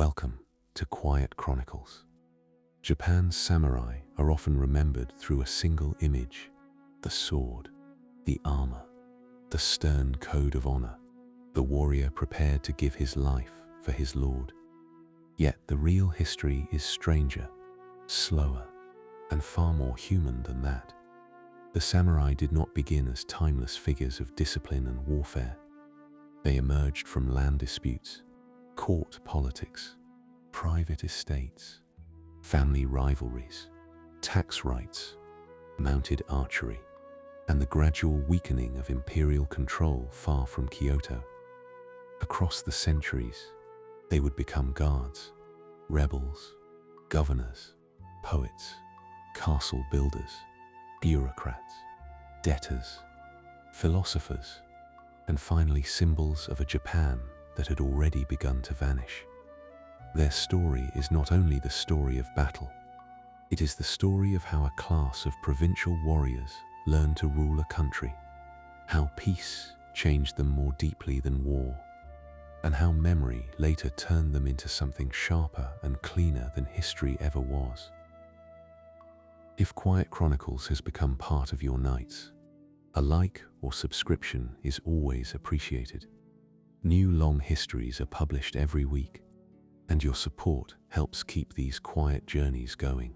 Welcome to Quiet Chronicles. Japan's samurai are often remembered through a single image: the sword, the armor, the stern code of honor, the warrior prepared to give his life for his lord. Yet the real history is stranger, slower, and far more human than that. The samurai did not begin as timeless figures of discipline and warfare. They emerged from land disputes, court politics, private estates, family rivalries, tax rights, mounted archery, and the gradual weakening of imperial control far from Kyoto. Across the centuries, they would become guards, rebels, governors, poets, castle builders, bureaucrats, debtors, philosophers, and finally symbols of a Japan that had already begun to vanish. Their story is not only the story of battle, it is the story of how a class of provincial warriors learned to rule a country, how peace changed them more deeply than war, and how memory later turned them into something sharper and cleaner than history ever was. If Quiet Chronicles has become part of your nights, a like or subscription is always appreciated. New long histories are published every week, and your support helps keep these quiet journeys going.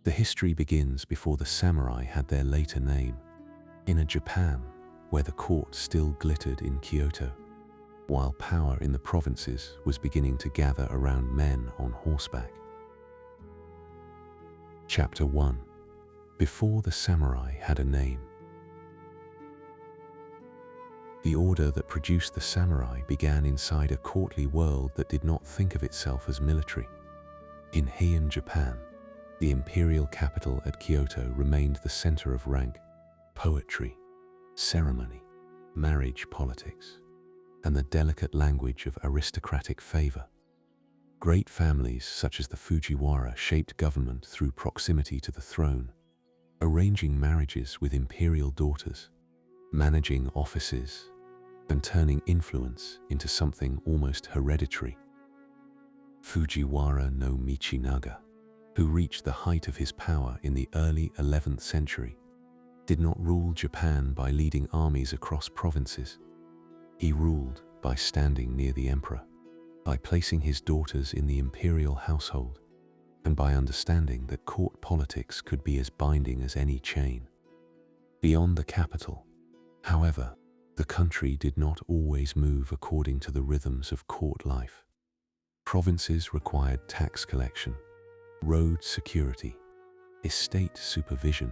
The history begins before the samurai had their later name, in a Japan where the court still glittered in Kyoto, while power in the provinces was beginning to gather around men on horseback. Chapter 1: Before the samurai had a name. The order that produced the samurai began inside a courtly world that did not think of itself as military. In Heian Japan, the imperial capital at Kyoto remained the center of rank, poetry, ceremony, marriage politics, and the delicate language of aristocratic favor. Great families such as the Fujiwara shaped government through proximity to the throne, arranging marriages with imperial daughters, managing offices, and turning influence into something almost hereditary. Fujiwara no Michinaga, who reached the height of his power in the early 11th century, did not rule Japan by leading armies across provinces. He ruled by standing near the emperor, by placing his daughters in the imperial household, and by understanding that court politics could be as binding as any chain. Beyond the capital, however, the country did not always move according to the rhythms of court life. Provinces required tax collection, road security, estate supervision,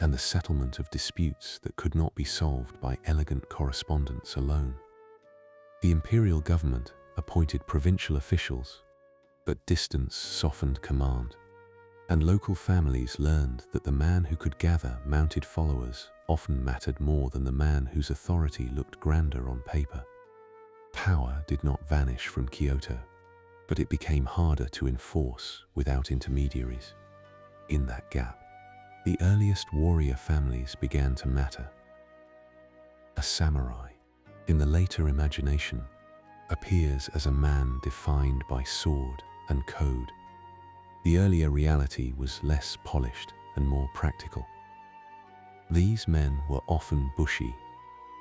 and the settlement of disputes that could not be solved by elegant correspondence alone. The imperial government appointed provincial officials, but distance softened command, and local families learned that the man who could gather mounted followers often mattered more than the man whose authority looked grander on paper. Power did not vanish from Kyoto, but it became harder to enforce without intermediaries. In that gap, the earliest warrior families began to matter. A samurai, in the later imagination, appears as a man defined by sword and code. The earlier reality was less polished and more practical. These men were often bushi,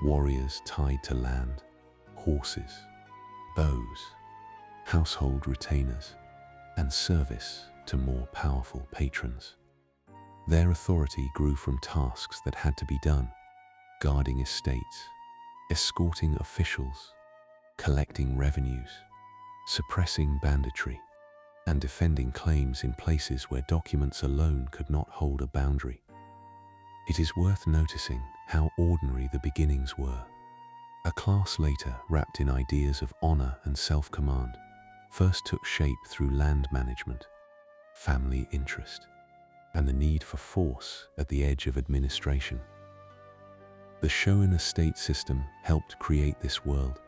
warriors tied to land, horses, bows, household retainers, and service to more powerful patrons. Their authority grew from tasks that had to be done: guarding estates, escorting officials, collecting revenues, suppressing banditry, and defending claims in places where documents alone could not hold a boundary. It is worth noticing how ordinary the beginnings were. A class later wrapped in ideas of honor and self-command first took shape through land management, family interest, and the need for force at the edge of administration. The shogun estate system helped create this world.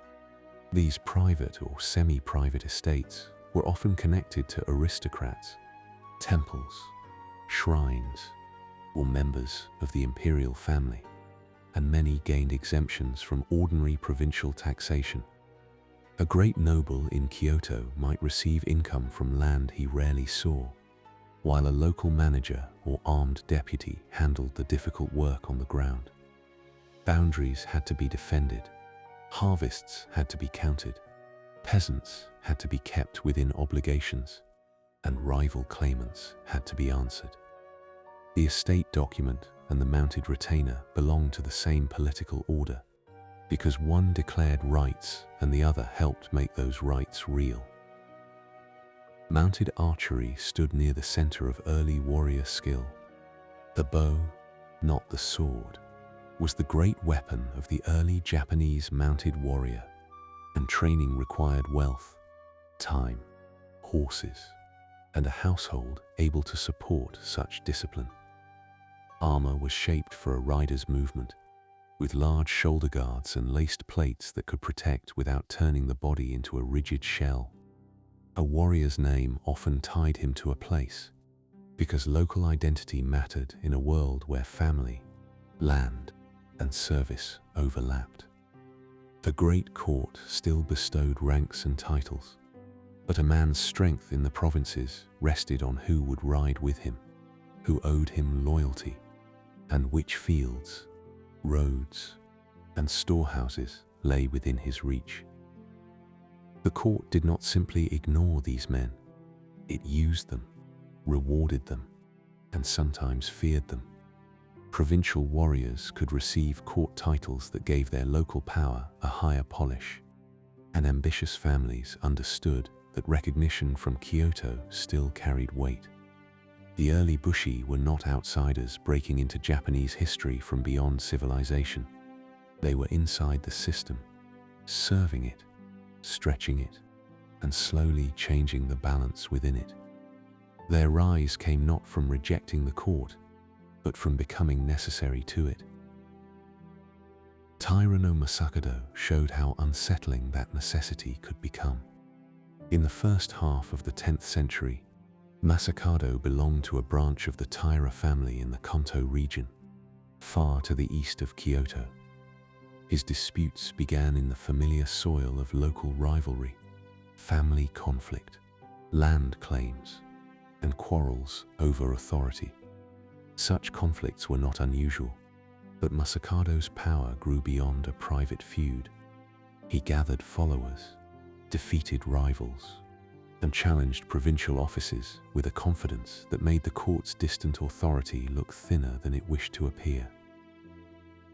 These private or semi-private estates were often connected to aristocrats, temples, shrines, or members of the imperial family, and many gained exemptions from ordinary provincial taxation. A great noble in Kyoto might receive income from land he rarely saw, while a local manager or armed deputy handled the difficult work on the ground. Boundaries had to be defended, harvests had to be counted, peasants had to be kept within obligations, and rival claimants had to be answered. The estate document and the mounted retainer belonged to the same political order, because one declared rights and the other helped make those rights real. Mounted archery stood near the center of early warrior skill. The bow, not the sword, was the great weapon of the early Japanese mounted warrior, and training required wealth, time, horses, and a household able to support such discipline. Armor was shaped for a rider's movement, with large shoulder guards and laced plates that could protect without turning the body into a rigid shell. A warrior's name often tied him to a place, because local identity mattered in a world where family, land, and service overlapped. The great court still bestowed ranks and titles, but a man's strength in the provinces rested on who would ride with him, who owed him loyalty, and which fields, roads, and storehouses lay within his reach. The court did not simply ignore these men. It used them, rewarded them, and sometimes feared them. Provincial warriors could receive court titles that gave their local power a higher polish, and ambitious families understood that recognition from Kyoto still carried weight. The early Bushi were not outsiders breaking into Japanese history from beyond civilization. They were inside the system, serving it, stretching it, and slowly changing the balance within it. Their rise came not from rejecting the court, but from becoming necessary to it. Taira no Masakado showed how unsettling that necessity could become. In the first half of the 10th century, Masakado belonged to a branch of the Taira family in the Kanto region, far to the east of Kyoto. His disputes began in the familiar soil of local rivalry, family conflict, land claims, and quarrels over authority. Such conflicts were not unusual, but Masakado's power grew beyond a private feud. He gathered followers, defeated rivals, and challenged provincial offices with a confidence that made the court's distant authority look thinner than it wished to appear.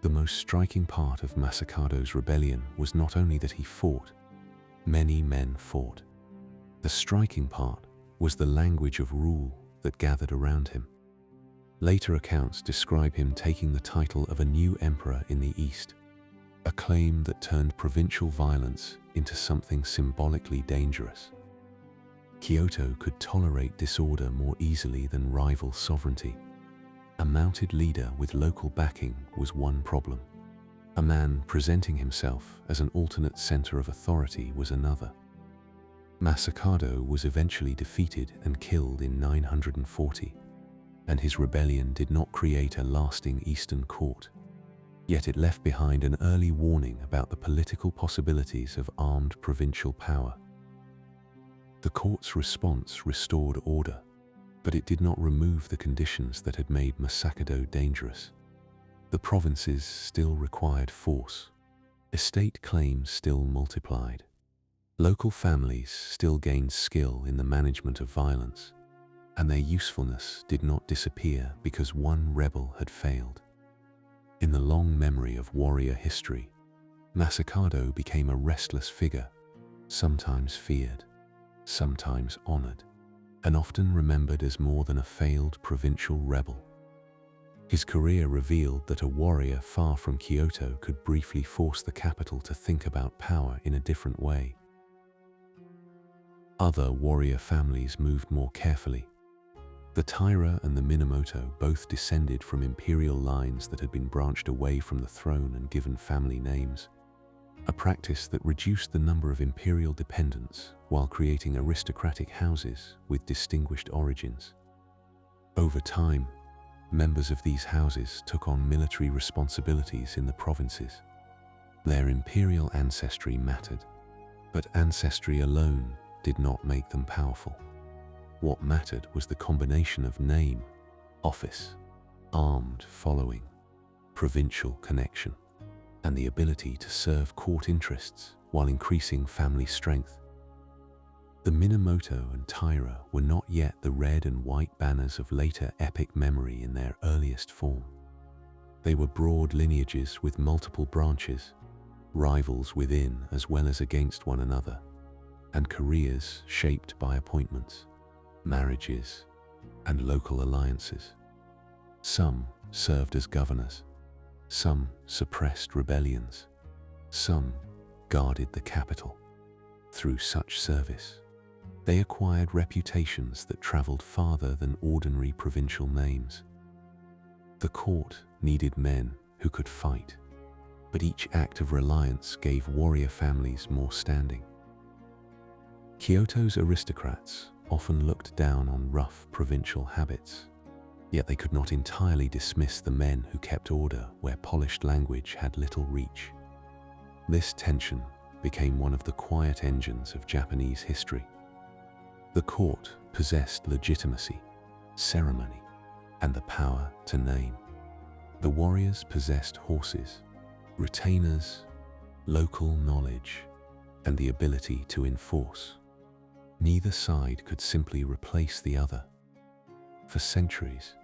The most striking part of Masakado's rebellion was not only that he fought, many men fought. The striking part was the language of rule that gathered around him. Later accounts describe him taking the title of a new emperor in the East, a claim that turned provincial violence into something symbolically dangerous. Kyoto could tolerate disorder more easily than rival sovereignty. A mounted leader with local backing was one problem. A man presenting himself as an alternate center of authority was another. Masakado was eventually defeated and killed in 940, and his rebellion did not create a lasting Eastern court. Yet it left behind an early warning about the political possibilities of armed provincial power. The court's response restored order, but it did not remove the conditions that had made Masakado dangerous. The provinces still required force. Estate claims still multiplied. Local families still gained skill in the management of violence, and their usefulness did not disappear because one rebel had failed. In the long memory of warrior history, Masakado became a restless figure, sometimes feared, sometimes honored, and often remembered as more than a failed provincial rebel. His career revealed that a warrior far from Kyoto could briefly force the capital to think about power in a different way. Other warrior families moved more carefully. The Taira and the Minamoto both descended from imperial lines that had been branched away from the throne and given family names, a practice that reduced the number of imperial dependents while creating aristocratic houses with distinguished origins. Over time, members of these houses took on military responsibilities in the provinces. Their imperial ancestry mattered, But ancestry alone did not make them powerful. What mattered was the combination of name, office, armed following, provincial connection, and the ability to serve court interests while increasing family strength. The Minamoto and Taira were not yet the red and white banners of later epic memory in their earliest form. They were broad lineages with multiple branches, rivals within as well as against one another, and careers shaped by appointments, marriages, and local alliances. Some served as governors, some suppressed rebellions, some guarded the capital. Through such service, they acquired reputations that traveled farther than ordinary provincial names. The court needed men who could fight, but each act of reliance gave warrior families more standing. Kyoto's aristocrats often looked down on rough provincial habits, yet they could not entirely dismiss the men who kept order where polished language had little reach. This tension became one of the quiet engines of Japanese history. The court possessed legitimacy, ceremony, and the power to name. The warriors possessed horses, retainers, local knowledge, and the ability to enforce. Neither side could simply replace the other. For centuries,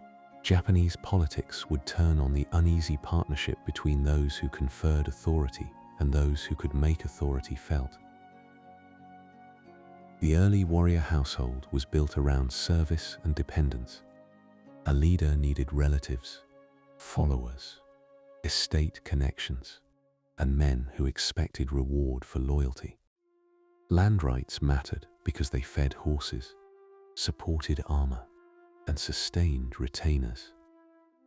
Japanese politics would turn on the uneasy partnership between those who conferred authority and those who could make authority felt. The early warrior household was built around service and dependence. A leader needed relatives, followers, estate connections, and men who expected reward for loyalty. Land rights mattered because they fed horses, supported armor, and sustained retainers.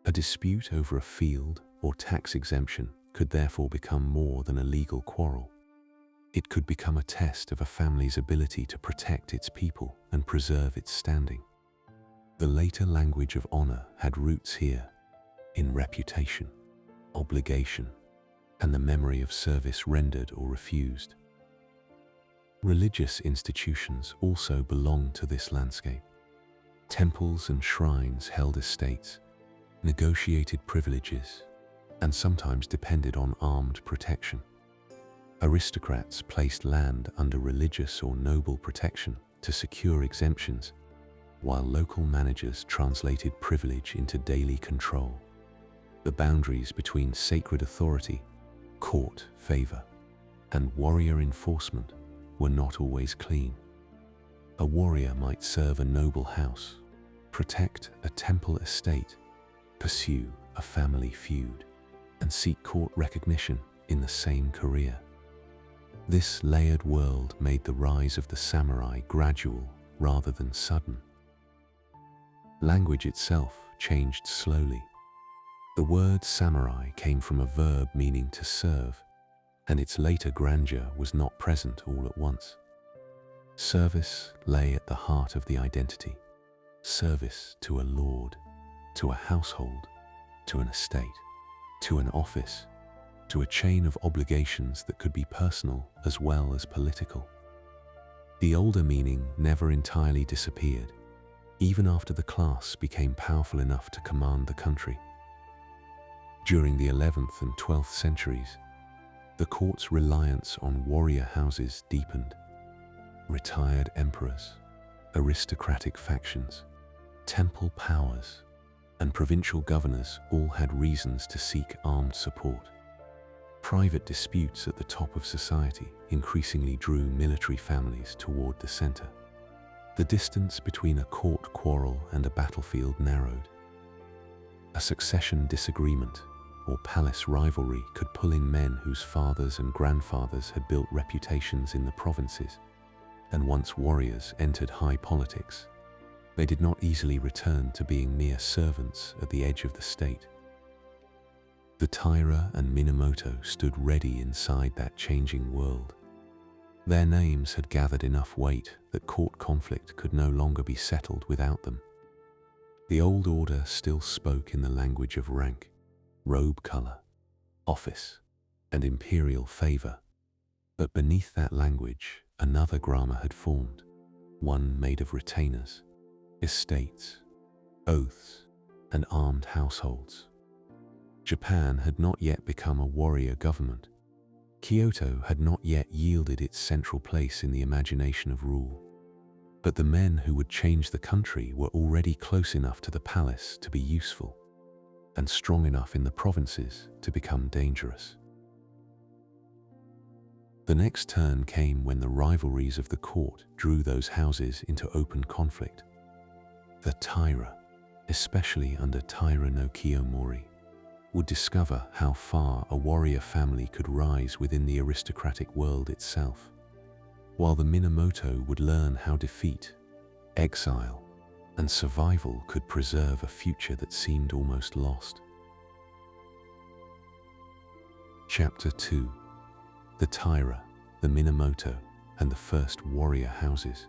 A dispute over a field or tax exemption could therefore become more than a legal quarrel. It could become a test of a family's ability to protect its people and preserve its standing. The later language of honor had roots here, in reputation, obligation, and the memory of service rendered or refused. Religious institutions also belonged to this landscape. Temples and shrines held estates, negotiated privileges, and sometimes depended on armed protection. Aristocrats placed land under religious or noble protection to secure exemptions, while local managers translated privilege into daily control. The boundaries between sacred authority, court favor, and warrior enforcement were not always clean. A warrior might serve a noble house, protect a temple estate, pursue a family feud, and seek court recognition in the same career. This layered world made the rise of the samurai gradual rather than sudden. Language itself changed slowly. The word samurai came from a verb meaning to serve, and its later grandeur was not present all at once. Service lay at the heart of the identity. Service to a lord, to a household, to an estate, to an office, to a chain of obligations that could be personal as well as political. The older meaning never entirely disappeared, even after the class became powerful enough to command the country. During the 11th and 12th centuries, the court's reliance on warrior houses deepened. Retired emperors, aristocratic factions, temple powers, and provincial governors all had reasons to seek armed support. Private disputes at the top of society increasingly drew military families toward the center. The distance between a court quarrel and a battlefield narrowed. A succession disagreement or palace rivalry could pull in men whose fathers and grandfathers had built reputations in the provinces, and once warriors entered high politics, they did not easily return to being mere servants at the edge of the state. The Taira and Minamoto stood ready inside that changing world. Their names had gathered enough weight that court conflict could no longer be settled without them. The old order still spoke in the language of rank, robe color, office, and imperial favor, But beneath that language, another grammar had formed, one made of retainers, estates, oaths, and armed households. Japan had not yet become a warrior government. Kyoto had not yet yielded its central place in the imagination of rule. But the men who would change the country were already close enough to the palace to be useful, and strong enough in the provinces to become dangerous. The next turn came when the rivalries of the court drew those houses into open conflict. The Taira, especially under Taira no Kiyomori, would discover how far a warrior family could rise within the aristocratic world itself, while the Minamoto would learn how defeat, exile, and survival could preserve a future that seemed almost lost. Chapter 2: The Taira, the Minamoto, and the First Warrior Houses.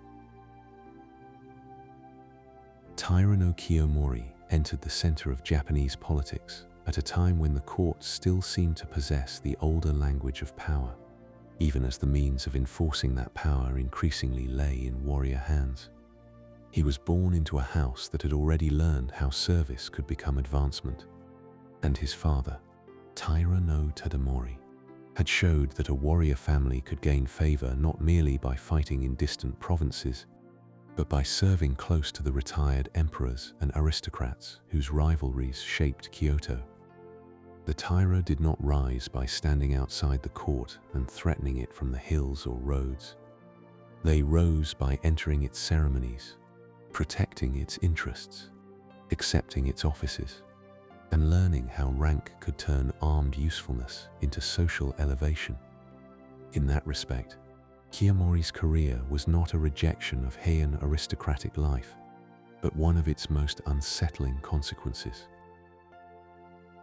Taira no Kiyomori entered the center of Japanese politics at a time when the court still seemed to possess the older language of power, even as the means of enforcing that power increasingly lay in warrior hands. He was born into a house that had already learned how service could become advancement, and his father, Taira no Tadamori, had showed that a warrior family could gain favor not merely by fighting in distant provinces, but by serving close to the retired emperors and aristocrats whose rivalries shaped Kyoto. The Taira did not rise by standing outside the court and threatening it from the hills or roads. They rose by entering its ceremonies, protecting its interests, accepting its offices, and learning how rank could turn armed usefulness into social elevation. In that respect, Kiyomori's career was not a rejection of Heian aristocratic life, but one of its most unsettling consequences.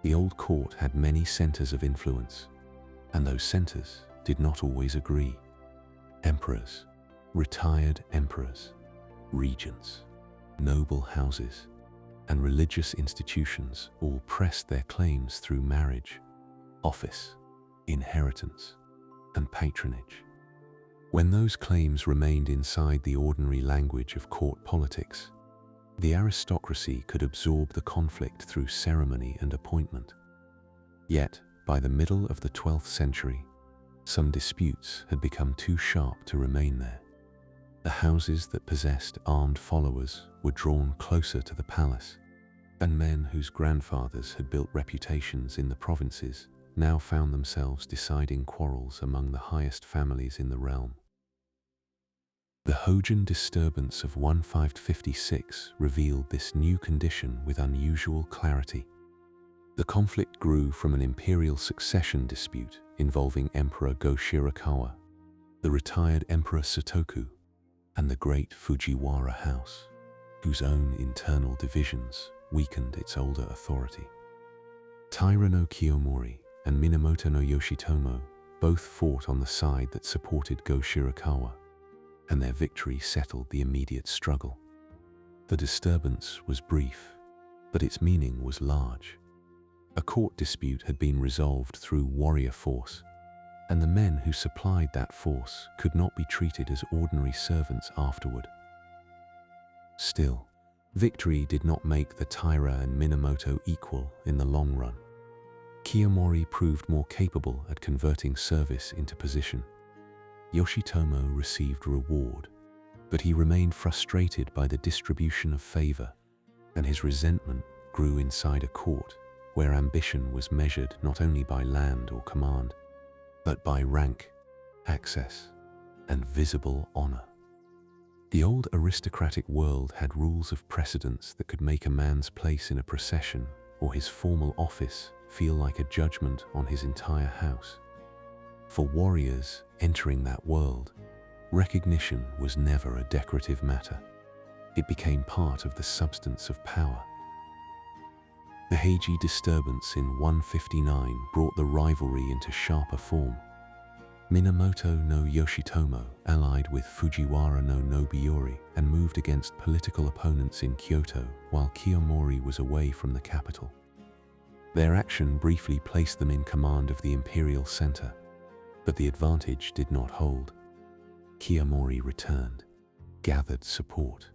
The old court had many centers of influence, and those centers did not always agree. Emperors, retired emperors, regents, noble houses, and religious institutions all pressed their claims through marriage, office, inheritance, and patronage. When those claims remained inside the ordinary language of court politics, the aristocracy could absorb the conflict through ceremony and appointment. Yet, by the middle of the 12th century, some disputes had become too sharp to remain there. The houses that possessed armed followers were drawn closer to the palace, and men whose grandfathers had built reputations in the provinces now found themselves deciding quarrels among the highest families in the realm. The Hojin disturbance of 1556 revealed this new condition with unusual clarity. The conflict grew from an imperial succession dispute involving Emperor Go-Shirakawa, the retired Emperor Sotoku, and the great Fujiwara house, whose own internal divisions weakened its older authority. Taira no Kiyomori and Minamoto no Yoshitomo both fought on the side that supported Go-Shirakawa, and their victory settled the immediate struggle. The disturbance was brief, but its meaning was large. A court dispute had been resolved through warrior force, and the men who supplied that force could not be treated as ordinary servants afterward. Still, victory did not make the Taira and Minamoto equal in the long run. Kiyomori proved more capable at converting service into position. Yoshitomo received reward, but he remained frustrated by the distribution of favor, and his resentment grew inside a court where ambition was measured not only by land or command, but by rank, access, and visible honor. The old aristocratic world had rules of precedence that could make a man's place in a procession or his formal office feel like a judgment on his entire house. For warriors entering that world, recognition was never a decorative matter. It became part of the substance of power. The Heiji disturbance in 159 brought the rivalry into sharper form. Minamoto no Yoshitomo allied with Fujiwara no Nobuyori and moved against political opponents in Kyoto while Kiyomori was away from the capital. Their action briefly placed them in command of the imperial center, But the advantage did not hold. Kiyomori returned, gathered support,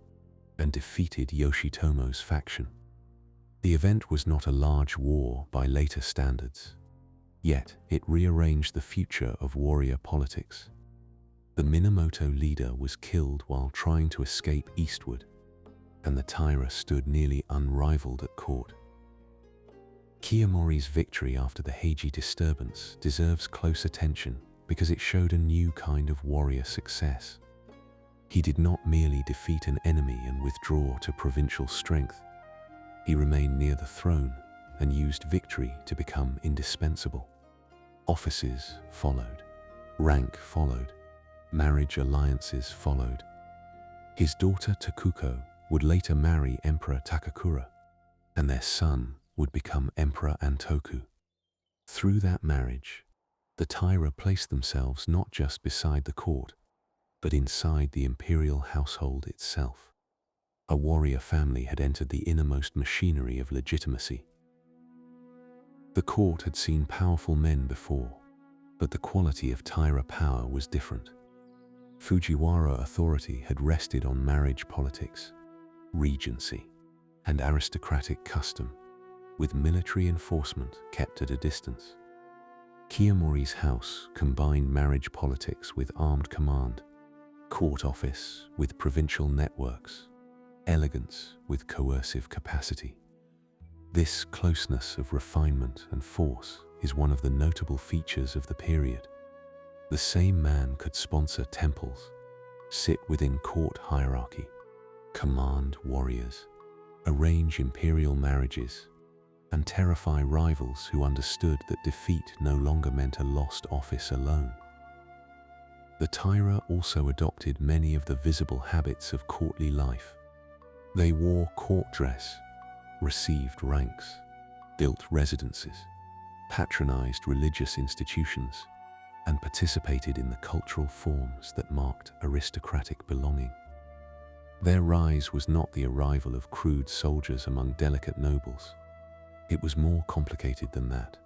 and defeated Yoshitomo's faction. The event was not a large war by later standards, yet it rearranged the future of warrior politics. The Minamoto leader was killed while trying to escape eastward, and the Taira stood nearly unrivaled at court. Kiyomori's victory after the Heiji disturbance deserves close attention because it showed a new kind of warrior success. He did not merely defeat an enemy and withdraw to provincial strength. He remained near the throne and used victory to become indispensable. Offices followed, rank followed, marriage alliances followed. His daughter Tokuko would later marry Emperor Takakura, and their son would become Emperor Antoku. Through that marriage, the Taira placed themselves not just beside the court, but inside the imperial household itself. A warrior family had entered the innermost machinery of legitimacy. The court had seen powerful men before, but the quality of Taira power was different. Fujiwara authority had rested on marriage politics, regency, and aristocratic custom, with military enforcement kept at a distance. Kiyomori's house combined marriage politics with armed command, court office with provincial networks, elegance with coercive capacity. This closeness of refinement and force is one of the notable features of the period. The same man could sponsor temples, sit within court hierarchy, command warriors, arrange imperial marriages, and terrify rivals who understood that defeat no longer meant a lost office alone. The Taira also adopted many of the visible habits of courtly life. They wore court dress, received ranks, built residences, patronized religious institutions, and participated in the cultural forms that marked aristocratic belonging. Their rise was not the arrival of crude soldiers among delicate nobles. It was more complicated than that,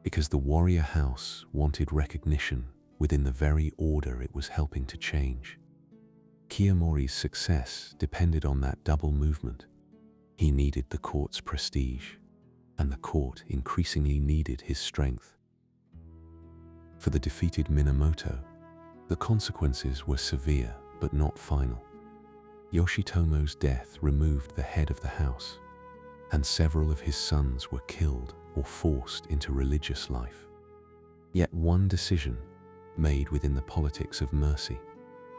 because the warrior house wanted recognition within the very order it was helping to change. Kiyomori's success depended on that double movement. He needed the court's prestige, and the court increasingly needed his strength. For the defeated Minamoto, the consequences were severe but not final. Yoshitomo's death removed the head of the house, and several of his sons were killed or forced into religious life. Yet one decision, made within the politics of mercy,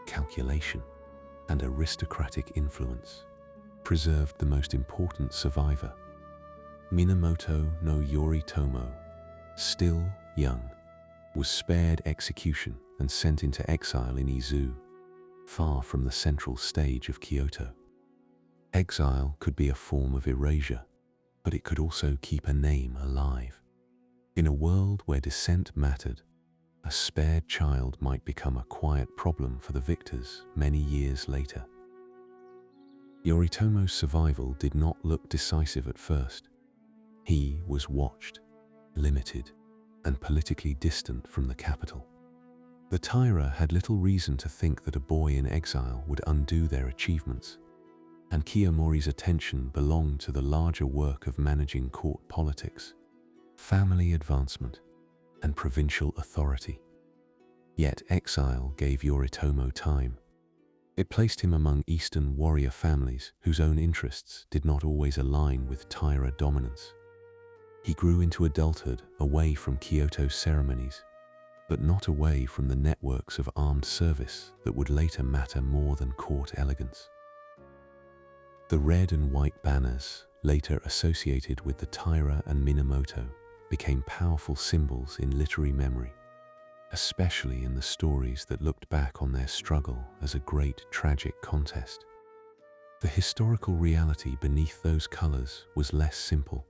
calculation, and aristocratic influence, preserved the most important survivor. Minamoto no Yoritomo, still young, was spared execution and sent into exile in Izu, far from the central stage of Kyoto. Exile could be a form of erasure, but it could also keep a name alive. In a world where dissent mattered, a spared child might become a quiet problem for the victors many years later. Yoritomo's survival did not look decisive at first. He was watched, limited, and politically distant from the capital. The Taira had little reason to think that a boy in exile would undo their achievements, and Kiyomori's attention belonged to the larger work of managing court politics, family advancement, and provincial authority. Yet exile gave Yoritomo time. It placed him among Eastern warrior families whose own interests did not always align with Taira dominance. He grew into adulthood away from Kyoto ceremonies, but not away from the networks of armed service that would later matter more than court elegance. The red and white banners, later associated with the Taira and Minamoto, became powerful symbols in literary memory, especially in the stories that looked back on their struggle as a great tragic contest. The historical reality beneath those colors was less simple.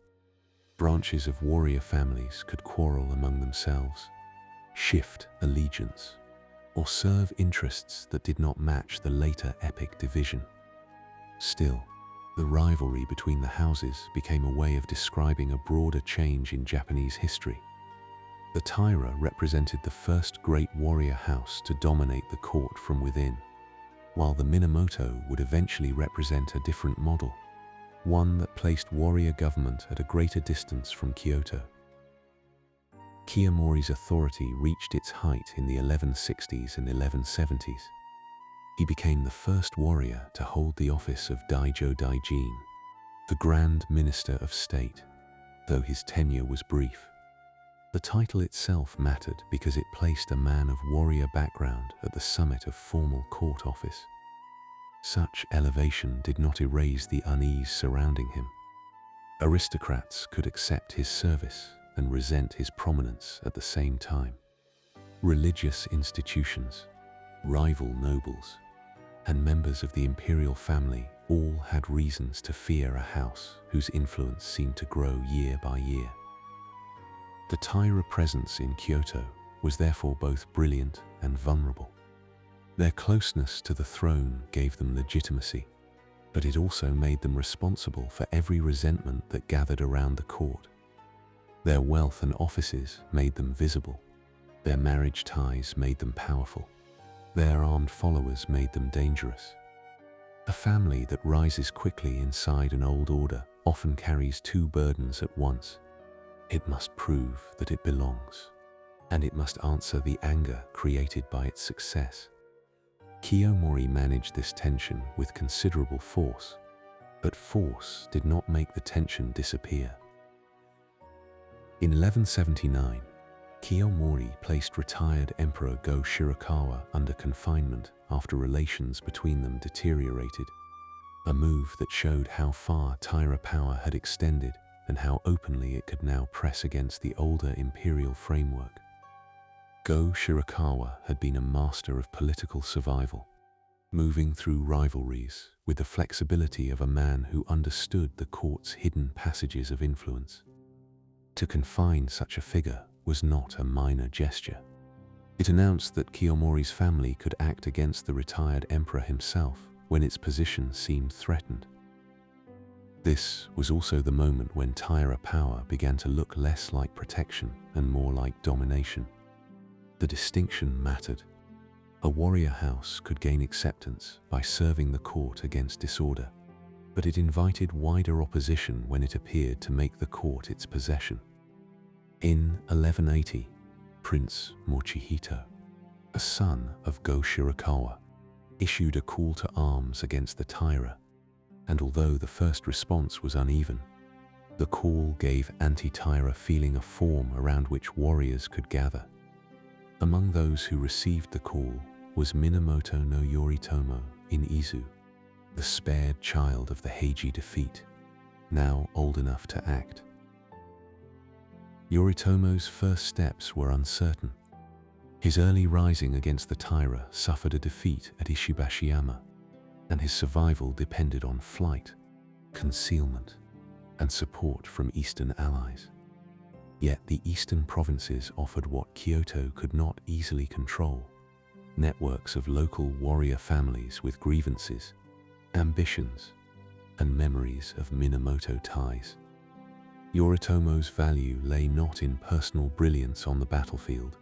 Branches of warrior families could quarrel among themselves, shift allegiance, or serve interests that did not match the later epic division. Still, the rivalry between the houses became a way of describing a broader change in Japanese history. The Taira represented the first great warrior house to dominate the court from within, while the Minamoto would eventually represent a different model, one that placed warrior government at a greater distance from Kyoto. Kiyomori's authority reached its height in the 1160s and 1170s. He became the first warrior to hold the office of Daijo Daijin, the Grand Minister of State, though his tenure was brief. The title itself mattered because it placed a man of warrior background at the summit of formal court office. Such elevation did not erase the unease surrounding him. Aristocrats could accept his service and resent his prominence at the same time. Religious institutions, rival nobles, and members of the imperial family all had reasons to fear a house whose influence seemed to grow year by year. The Taira presence in Kyoto was therefore both brilliant and vulnerable. Their closeness to the throne gave them legitimacy, but it also made them responsible for every resentment that gathered around the court. Their wealth and offices made them visible. Their marriage ties made them powerful. Their armed followers made them dangerous. A family that rises quickly inside an old order often carries two burdens at once. It must prove that it belongs, and it must answer the anger created by its success. Kiyomori managed this tension with considerable force, but force did not make the tension disappear. In 1179, Kiyomori placed retired Emperor Go Shirakawa under confinement after relations between them deteriorated, a move that showed how far Taira power had extended and how openly it could now press against the older imperial framework. Go Shirakawa had been a master of political survival, moving through rivalries with the flexibility of a man who understood the court's hidden passages of influence. To confine such a figure was not a minor gesture. It announced that Kiyomori's family could act against the retired emperor himself when its position seemed threatened. This was also the moment when Taira power began to look less like protection and more like domination. The distinction mattered. A warrior house could gain acceptance by serving the court against disorder, but it invited wider opposition when it appeared to make the court its possession. In 1180, Prince Mochihito, a son of Go Shirakawa, issued a call to arms against the Taira, and although the first response was uneven, the call gave anti-Taira feeling a form around which warriors could gather. Among those who received the call was Minamoto no Yoritomo in Izu, the spared child of the Heiji defeat, now old enough to act. Yoritomo's first steps were uncertain. His early rising against the Taira suffered a defeat at Ishibashiyama, and his survival depended on flight, concealment, and support from Eastern allies. Yet the eastern provinces offered what Kyoto could not easily control: networks of local warrior families with grievances, ambitions, and memories of Minamoto ties. Yoritomo's value lay not in personal brilliance on the battlefield,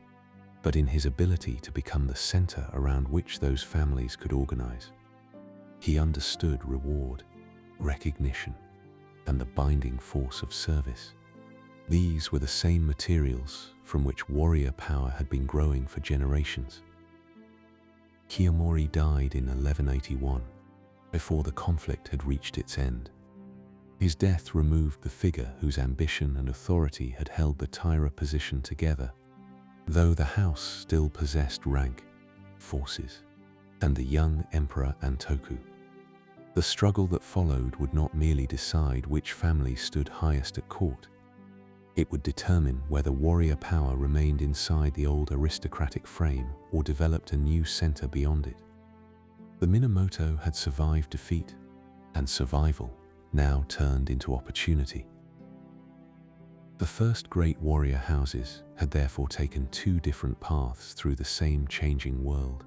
but in his ability to become the center around which those families could organize. He understood reward, recognition, and the binding force of service. These were the same materials from which warrior power had been growing for generations. Kiyomori died in 1181, before the conflict had reached its end. His death removed the figure whose ambition and authority had held the Taira position together, though the house still possessed rank, forces, and the young Emperor Antoku. The struggle that followed would not merely decide which family stood highest at court. It would determine whether warrior power remained inside the old aristocratic frame or developed a new center beyond it. The Minamoto had survived defeat, and survival now turned into opportunity. The first great warrior houses had therefore taken two different paths through the same changing world.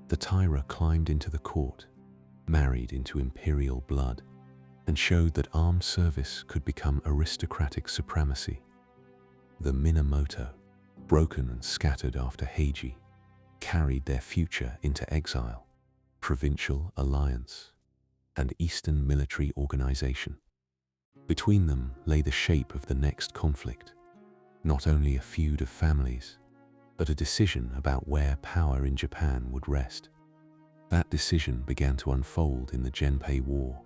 The Taira climbed into the court, married into imperial blood, and showed that armed service could become aristocratic supremacy. The Minamoto, broken and scattered after Heiji, carried their future into exile, provincial alliance, and Eastern military organization. Between them lay the shape of the next conflict, not only a feud of families, but a decision about where power in Japan would rest. That decision began to unfold in the Genpei War,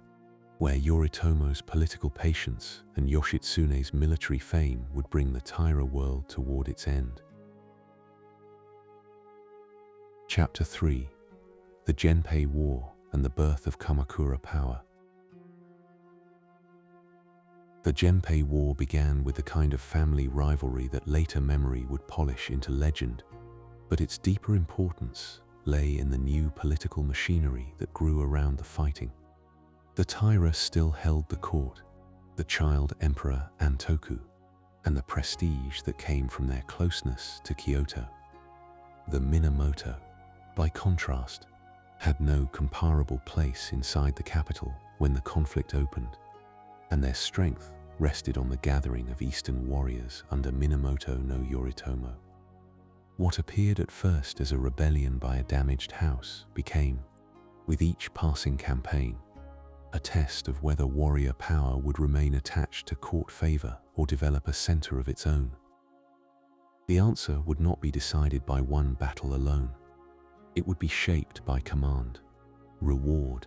where Yoritomo's political patience and Yoshitsune's military fame would bring the Taira world toward its end. Chapter 3: The Genpei War and the Birth of Kamakura Power. The Genpei War began with the kind of family rivalry that later memory would polish into legend, but its deeper importance lay in the new political machinery that grew around the fighting. The Taira still held the court, the child emperor Antoku, and the prestige that came from their closeness to Kyoto. The Minamoto, by contrast, had no comparable place inside the capital when the conflict opened, and their strength rested on the gathering of eastern warriors under Minamoto no Yoritomo. What appeared at first as a rebellion by a damaged house became, with each passing campaign, a test of whether warrior power would remain attached to court favor or develop a center of its own. The answer would not be decided by one battle alone. It would be shaped by command, reward,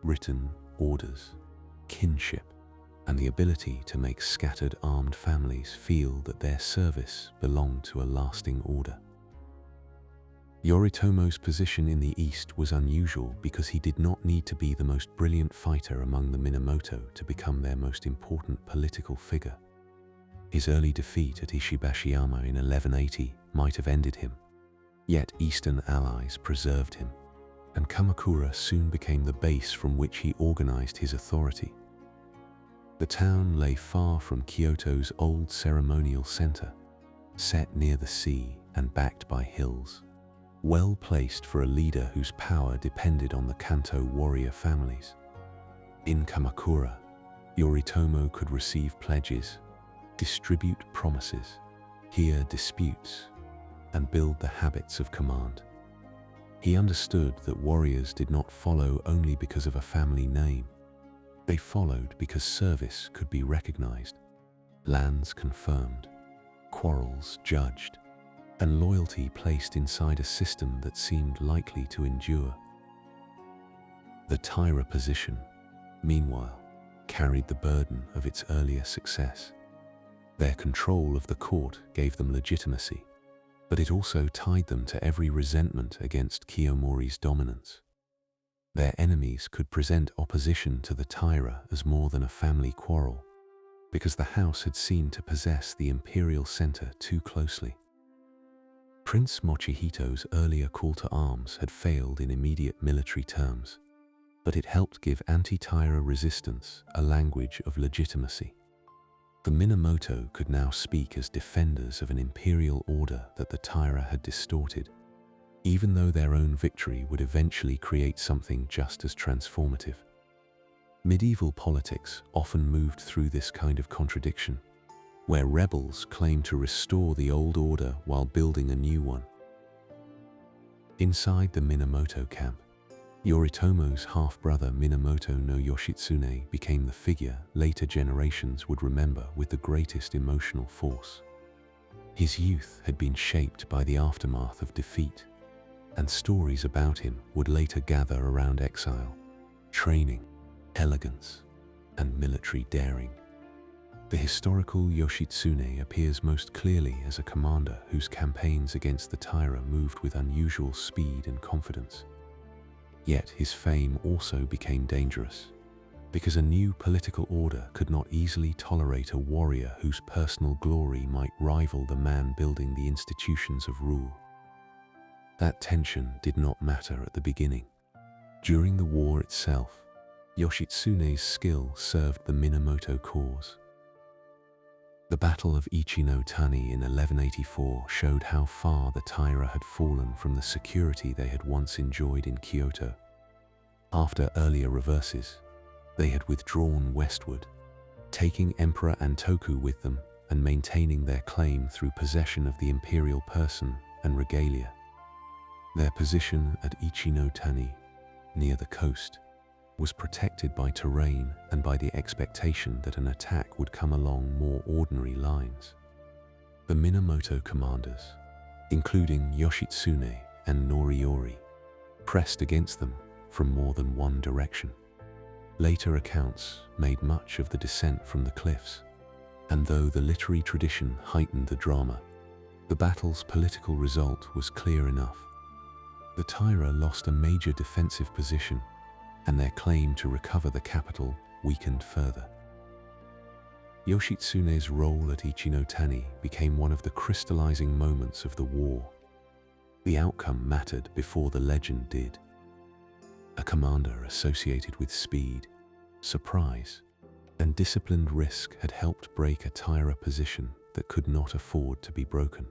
written orders, kinship, and the ability to make scattered armed families feel that their service belonged to a lasting order. Yoritomo's position in the East was unusual because he did not need to be the most brilliant fighter among the Minamoto to become their most important political figure. His early defeat at Ishibashiyama in 1180 might have ended him, yet Eastern allies preserved him, and Kamakura soon became the base from which he organized his authority. The town lay far from Kyoto's old ceremonial center, set near the sea and backed by hills, well placed for a leader whose power depended on the Kanto warrior families. In Kamakura, Yoritomo could receive pledges, distribute promises, hear disputes, and build the habits of command. He understood that warriors did not follow only because of a family name. They followed because service could be recognized, lands confirmed, quarrels judged, and loyalty placed inside a system that seemed likely to endure. The Taira position, meanwhile, carried the burden of its earlier success. Their control of the court gave them legitimacy, but it also tied them to every resentment against Kiyomori's dominance. Their enemies could present opposition to the Taira as more than a family quarrel, because the house had seemed to possess the imperial center too closely. Prince Mochihito's earlier call to arms had failed in immediate military terms, but it helped give anti-Taira resistance a language of legitimacy. The Minamoto could now speak as defenders of an imperial order that the Taira had distorted, even though their own victory would eventually create something just as transformative. Medieval politics often moved through this kind of contradiction, where rebels claimed to restore the old order while building a new one. Inside the Minamoto camp, Yoritomo's half-brother Minamoto no Yoshitsune became the figure later generations would remember with the greatest emotional force. His youth had been shaped by the aftermath of defeat, and stories about him would later gather around exile, training, elegance, and military daring. The historical Yoshitsune appears most clearly as a commander whose campaigns against the Taira moved with unusual speed and confidence. Yet his fame also became dangerous, because a new political order could not easily tolerate a warrior whose personal glory might rival the man building the institutions of rule. That tension did not matter at the beginning. During the war itself, Yoshitsune's skill served the Minamoto cause. The Battle of Ichi-no-Tani in 1184 showed how far the Taira had fallen from the security they had once enjoyed in Kyoto. After earlier reverses, they had withdrawn westward, taking Emperor Antoku with them and maintaining their claim through possession of the imperial person and regalia. Their position at Ichi-no-Tani, near the coast, was protected by terrain and by the expectation that an attack would come along more ordinary lines. The Minamoto commanders, including Yoshitsune and Noriori, pressed against them from more than one direction. Later accounts made much of the descent from the cliffs, and though the literary tradition heightened the drama, the battle's political result was clear enough. The Taira lost a major defensive position, and their claim to recover the capital weakened further. Yoshitsune's role at Ichi-no-Tani became one of the crystallizing moments of the war. The outcome mattered before the legend did. A commander associated with speed, surprise, and disciplined risk had helped break a Taira position that could not afford to be broken.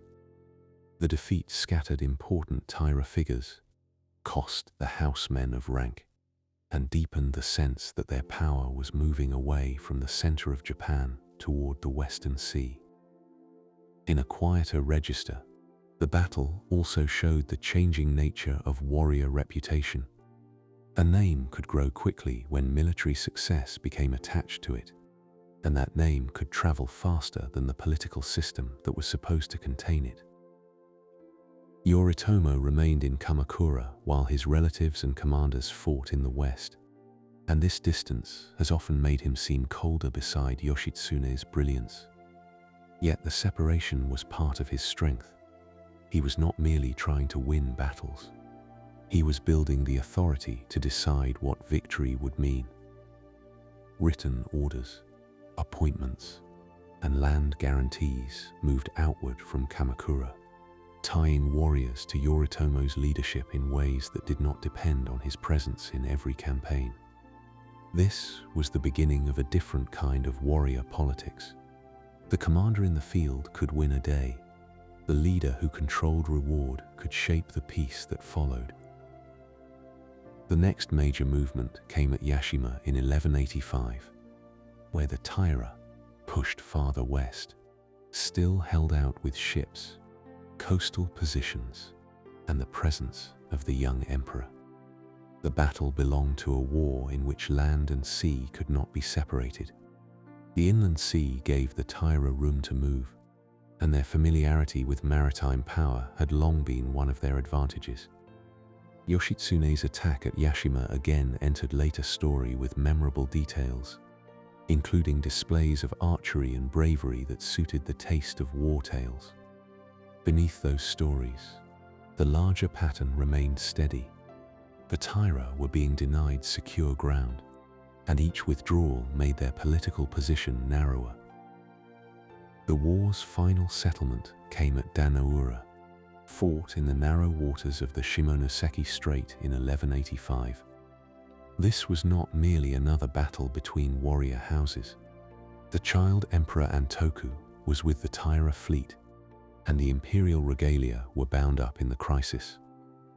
The defeat scattered important Taira figures, cost the housemen of rank, and deepened the sense that their power was moving away from the center of Japan toward the Western Sea. In a quieter register, the battle also showed the changing nature of warrior reputation. A name could grow quickly when military success became attached to it, and that name could travel faster than the political system that was supposed to contain it. Yoritomo remained in Kamakura while his relatives and commanders fought in the west, and this distance has often made him seem colder beside Yoshitsune's brilliance. Yet the separation was part of his strength. He was not merely trying to win battles. He was building the authority to decide what victory would mean. Written orders, appointments, and land guarantees moved outward from Kamakura, tying warriors to Yoritomo's leadership in ways that did not depend on his presence in every campaign. This was the beginning of a different kind of warrior politics. The commander in the field could win a day. The leader who controlled reward could shape the peace that followed. The next major movement came at Yashima in 1185, where the Taira, pushed farther west, still held out with ships, coastal positions, and the presence of the young emperor. The battle belonged to a war in which land and sea could not be separated. The inland sea gave the Taira room to move, and their familiarity with maritime power had long been one of their advantages. Yoshitsune's attack at Yashima again entered later story with memorable details, including displays of archery and bravery that suited the taste of war tales. Beneath those stories, the larger pattern remained steady. The Taira were being denied secure ground, and each withdrawal made their political position narrower. The war's final settlement came at Danoura, fought in the narrow waters of the Shimonoseki Strait in 1185. This was not merely another battle between warrior houses. The child Emperor Antoku was with the Taira fleet, and the imperial regalia were bound up in the crisis,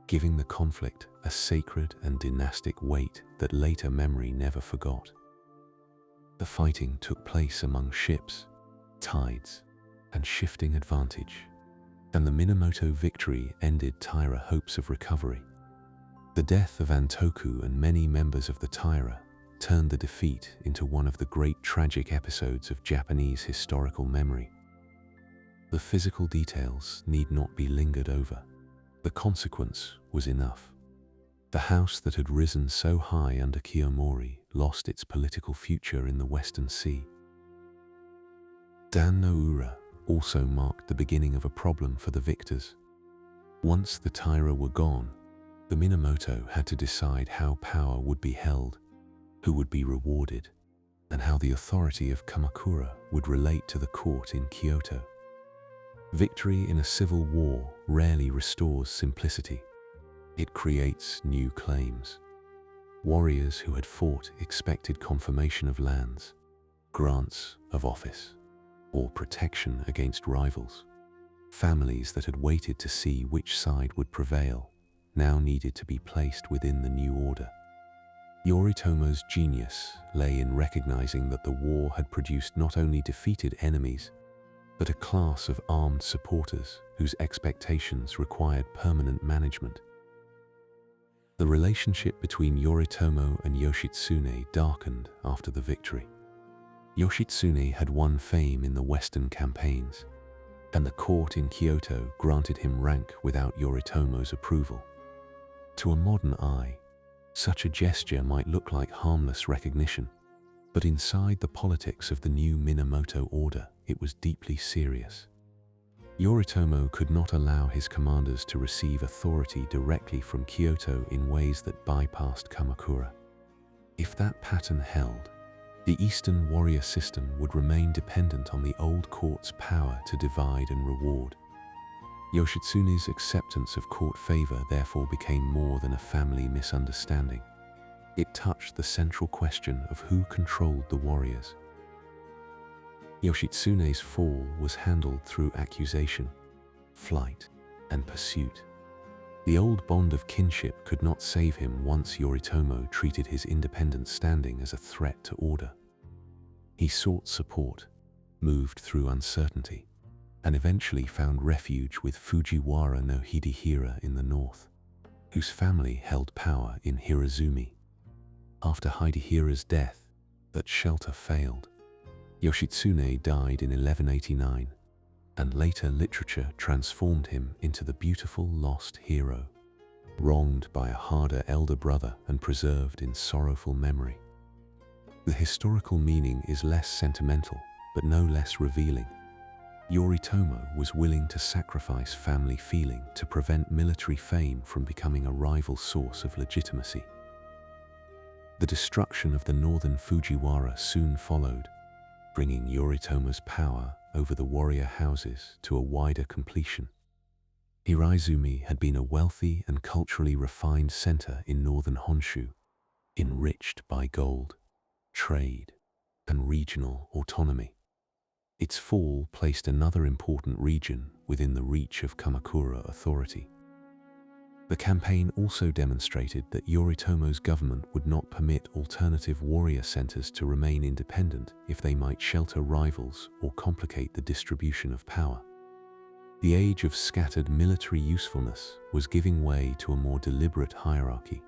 giving the conflict a sacred and dynastic weight that later memory never forgot. The fighting took place among ships, tides, and shifting advantage, and the Minamoto victory ended Taira hopes of recovery. The death of Antoku and many members of the Taira turned the defeat into one of the great tragic episodes of Japanese historical memory. The physical details need not be lingered over. The consequence was enough. The house that had risen so high under Kiyomori lost its political future in the Western Sea. Dan no Ura also marked the beginning of a problem for the victors. Once the Taira were gone, the Minamoto had to decide how power would be held, who would be rewarded, and how the authority of Kamakura would relate to the court in Kyoto. Victory in a civil war rarely restores simplicity. It creates new claims. Warriors who had fought expected confirmation of lands, grants of office, or protection against rivals. Families that had waited to see which side would prevail now needed to be placed within the new order. Yoritomo's genius lay in recognizing that the war had produced not only defeated enemies, but a class of armed supporters whose expectations required permanent management. The relationship between Yoritomo and Yoshitsune darkened after the victory. Yoshitsune had won fame in the Western campaigns, and the court in Kyoto granted him rank without Yoritomo's approval. To a modern eye, such a gesture might look like harmless recognition, but inside the politics of the new Minamoto order, it was deeply serious. Yoritomo could not allow his commanders to receive authority directly from Kyoto in ways that bypassed Kamakura. If that pattern held, the Eastern warrior system would remain dependent on the old court's power to divide and reward. Yoshitsune's acceptance of court favor therefore became more than a family misunderstanding. It touched the central question of who controlled the warriors. Yoshitsune's fall was handled through accusation, flight, and pursuit. The old bond of kinship could not save him once Yoritomo treated his independent standing as a threat to order. He sought support, moved through uncertainty, and eventually found refuge with Fujiwara no Hidehira in the north, whose family held power in Hirazumi. After Hidehira's death, that shelter failed. Yoshitsune died in 1189, and later literature transformed him into the beautiful lost hero, wronged by a harder elder brother and preserved in sorrowful memory. The historical meaning is less sentimental, but no less revealing. Yoritomo was willing to sacrifice family feeling to prevent military fame from becoming a rival source of legitimacy. The destruction of the northern Fujiwara soon followed, bringing Yoritomo's power over the warrior houses to a wider completion. Hirazumi had been a wealthy and culturally refined center in northern Honshu, enriched by gold, trade, and regional autonomy. Its fall placed another important region within the reach of Kamakura authority. The campaign also demonstrated that Yoritomo's government would not permit alternative warrior centers to remain independent if they might shelter rivals or complicate the distribution of power. The age of scattered military usefulness was giving way to a more deliberate hierarchy.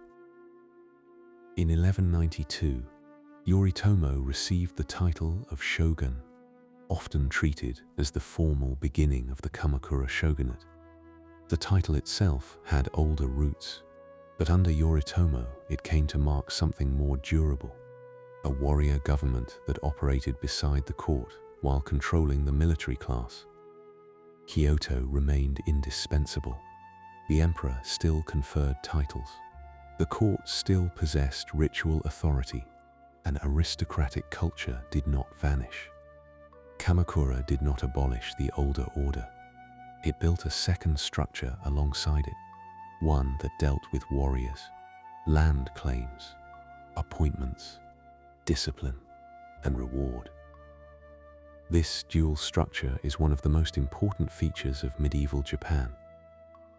In 1192, Yoritomo received the title of shogun, often treated as the formal beginning of the Kamakura shogunate. The title itself had older roots, but under Yoritomo it came to mark something more durable, a warrior government that operated beside the court while controlling the military class. Kyoto remained indispensable. The emperor still conferred titles. The court still possessed ritual authority, and aristocratic culture did not vanish. Kamakura did not abolish the older order. It built a second structure alongside it, one that dealt with warriors, land claims, appointments, discipline, and reward. This dual structure is one of the most important features of medieval Japan.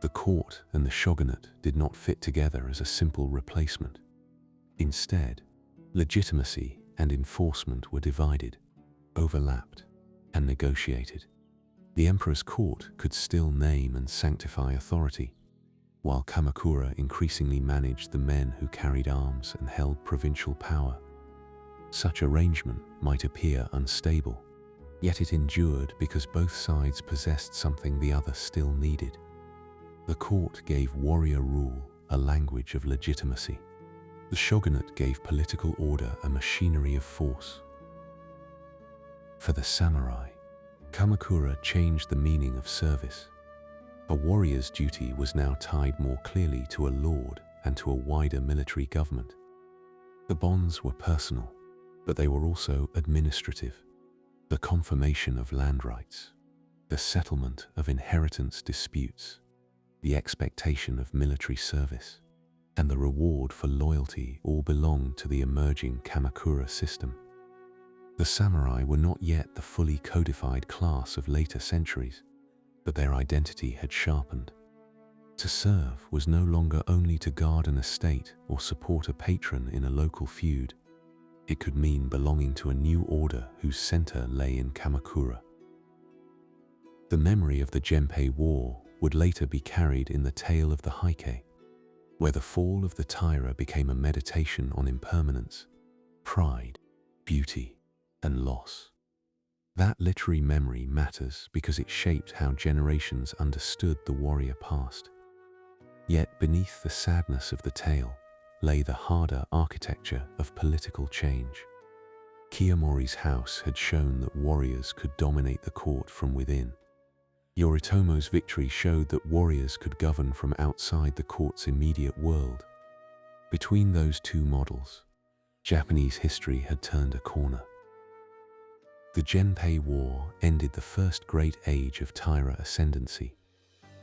The court and the shogunate did not fit together as a simple replacement. Instead, legitimacy and enforcement were divided, overlapped, and negotiated. The emperor's court could still name and sanctify authority, while Kamakura increasingly managed the men who carried arms and held provincial power. Such arrangement might appear unstable, yet it endured because both sides possessed something the other still needed. The court gave warrior rule a language of legitimacy. The shogunate gave political order a machinery of force. For the samurai, Kamakura changed the meaning of service. A warrior's duty was now tied more clearly to a lord and to a wider military government. The bonds were personal, but they were also administrative. The confirmation of land rights, the settlement of inheritance disputes, the expectation of military service, and the reward for loyalty all belonged to the emerging Kamakura system. The samurai were not yet the fully codified class of later centuries, but their identity had sharpened. To serve was no longer only to guard an estate or support a patron in a local feud. It could mean belonging to a new order whose center lay in Kamakura. The memory of the Genpei War would later be carried in the tale of the Heike, where the fall of the Taira became a meditation on impermanence, pride, beauty, and loss. That literary memory matters because it shaped how generations understood the warrior past. Yet beneath the sadness of the tale lay the harder architecture of political change. Kiyomori's house had shown that warriors could dominate the court from within. Yoritomo's victory showed that warriors could govern from outside the court's immediate world. Between those two models, Japanese history had turned a corner. The Genpei War ended the first great age of Taira ascendancy,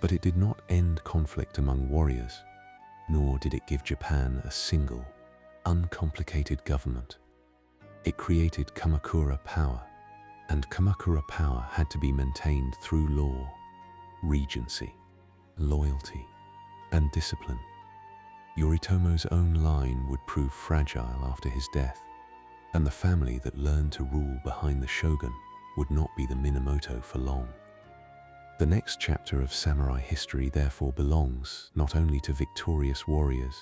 but it did not end conflict among warriors, nor did it give Japan a single, uncomplicated government. It created Kamakura power, and Kamakura power had to be maintained through law, regency, loyalty, and discipline. Yoritomo's own line would prove fragile after his death, and the family that learned to rule behind the shogun would not be the Minamoto for long. The next chapter of samurai history therefore belongs not only to victorious warriors,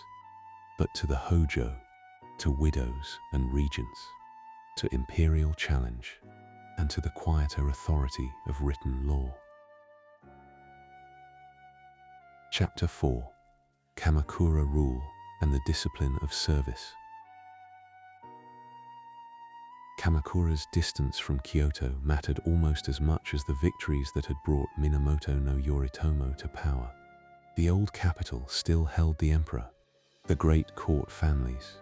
but to the Hojo, to widows and regents, to imperial challenge, and to the quieter authority of written law. Chapter 4: Kamakura Rule and the Discipline of Service. Kamakura's distance from Kyoto mattered almost as much as the victories that had brought Minamoto no Yoritomo to power. The old capital still held the emperor, the great court families,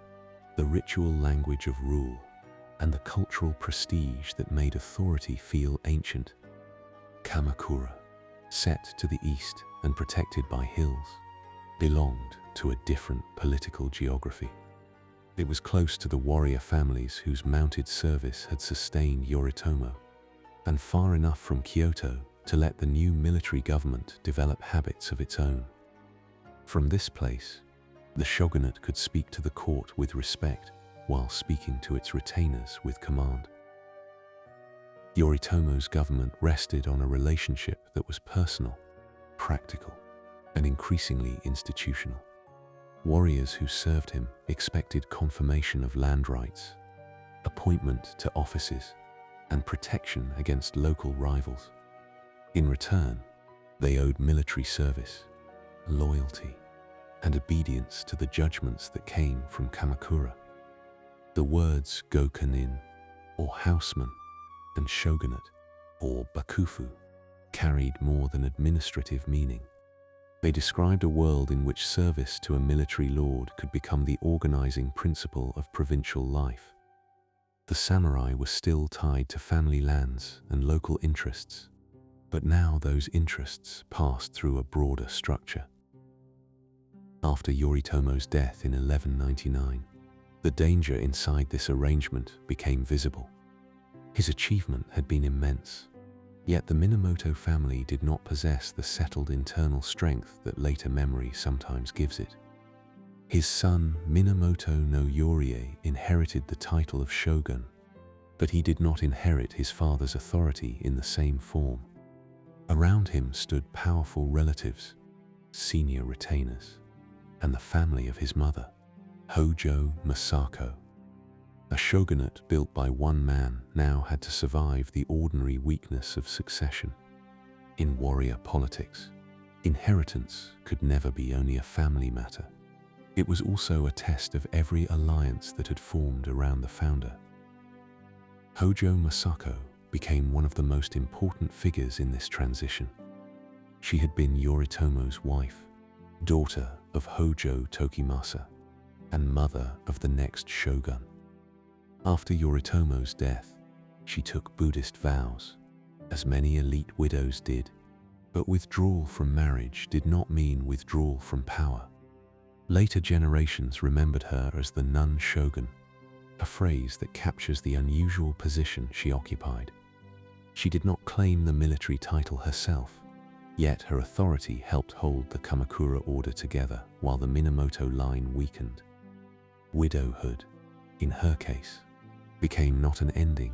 the ritual language of rule, and the cultural prestige that made authority feel ancient. Kamakura, set to the east and protected by hills, belonged to a different political geography. It was close to the warrior families whose mounted service had sustained Yoritomo, and far enough from Kyoto to let the new military government develop habits of its own. From this place, the shogunate could speak to the court with respect, while speaking to its retainers with command. Yoritomo's government rested on a relationship that was personal, practical, and increasingly institutional. Warriors who served him expected confirmation of land rights, appointment to offices, and protection against local rivals. In return, they owed military service, loyalty, and obedience to the judgments that came from Kamakura. The words gokanin, or houseman, and shogunate, or bakufu, carried more than administrative meaning. They described a world in which service to a military lord could become the organizing principle of provincial life. The samurai were still tied to family lands and local interests, but now those interests passed through a broader structure. After Yoritomo's death in 1199, the danger inside this arrangement became visible. His achievement had been immense, yet the Minamoto family did not possess the settled internal strength that later memory sometimes gives it. His son Minamoto no Yorie inherited the title of shogun, but he did not inherit his father's authority in the same form. Around him stood powerful relatives, senior retainers, and the family of his mother, Hojo Masako. A shogunate built by one man now had to survive the ordinary weakness of succession. In warrior politics, inheritance could never be only a family matter. It was also a test of every alliance that had formed around the founder. Hojo Masako became one of the most important figures in this transition. She had been Yoritomo's wife, daughter of Hojo Tokimasa, and mother of the next shogun. After Yoritomo's death, she took Buddhist vows, as many elite widows did, but withdrawal from marriage did not mean withdrawal from power. Later generations remembered her as the nun shogun, a phrase that captures the unusual position she occupied. She did not claim the military title herself, yet her authority helped hold the Kamakura order together while the Minamoto line weakened. Widowhood, in her case, became not an ending,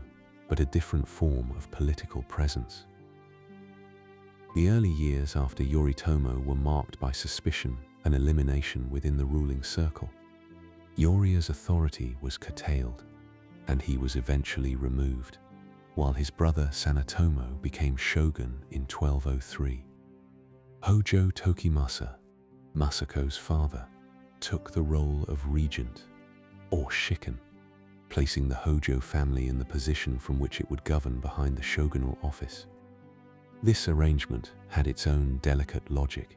but a different form of political presence. The early years after Yoritomo were marked by suspicion and elimination within the ruling circle. Yoritomo's authority was curtailed, and he was eventually removed, while his brother Sanetomo became shogun in 1203. Hojo Tokimasa, Masako's father, took the role of regent, or shikken, placing the Hojo family in the position from which it would govern behind the shogunal office. This arrangement had its own delicate logic.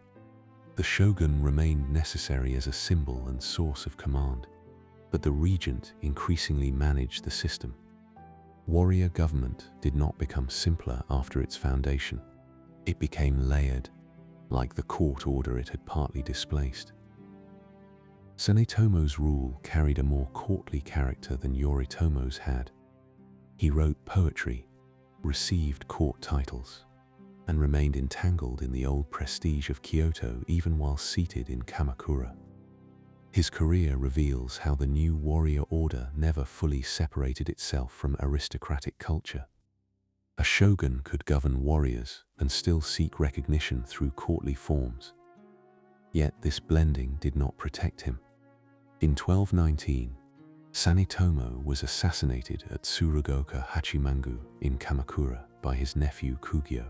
The shogun remained necessary as a symbol and source of command, but the regent increasingly managed the system. Warrior government did not become simpler after its foundation. It became layered, like the court order it had partly displaced. Sanetomo's rule carried a more courtly character than Yoritomo's had. He wrote poetry, received court titles, and remained entangled in the old prestige of Kyoto even while seated in Kamakura. His career reveals how the new warrior order never fully separated itself from aristocratic culture. A shogun could govern warriors and still seek recognition through courtly forms. Yet this blending did not protect him. In 1219, Sanetomo was assassinated at Tsurugoka Hachimangu in Kamakura by his nephew Kugyo,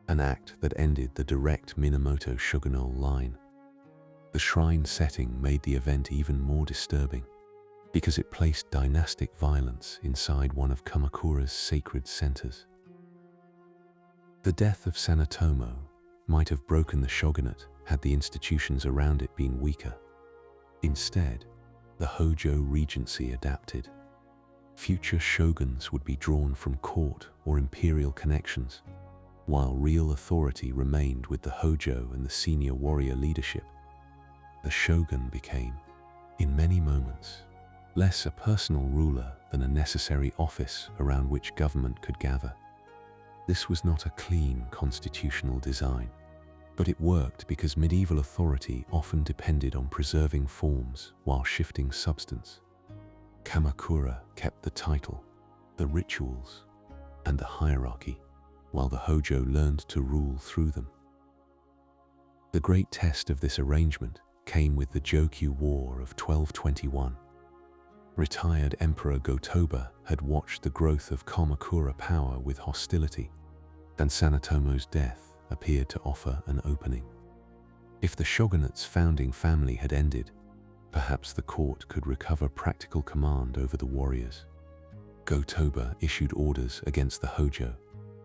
an act that ended the direct Minamoto shogunal line. The shrine setting made the event even more disturbing, because it placed dynastic violence inside one of Kamakura's sacred centers. The death of Sanetomo might have broken the shogunate had the institutions around it been weaker. Instead, the Hojo regency adapted. Future shoguns would be drawn from court or imperial connections, while real authority remained with the Hojo and the senior warrior leadership. The shogun became, in many moments, less a personal ruler than a necessary office around which government could gather. This was not a clean constitutional design, but it worked because medieval authority often depended on preserving forms while shifting substance. Kamakura kept the title, the rituals, and the hierarchy, while the Hojo learned to rule through them. The great test of this arrangement came with the Jokyu War of 1221. Retired Emperor Go-Toba had watched the growth of Kamakura power with hostility, and Sanetomo's death appeared to offer an opening. If the shogunate's founding family had ended, perhaps the court could recover practical command over the warriors. Go-Toba issued orders against the Hojo,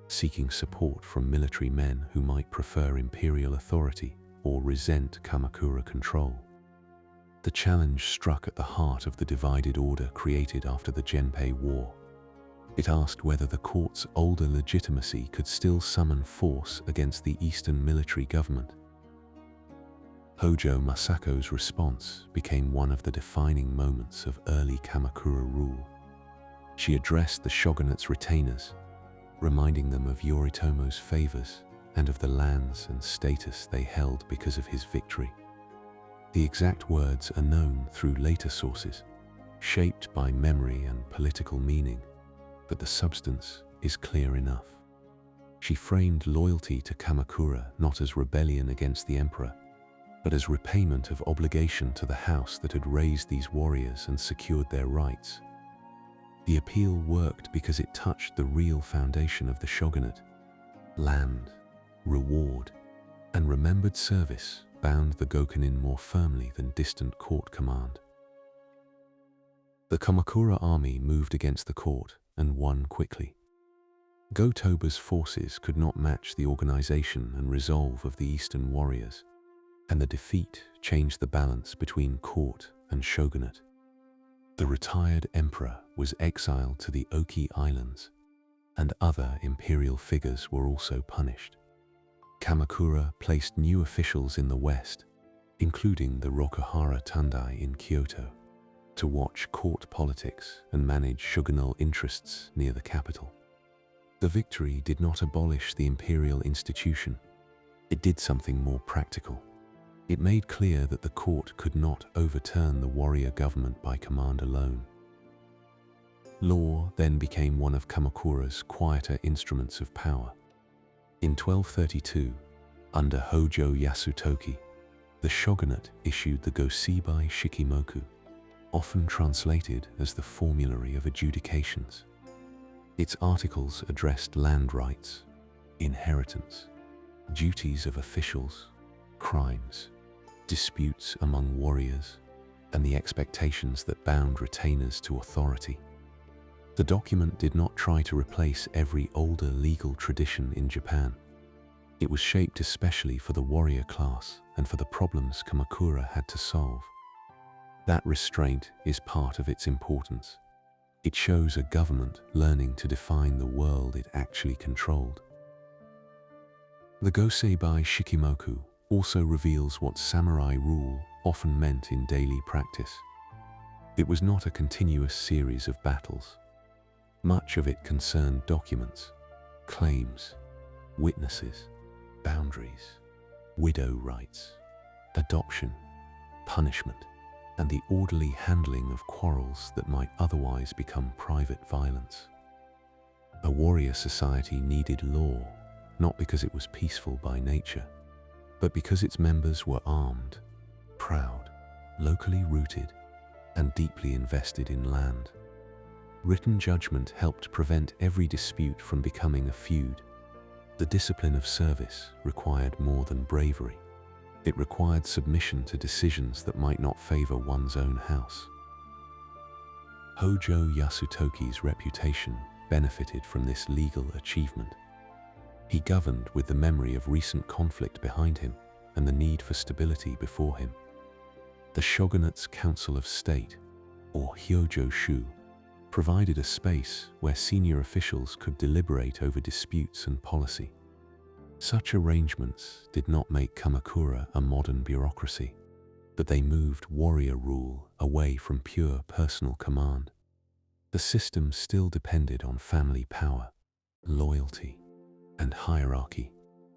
seeking support from military men who might prefer imperial authority or resent Kamakura control. The challenge struck at the heart of the divided order created after the Genpei War. It asked whether the court's older legitimacy could still summon force against the Eastern military government. Hojo Masako's response became one of the defining moments of early Kamakura rule. She addressed the shogunate's retainers, reminding them of Yoritomo's favors and of the lands and status they held because of his victory. The exact words are known through later sources, shaped by memory and political meaning, but the substance is clear enough. She framed loyalty to Kamakura not as rebellion against the emperor, but as repayment of obligation to the house that had raised these warriors and secured their rights. The appeal worked because it touched the real foundation of the shogunate. Land, reward, and remembered service bound the Gokunin more firmly than distant court command. The Kamakura army moved against the court and won quickly. Go-Toba's forces could not match the organization and resolve of the Eastern warriors, and the defeat changed the balance between court and shogunate. The retired emperor was exiled to the Oki Islands, and other imperial figures were also punished. Kamakura placed new officials in the west, including the Rokuhara Tandai in Kyoto, to watch court politics and manage shogunal interests near the capital. The victory did not abolish the imperial institution. It did something more practical. It made clear that the court could not overturn the warrior government by command alone. Law then became one of Kamakura's quieter instruments of power. In 1232, under Hojo Yasutoki, the shogunate issued the Goseibai Shikimoku, often translated as the Formulary of Adjudications. Its articles addressed land rights, inheritance, duties of officials, crimes, disputes among warriors, and the expectations that bound retainers to authority. The document did not try to replace every older legal tradition in Japan. It was shaped especially for the warrior class and for the problems Kamakura had to solve. That restraint is part of its importance. It shows a government learning to define the world it actually controlled. The Goseibai Shikimoku also reveals what samurai rule often meant in daily practice. It was not a continuous series of battles. Much of it concerned documents, claims, witnesses, boundaries, widow rights, adoption, punishment, and the orderly handling of quarrels that might otherwise become private violence. A warrior society needed law, not because it was peaceful by nature, but because its members were armed, proud, locally rooted, and deeply invested in land. Written judgment helped prevent every dispute from becoming a feud. The discipline of service required more than bravery. It required submission to decisions that might not favor one's own house. Hojo Yasutoki's reputation benefited from this legal achievement. He governed with the memory of recent conflict behind him and the need for stability before him. The shogunate's Council of State, or Hyōjō-shu, provided a space where senior officials could deliberate over disputes and policy. Such arrangements did not make Kamakura a modern bureaucracy, but they moved warrior rule away from pure personal command. The system still depended on family power, loyalty, and hierarchy,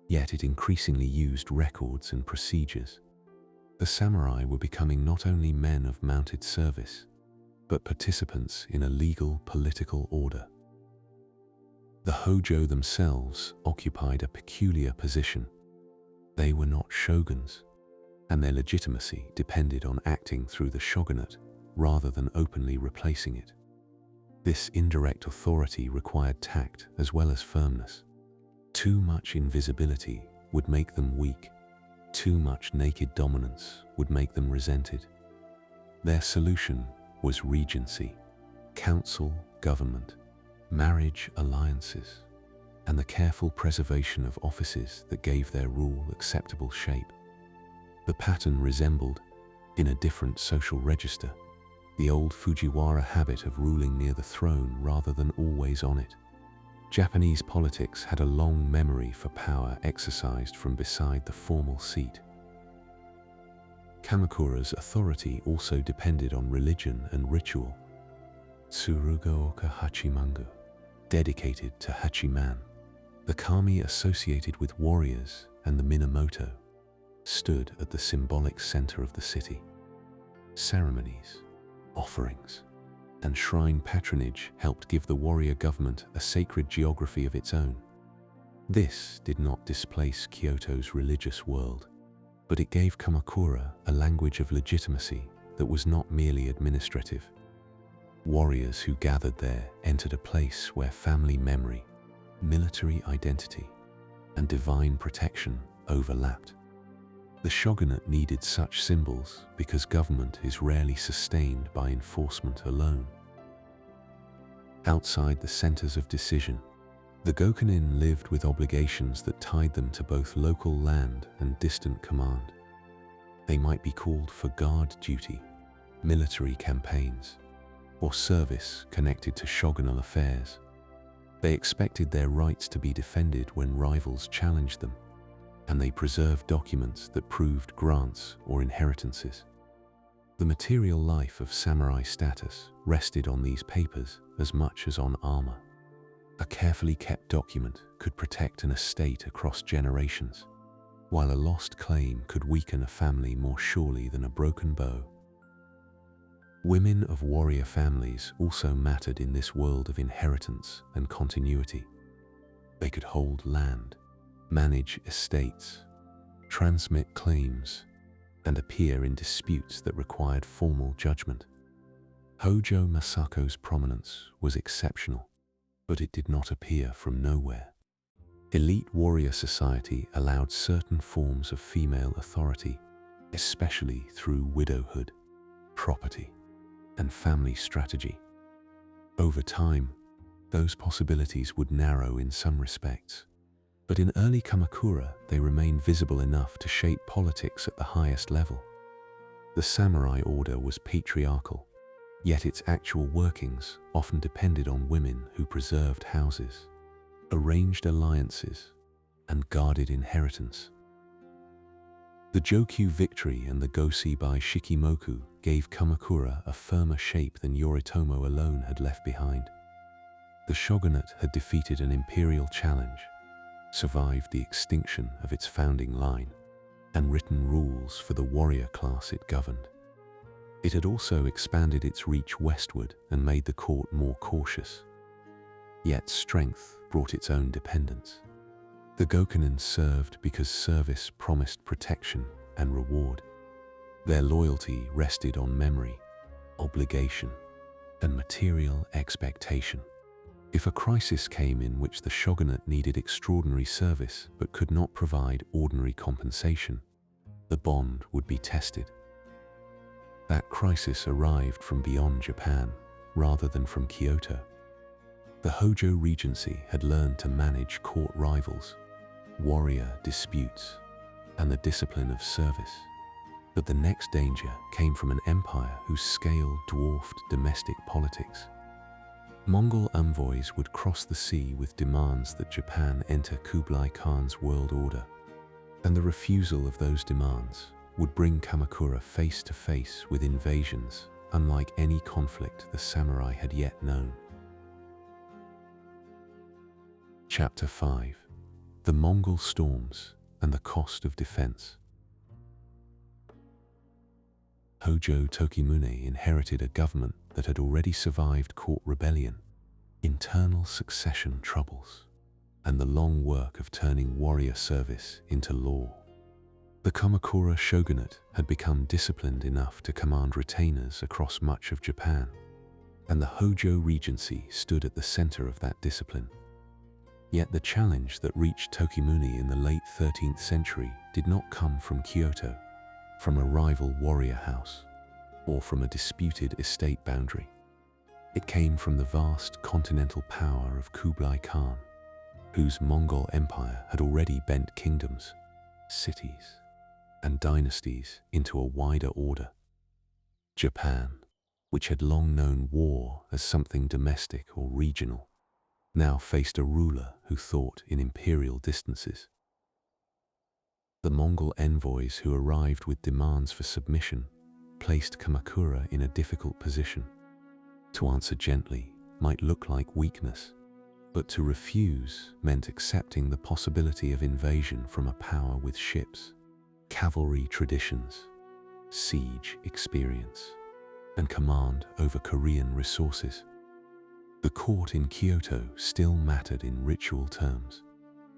yet it increasingly used records and procedures. The samurai were becoming not only men of mounted service, but participants in a legal political order. The Hojo themselves occupied a peculiar position. They were not shoguns, and their legitimacy depended on acting through the shogunate rather than openly replacing it. This indirect authority required tact as well as firmness. Too much invisibility would make them weak. Too much naked dominance would make them resented. Their solution was regency, council government, marriage alliances, and the careful preservation of offices that gave their rule acceptable shape. The pattern resembled, in a different social register, the old Fujiwara habit of ruling near the throne rather than always on it. Japanese politics had a long memory for power exercised from beside the formal seat. Kamakura's authority also depended on religion and ritual. Tsurugaoka Hachimangu, dedicated to Hachiman, the kami associated with warriors, and the Minamoto, stood at the symbolic center of the city. Ceremonies, offerings, and shrine patronage helped give the warrior government a sacred geography of its own. This did not displace Kyoto's religious world, but it gave Kamakura a language of legitimacy that was not merely administrative. Warriors who gathered there entered a place where family memory, military identity, and divine protection overlapped. The shogunate needed such symbols because government is rarely sustained by enforcement alone. Outside the centers of decision, the Gokunin lived with obligations that tied them to both local land and distant command. They might be called for guard duty, military campaigns, or service connected to shogunal affairs. They expected their rights to be defended when rivals challenged them, and they preserved documents that proved grants or inheritances. The material life of samurai status rested on these papers as much as on armor. A carefully kept document could protect an estate across generations, while a lost claim could weaken a family more surely than a broken bow. Women of warrior families also mattered in this world of inheritance and continuity. They could hold land, manage estates, transmit claims, and appear in disputes that required formal judgment. Hojo Masako's prominence was exceptional, but it did not appear from nowhere. Elite warrior society allowed certain forms of female authority, especially through widowhood, property, and family strategy. Over time, those possibilities would narrow in some respects, but in early Kamakura they remained visible enough to shape politics at the highest level. The samurai order was patriarchal, yet its actual workings often depended on women who preserved houses, arranged alliances, and guarded inheritance. The Jokyu victory and the Gosi by Shikimoku gave Kamakura a firmer shape than Yoritomo alone had left behind. The shogunate had defeated an imperial challenge, survived the extinction of its founding line, and written rules for the warrior class it governed. It had also expanded its reach westward and made the court more cautious. Yet strength brought its own dependence. The Gokunin served because service promised protection and reward. Their loyalty rested on memory, obligation, and material expectation. If a crisis came in which the shogunate needed extraordinary service but could not provide ordinary compensation, the bond would be tested. That crisis arrived from beyond Japan rather than from Kyoto. The Hojo Regency had learned to manage court rivals, warrior disputes, and the discipline of service. But the next danger came from an empire whose scale dwarfed domestic politics. Mongol envoys would cross the sea with demands that Japan enter Kublai Khan's world order, and the refusal of those demands would bring Kamakura face to face with invasions unlike any conflict the samurai had yet known. Chapter 5: The Mongol Storms and the Cost of Defense. Hojo Tokimune inherited a government that had already survived court rebellion, internal succession troubles, and the long work of turning warrior service into law. The Kamakura shogunate had become disciplined enough to command retainers across much of Japan, and the Hojo Regency stood at the center of that discipline. Yet the challenge that reached Tokimune in the late 13th century did not come from Kyoto, from a rival warrior house, or from a disputed estate boundary. It came from the vast continental power of Kublai Khan, whose Mongol empire had already bent kingdoms, cities, and dynasties into a wider order. Japan, which had long known war as something domestic or regional, now faced a ruler who thought in imperial distances. The Mongol envoys who arrived with demands for submission placed Kamakura in a difficult position. To answer gently might look like weakness, but to refuse meant accepting the possibility of invasion from a power with ships, cavalry traditions, siege experience, and command over Korean resources. The court in Kyoto still mattered in ritual terms,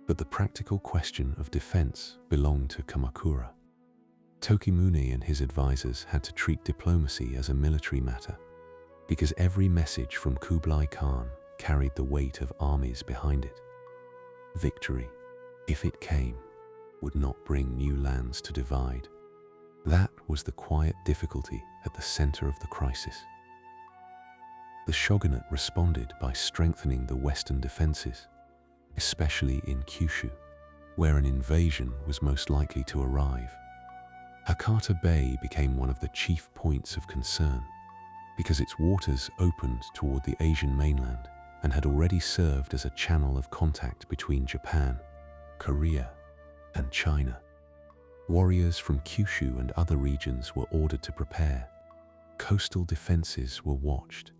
but the practical question of defense belonged to Kamakura. Tokimune and his advisors had to treat diplomacy as a military matter, because every message from Kublai Khan carried the weight of armies behind it. Victory, if it came, would not bring new lands to divide. That was the quiet difficulty at the center of the crisis. The shogunate responded by strengthening the western defenses, especially in Kyushu, where an invasion was most likely to arrive. Hakata Bay became one of the chief points of concern, because its waters opened toward the Asian mainland and had already served as a channel of contact between Japan, Korea, and China. Warriors from Kyushu and other regions were ordered to prepare. Coastal defenses were watched,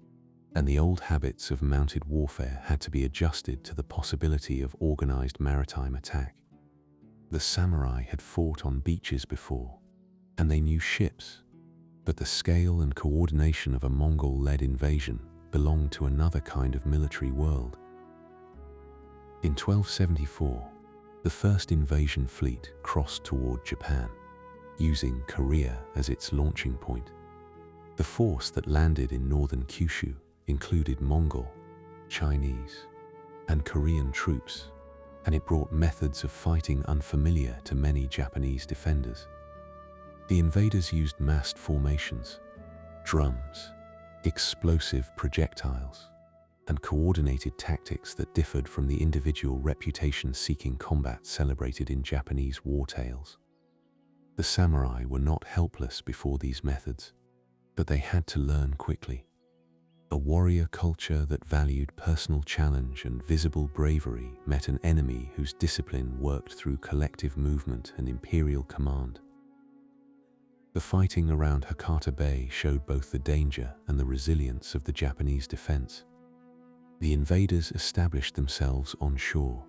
and the old habits of mounted warfare had to be adjusted to the possibility of organized maritime attack. The samurai had fought on beaches before, and they knew ships, but the scale and coordination of a Mongol-led invasion belonged to another kind of military world. In 1274, The first invasion fleet crossed toward Japan, using Korea as its launching point. The force that landed in northern Kyushu included Mongol, Chinese, and Korean troops, and it brought methods of fighting unfamiliar to many Japanese defenders. The invaders used massed formations, drums, explosive projectiles, and coordinated tactics that differed from the individual reputation-seeking combat celebrated in Japanese war tales. The samurai were not helpless before these methods, but they had to learn quickly. A warrior culture that valued personal challenge and visible bravery met an enemy whose discipline worked through collective movement and imperial command. The fighting around Hakata Bay showed both the danger and the resilience of the Japanese defense. The invaders established themselves on shore,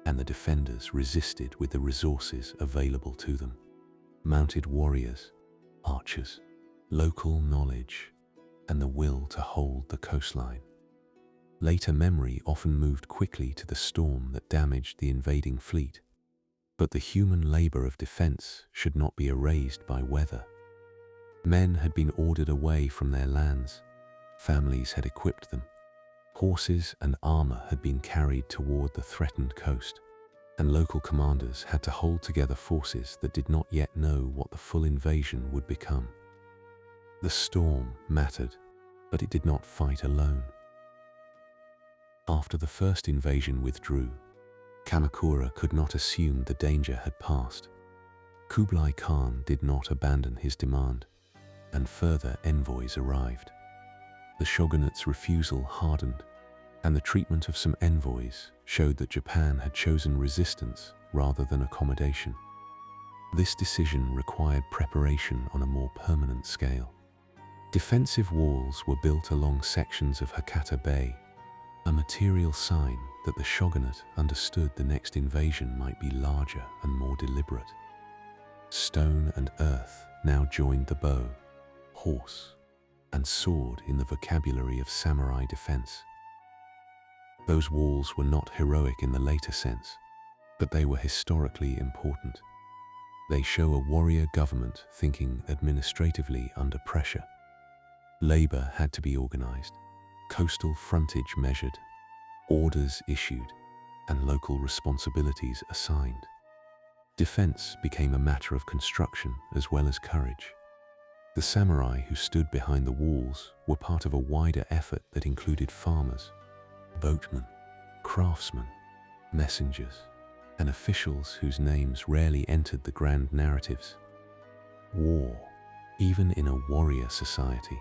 and the defenders resisted with the resources available to them. Mounted warriors, archers, local knowledge, and the will to hold the coastline. Later memory often moved quickly to the storm that damaged the invading fleet, but the human labor of defense should not be erased by weather. Men had been ordered away from their lands, families had equipped them, horses and armor had been carried toward the threatened coast, and local commanders had to hold together forces that did not yet know what the full invasion would become. The storm mattered, but it did not fight alone. After the first invasion withdrew, Kamakura could not assume the danger had passed. Kublai Khan did not abandon his demand, and further envoys arrived. The shogunate's refusal hardened, and the treatment of some envoys showed that Japan had chosen resistance rather than accommodation. This decision required preparation on a more permanent scale. Defensive walls were built along sections of Hakata Bay, a material sign that the shogunate understood the next invasion might be larger and more deliberate. Stone and earth now joined the bow, horse, and sword in the vocabulary of samurai defense. Those walls were not heroic in the later sense, but they were historically important. They show a warrior government thinking administratively under pressure. Labor had to be organized, coastal frontage measured, orders issued, and local responsibilities assigned. Defense became a matter of construction as well as courage. The samurai who stood behind the walls were part of a wider effort that included farmers, boatmen, craftsmen, messengers, and officials whose names rarely entered the grand narratives. War, even in a warrior society,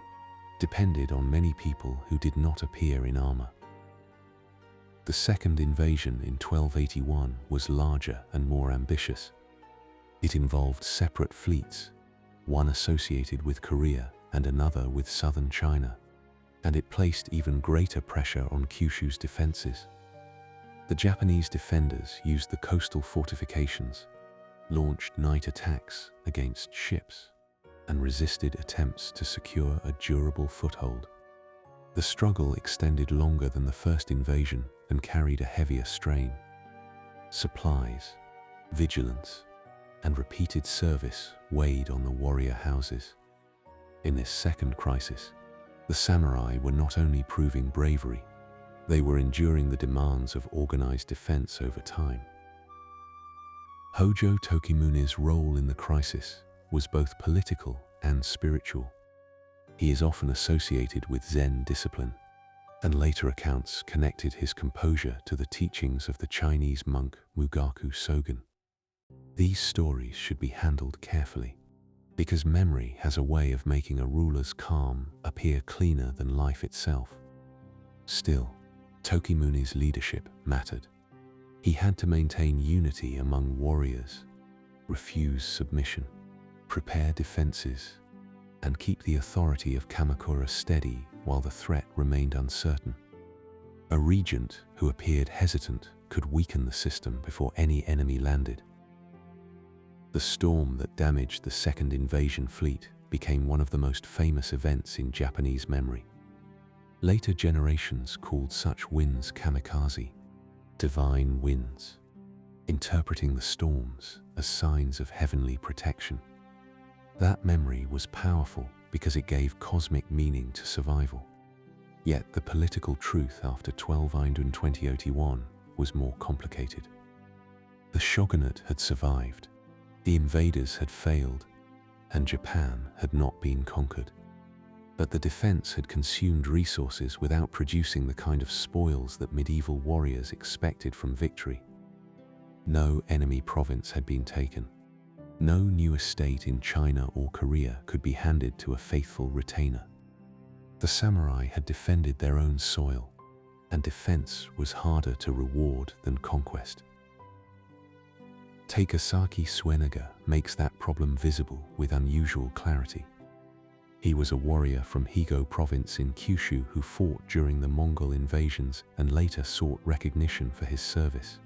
depended on many people who did not appear in armor. The second invasion in 1281 was larger and more ambitious. It involved separate fleets, one associated with Korea and another with southern China, and it placed even greater pressure on Kyushu's defenses. The Japanese defenders used the coastal fortifications, launched night attacks against ships, and resisted attempts to secure a durable foothold. The struggle extended longer than the first invasion and carried a heavier strain. Supplies, vigilance, and repeated service weighed on the warrior houses. In this second crisis, the samurai were not only proving bravery, they were enduring the demands of organized defense over time. Hojo Tokimuni's role in the crisis was both political and spiritual. He is often associated with Zen discipline, and later accounts connected his composure to the teachings of the Chinese monk Mugaku Sogen. These stories should be handled carefully, because memory has a way of making a ruler's calm appear cleaner than life itself. Still, Tokimuni's leadership mattered. He had to maintain unity among warriors, refuse submission, prepare defenses, and keep the authority of Kamakura steady while the threat remained uncertain. A regent who appeared hesitant could weaken the system before any enemy landed. The storm that damaged the second invasion fleet became one of the most famous events in Japanese memory. Later generations called such winds kamikaze, divine winds. interpreting the storms as signs of heavenly protection. That memory was powerful because it gave cosmic meaning to survival. Yet the political truth after 1281 was more complicated. The shogunate had survived, the invaders had failed, and Japan had not been conquered. But the defense had consumed resources without producing the kind of spoils that medieval warriors expected from victory. No enemy province had been taken. No new estate in China or Korea could be handed to a faithful retainer. The samurai had defended their own soil, and defense was harder to reward than conquest. Takasaki Suenaga makes that problem visible with unusual clarity. He was a warrior from Higo province in Kyushu who fought during the Mongol invasions and later sought recognition for his service.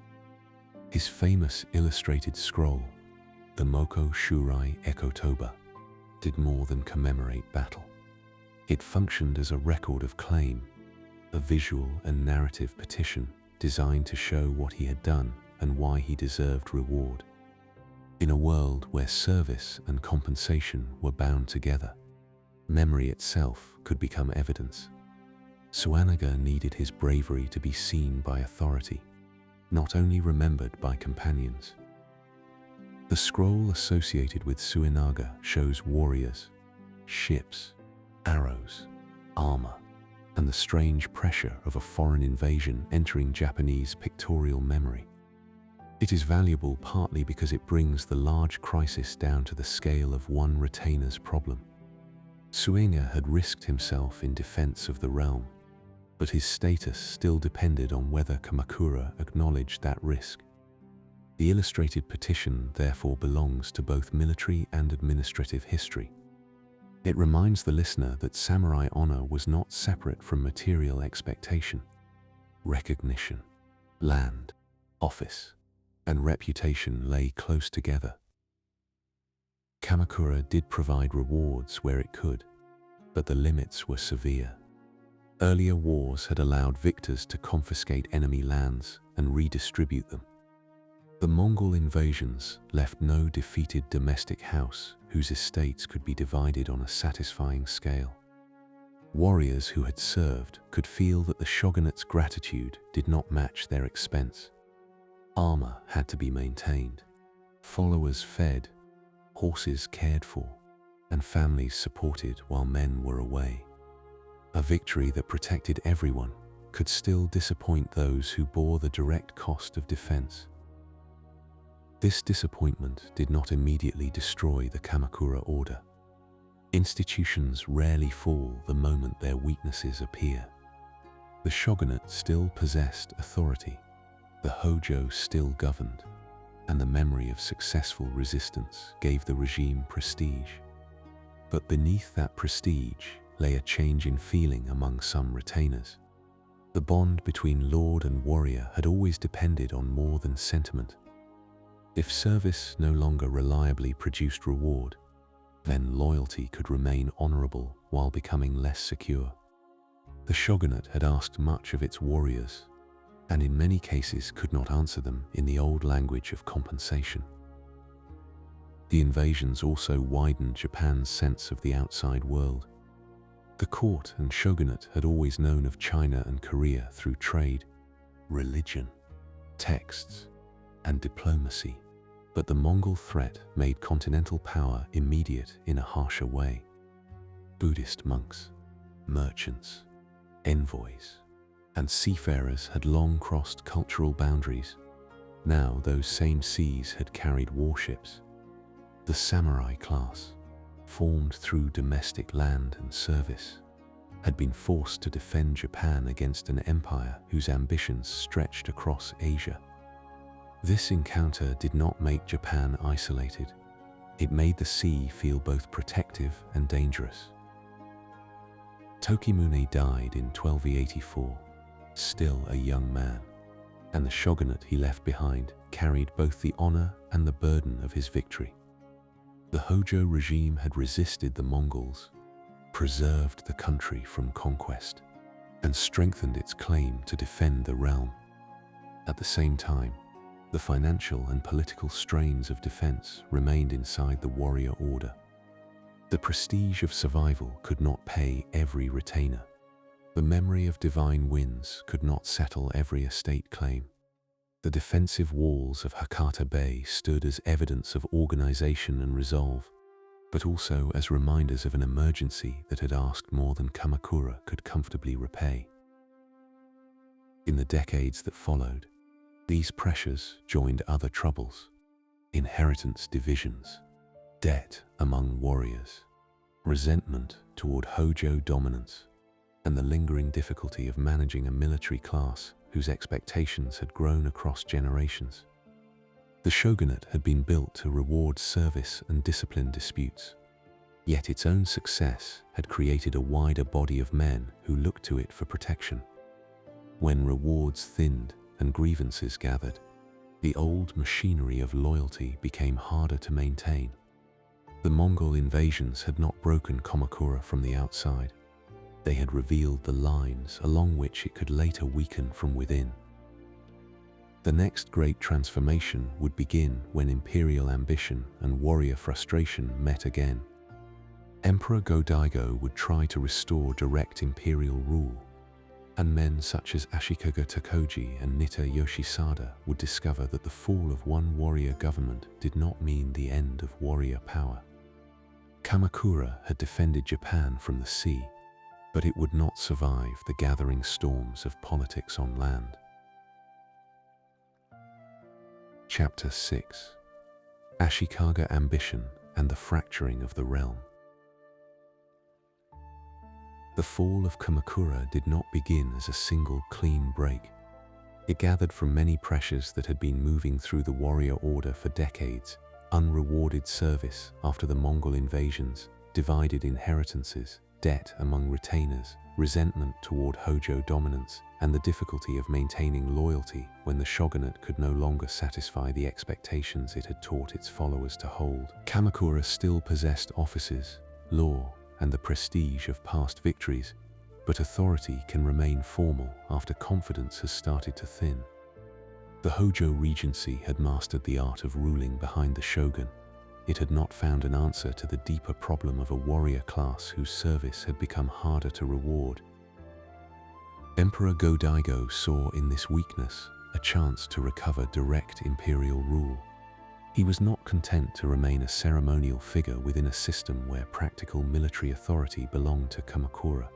His famous illustrated scroll, the Moko Shurai Ekotoba, did more than commemorate battle. It functioned as a record of claim, a visual and narrative petition designed to show what he had done and why he deserved reward. In a world where service and compensation were bound together, memory itself could become evidence. Suenaga needed his bravery to be seen by authority, not only remembered by companions. The scroll associated with Suenaga shows warriors, ships, arrows, armor, and the strange pressure of a foreign invasion entering Japanese pictorial memory. It is valuable partly because it brings the large crisis down to the scale of one retainer's problem. Suenaga had risked himself in defense of the realm, but his status still depended on whether Kamakura acknowledged that risk. The illustrated petition therefore belongs to both military and administrative history. It reminds the listener that samurai honor was not separate from material expectation. Recognition, land, office, and reputation lay close together. Kamakura did provide rewards where it could, but the limits were severe. Earlier wars had allowed victors to confiscate enemy lands and redistribute them. The Mongol invasions left no defeated domestic house whose estates could be divided on a satisfying scale. Warriors who had served could feel that the shogunate's gratitude did not match their expense. Armor had to be maintained, followers fed, horses cared for, and families supported while men were away. A victory that protected everyone could still disappoint those who bore the direct cost of defense. This disappointment did not immediately destroy the Kamakura order. Institutions rarely fall the moment their weaknesses appear. The shogunate still possessed authority, the Hojo still governed, and the memory of successful resistance gave the regime prestige. But beneath that prestige lay a change in feeling among some retainers. The bond between lord and warrior had always depended on more than sentiment. If service no longer reliably produced reward, then loyalty could remain honorable while becoming less secure. The shogunate had asked much of its warriors, and in many cases could not answer them in the old language of compensation. The invasions also widened Japan's sense of the outside world. The court and shogunate had always known of China and Korea through trade, religion, texts, and diplomacy, but the Mongol threat made continental power immediate in a harsher way. Buddhist monks, merchants, envoys, and seafarers had long crossed cultural boundaries. Now those same seas had carried warships. The samurai class, formed through domestic land and service, had been forced to defend Japan against an empire whose ambitions stretched across Asia. This encounter did not make Japan isolated. It made the sea feel both protective and dangerous. Tokimune died in 1284, still a young man, and the shogunate he left behind carried both the honor and the burden of his victory. The Hojo regime had resisted the Mongols, preserved the country from conquest, and strengthened its claim to defend the realm. At the same time, The financial and political strains of defense remained inside the warrior order. The prestige of survival could not pay every retainer. The memory of divine winds could not settle every estate claim. The defensive walls of Hakata Bay stood as evidence of organization and resolve, but also as reminders of an emergency that had asked more than Kamakura could comfortably repay. In the decades that followed, these pressures joined other troubles: inheritance divisions, debt among warriors, resentment toward Hojo dominance, and the lingering difficulty of managing a military class whose expectations had grown across generations. The shogunate had been built to reward service and discipline disputes, yet its own success had created a wider body of men who looked to it for protection. When rewards thinned and grievances gathered, the old machinery of loyalty became harder to maintain. The Mongol invasions had not broken Kamakura from the outside. They had revealed the lines along which it could later weaken from within. The next great transformation would begin when imperial ambition and warrior frustration met again. Emperor Go-Daigo would try to restore direct imperial rule, and men such as Ashikaga Tokoji and Nitta Yoshisada would discover that the fall of one warrior government did not mean the end of warrior power. Kamakura had defended Japan from the sea, but it would not survive the gathering storms of politics on land. Chapter 6: Ashikaga Ambition and the Fracturing of the Realm. The fall of Kamakura did not begin as a single clean break. It gathered from many pressures that had been moving through the warrior order for decades: unrewarded service after the Mongol invasions, divided inheritances, debt among retainers, resentment toward Hojo dominance, and the difficulty of maintaining loyalty when the shogunate could no longer satisfy the expectations it had taught its followers to hold. Kamakura still possessed offices, law, and the prestige of past victories, but authority can remain formal after confidence has started to thin. The Hojo Regency had mastered the art of ruling behind the shogun. It had not found an answer to the deeper problem of a warrior class whose service had become harder to reward. Emperor Go-Daigo saw in this weakness a chance to recover direct imperial rule. He was not content to remain a ceremonial figure within a system where practical military authority belonged to Kamakura.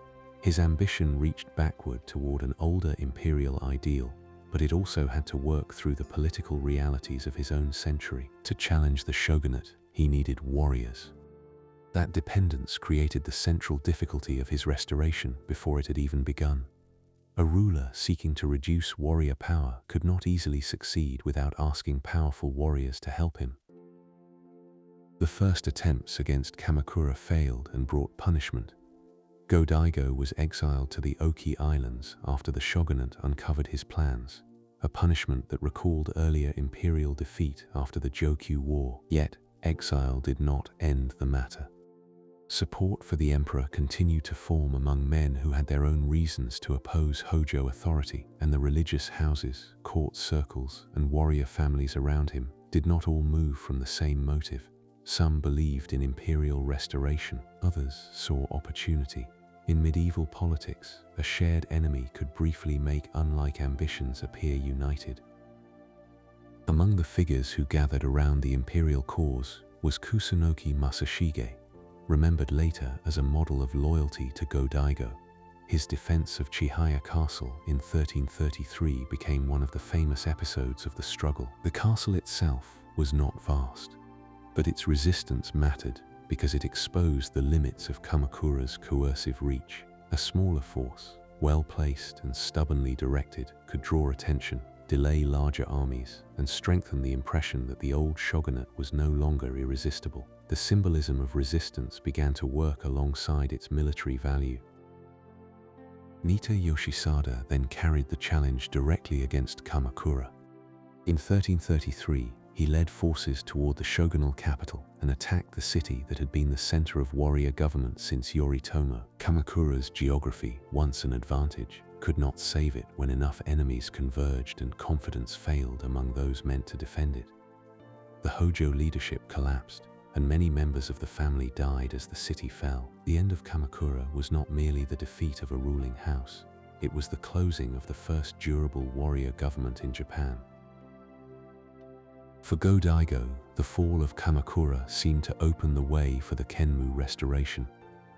His ambition reached backward toward an older imperial ideal, but it also had to work through the political realities of his own century. To challenge the shogunate, he needed warriors. That dependence created the central difficulty of his restoration before it had even begun. A ruler seeking to reduce warrior power could not easily succeed without asking powerful warriors to help him. The first attempts against Kamakura failed and brought punishment. Go-Daigo was exiled to the Oki Islands after the shogunate uncovered his plans, a punishment that recalled earlier imperial defeat after the Jokyu War. Yet, exile did not end the matter. Support for the emperor continued to form among men who had their own reasons to oppose Hojo authority, and the religious houses, court circles, and warrior families around him did not all move from the same motive. Some believed in imperial restoration, others saw opportunity. In medieval politics, a shared enemy could briefly make unlike ambitions appear united. Among the figures who gathered around the imperial cause was Kusunoki Masashige, remembered later as a model of loyalty to Go-Daigo. His defense of Chihaya Castle in 1333 became one of the famous episodes of the struggle. The castle itself was not vast, but its resistance mattered because it exposed the limits of Kamakura's coercive reach. A smaller force, well placed and stubbornly directed, could draw attention, delay larger armies, and strengthen the impression that the old shogunate was no longer irresistible. The symbolism of resistance began to work alongside its military value. Nitta Yoshisada then carried the challenge directly against Kamakura. In 1333, he led forces toward the shogunal capital and attacked the city that had been the center of warrior government since Yoritomo. Kamakura's geography, once an advantage, could not save it when enough enemies converged and confidence failed among those meant to defend it. The Hojo leadership collapsed, and many members of the family died as the city fell. The end of Kamakura was not merely the defeat of a ruling house, it was the closing of the first durable warrior government in Japan. For Go-Daigo, the fall of Kamakura seemed to open the way for the Meiji Restoration.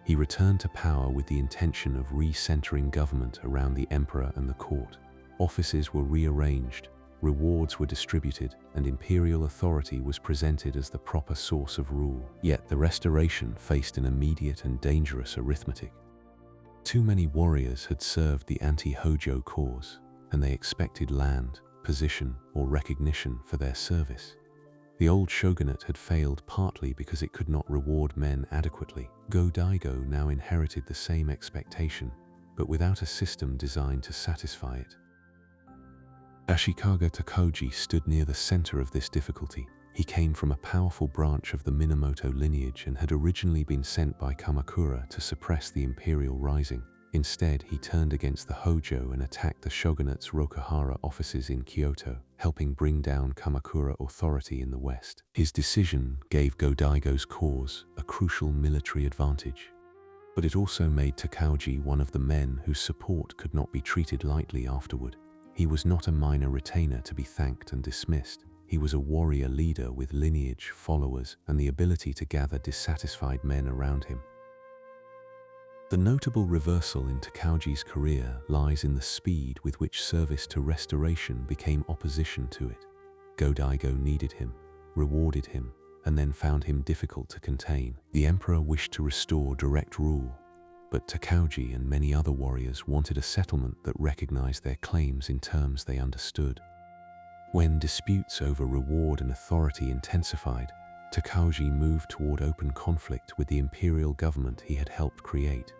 He returned to power with the intention of re-centering government around the emperor and the court. Offices were rearranged, rewards were distributed, and imperial authority was presented as the proper source of rule. Yet the restoration faced an immediate and dangerous arithmetic. Too many warriors had served the anti-Hojo cause, and they expected land, position, or recognition for their service. The old shogunate had failed partly because it could not reward men adequately. Go-Daigo now inherited the same expectation, but without a system designed to satisfy it. Ashikaga Tokugawa stood near the center of this difficulty. He came from a powerful branch of the Minamoto lineage and had originally been sent by Kamakura to suppress the imperial rising. Instead, he turned against the Hojo and attacked the shogunate's Rokuhara offices in Kyoto, helping bring down Kamakura authority in the west. His decision gave Go-Daigo's cause a crucial military advantage. But it also made Tokugawa one of the men whose support could not be treated lightly afterward. He was not a minor retainer to be thanked and dismissed. He was a warrior leader with lineage, followers, and the ability to gather dissatisfied men around him. The notable reversal in Tokugawa's career lies in the speed with which service to restoration became opposition to it. Go-Daigo needed him, rewarded him, and then found him difficult to contain. The emperor wished to restore direct rule, but Tokugawa and many other warriors wanted a settlement that recognized their claims in terms they understood. When disputes over reward and authority intensified, Tokugawa moved toward open conflict with the imperial government he had helped create.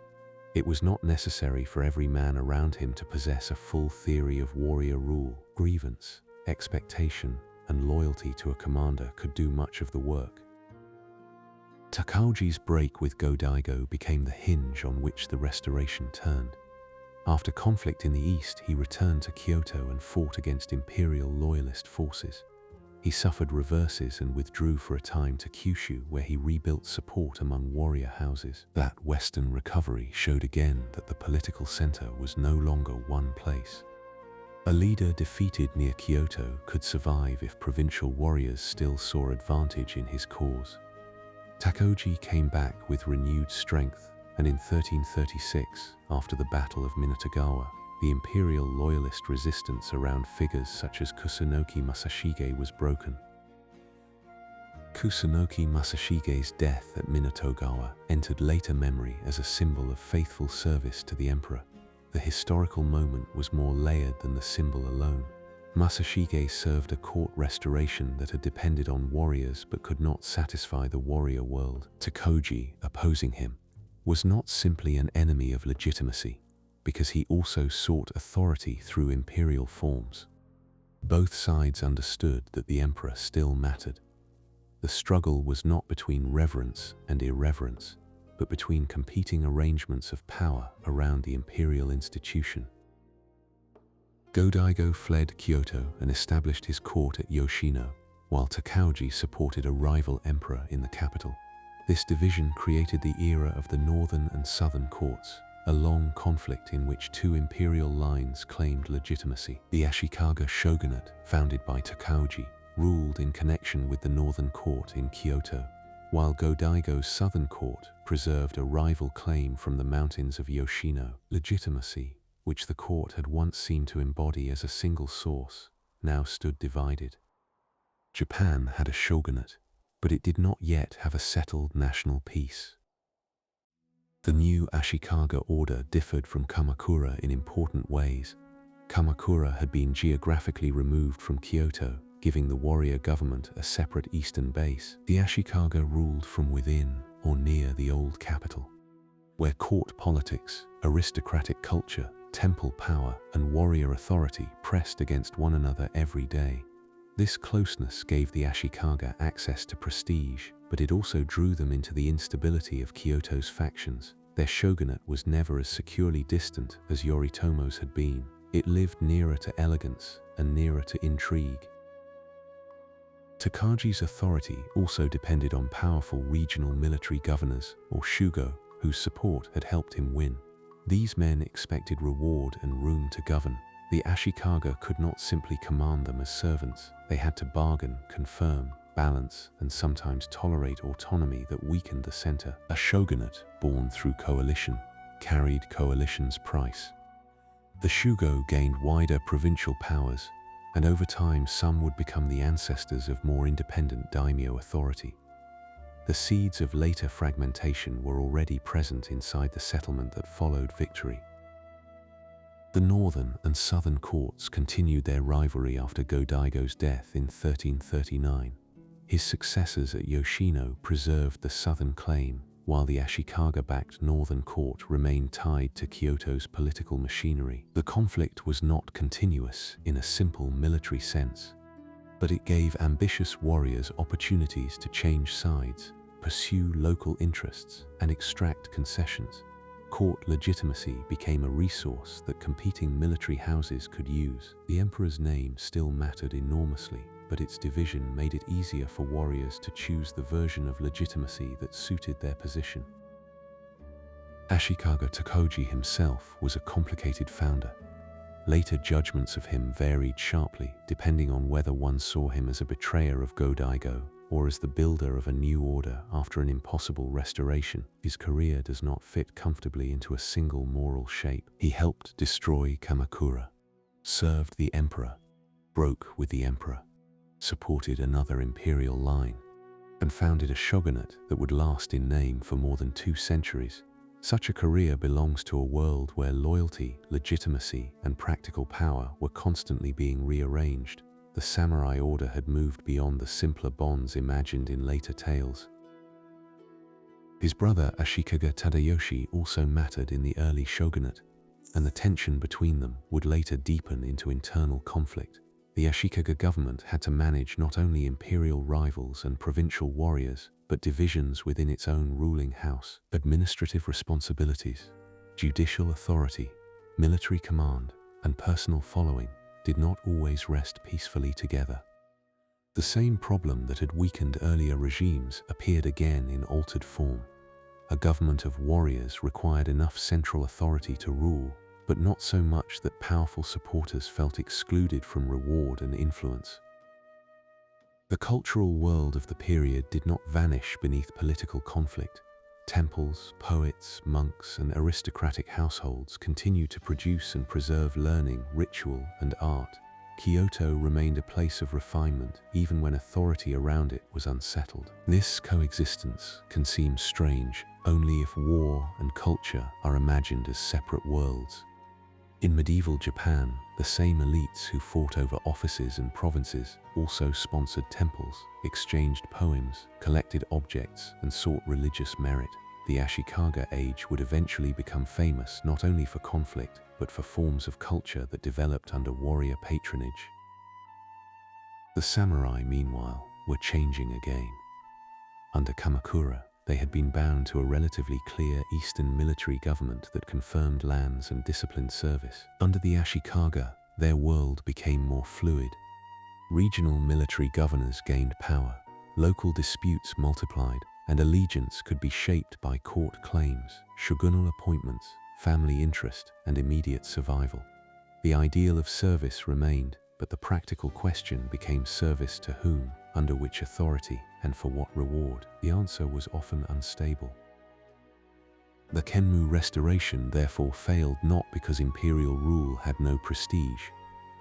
It was not necessary for every man around him to possess a full theory of warrior rule. Grievance, expectation, and loyalty to a commander could do much of the work. Tokugawa's break with Go-Daigo became the hinge on which the restoration turned. After conflict in the east, he returned to Kyoto and fought against imperial loyalist forces. He suffered reverses and withdrew for a time to Kyushu, where he rebuilt support among warrior houses. That western recovery showed again that the political center was no longer one place. A leader defeated near Kyoto could survive if provincial warriors still saw advantage in his cause. Tokugawa came back with renewed strength, and in 1336, after the Battle of Minatogawa, the imperial loyalist resistance around figures such as Kusunoki Masashige was broken. Kusunoki Masashige's death at Minatogawa entered later memory as a symbol of faithful service to the emperor. The historical moment was more layered than the symbol alone. Masashige served a court restoration that had depended on warriors but could not satisfy the warrior world. Tokugawa, opposing him, was not simply an enemy of legitimacy, because he also sought authority through imperial forms. Both sides understood that the emperor still mattered. The struggle was not between reverence and irreverence, but between competing arrangements of power around the imperial institution. Go-Daigo fled Kyoto and established his court at Yoshino, while Tokugawa supported a rival emperor in the capital. This division created the era of the northern and southern courts, a long conflict in which two imperial lines claimed legitimacy. The Ashikaga shogunate, founded by Tokugawa, ruled in connection with the northern court in Kyoto, while Go-Daigo's southern court preserved a rival claim from the mountains of Yoshino. Legitimacy, which the court had once seemed to embody as a single source, now stood divided. Japan had a shogunate, but it did not yet have a settled national peace. The new Ashikaga order differed from Kamakura in important ways. Kamakura had been geographically removed from Kyoto, giving the warrior government a separate eastern base. The Ashikaga ruled from within or near the old capital, where court politics, aristocratic culture, temple power, and warrior authority pressed against one another every day. This closeness gave the Ashikaga access to prestige, but it also drew them into the instability of Kyoto's factions. Their shogunate was never as securely distant as Yoritomo's had been. It lived nearer to elegance and nearer to intrigue. Tokaji's authority also depended on powerful regional military governors, or shugo, whose support had helped him win. These men expected reward and room to govern. The Ashikaga could not simply command them as servants. They had to bargain, confirm, balance, and sometimes tolerate autonomy that weakened the center. A shogunate, born through coalition, carried coalition's price. The shugo gained wider provincial powers, and over time some would become the ancestors of more independent daimyo authority. The seeds of later fragmentation were already present inside the settlement that followed victory. The northern and southern courts continued their rivalry after Go-Daigo's death in 1339. His successors at Yoshino preserved the southern claim, while the Ashikaga-backed northern court remained tied to Kyoto's political machinery. The conflict was not continuous in a simple military sense, but it gave ambitious warriors opportunities to change sides, pursue local interests, and extract concessions. Court legitimacy became a resource that competing military houses could use. The emperor's name still mattered enormously, but its division made it easier for warriors to choose the version of legitimacy that suited their position. Ashikaga Tokugawa himself was a complicated founder. Later judgments of him varied sharply, depending on whether one saw him as a betrayer of Go-Daigo or as the builder of a new order after an impossible restoration. His career does not fit comfortably into a single moral shape. He helped destroy Kamakura, served the emperor, broke with the emperor, supported another imperial line, and founded a shogunate that would last in name for more than 2 centuries. Such a career belongs to a world where loyalty, legitimacy, and practical power were constantly being rearranged. The samurai order had moved beyond the simpler bonds imagined in later tales. His brother Ashikaga Tadayoshi also mattered in the early shogunate, and the tension between them would later deepen into internal conflict. The Ashikaga government had to manage not only imperial rivals and provincial warriors, but divisions within its own ruling house. Administrative responsibilities, judicial authority, military command, and personal following did not always rest peacefully together. The same problem that had weakened earlier regimes appeared again in altered form. A government of warriors required enough central authority to rule, but not so much that powerful supporters felt excluded from reward and influence. The cultural world of the period did not vanish beneath political conflict. Temples, poets, monks, and aristocratic households continued to produce and preserve learning, ritual, and art. Kyoto remained a place of refinement, even when authority around it was unsettled. This coexistence can seem strange only if war and culture are imagined as separate worlds. In medieval Japan, the same elites who fought over offices and provinces also sponsored temples, exchanged poems, collected objects, and sought religious merit. The Ashikaga age would eventually become famous not only for conflict, but for forms of culture that developed under warrior patronage. The samurai, meanwhile, were changing again. Under Kamakura, they had been bound to a relatively clear Eastern military government that confirmed lands and disciplined service. Under the Ashikaga, their world became more fluid. Regional military governors gained power, local disputes multiplied, and allegiance could be shaped by court claims, shogunal appointments, family interest, and immediate survival. The ideal of service remained, but the practical question became service to whom, under which authority, and for what reward. The answer was often unstable. The Meiji Restoration therefore failed not because imperial rule had no prestige,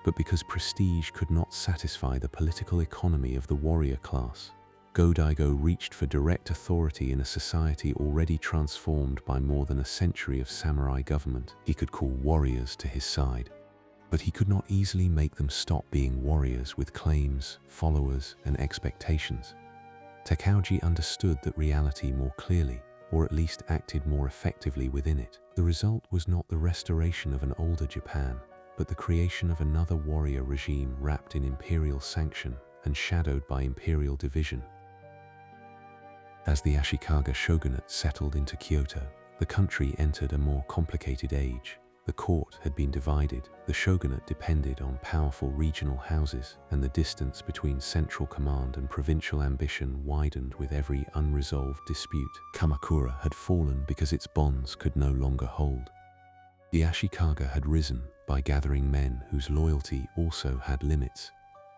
but because prestige could not satisfy the political economy of the warrior class. Go-Daigo reached for direct authority in a society already transformed by more than a century of samurai government. He could call warriors to his side, but he could not easily make them stop being warriors with claims, followers, and expectations. Tokugawa understood that reality more clearly, or at least acted more effectively within it. The result was not the restoration of an older Japan, but the creation of another warrior regime wrapped in imperial sanction and shadowed by imperial division. As the Ashikaga shogunate settled into Kyoto, The country entered a more complicated age. The court had been divided, the shogunate depended on powerful regional houses, and the distance between central command and provincial ambition widened with every unresolved dispute. Kamakura had fallen because its bonds could no longer hold. The Ashikaga had risen by gathering men whose loyalty also had limits.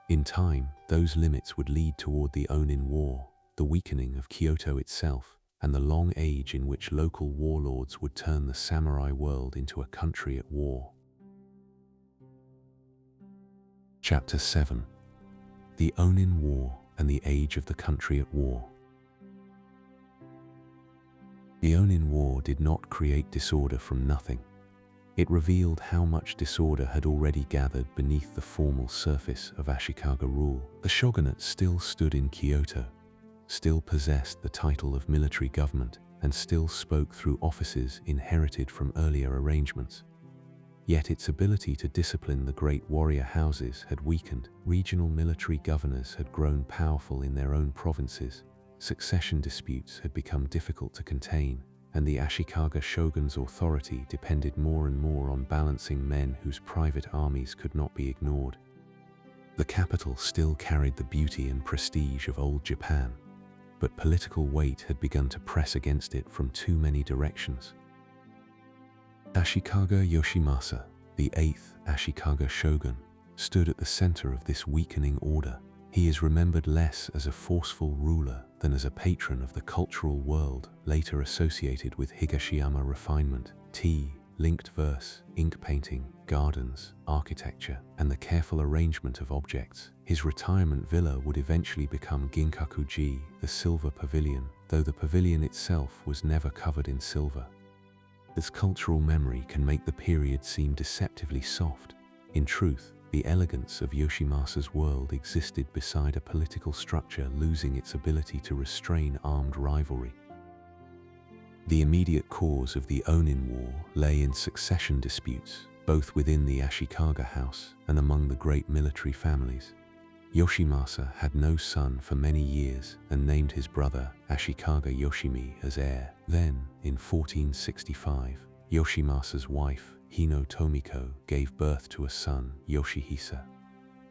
In time, those limits would lead toward the Onin War, the weakening of Kyoto itself, and the long age in which local warlords would turn the samurai world into a country at war. Chapter 7. The Onin War and the Age of the Country at War. The Onin War did not create disorder from nothing. It revealed how much disorder had already gathered beneath the formal surface of Ashikaga rule. The shogunate still stood in Kyoto, still possessed the title of military government, and still spoke through offices inherited from earlier arrangements. Yet its ability to discipline the great warrior houses had weakened. Regional military governors had grown powerful in their own provinces, succession disputes had become difficult to contain, and the Ashikaga shogun's authority depended more and more on balancing men whose private armies could not be ignored. The capital still carried the beauty and prestige of old Japan, but political weight had begun to press against it from too many directions. Ashikaga Yoshimasa, the 8th Ashikaga shogun, stood at the center of this weakening order. He is remembered less as a forceful ruler than as a patron of the cultural world, later associated with Higashiyama refinement, tea, linked verse, ink painting, gardens, architecture, and the careful arrangement of objects. His retirement villa would eventually become Ginkaku-ji, the silver pavilion, though the pavilion itself was never covered in silver. This cultural memory can make the period seem deceptively soft. In truth, the elegance of Yoshimasa's world existed beside a political structure losing its ability to restrain armed rivalry. The immediate cause of the Onin War lay in succession disputes, both within the Ashikaga house and among the great military families. Yoshimasa had no son for many years and named his brother Ashikaga Yoshimi as heir. Then, in 1465, Yoshimasa's wife, Hino Tomiko, gave birth to a son, Yoshihisa.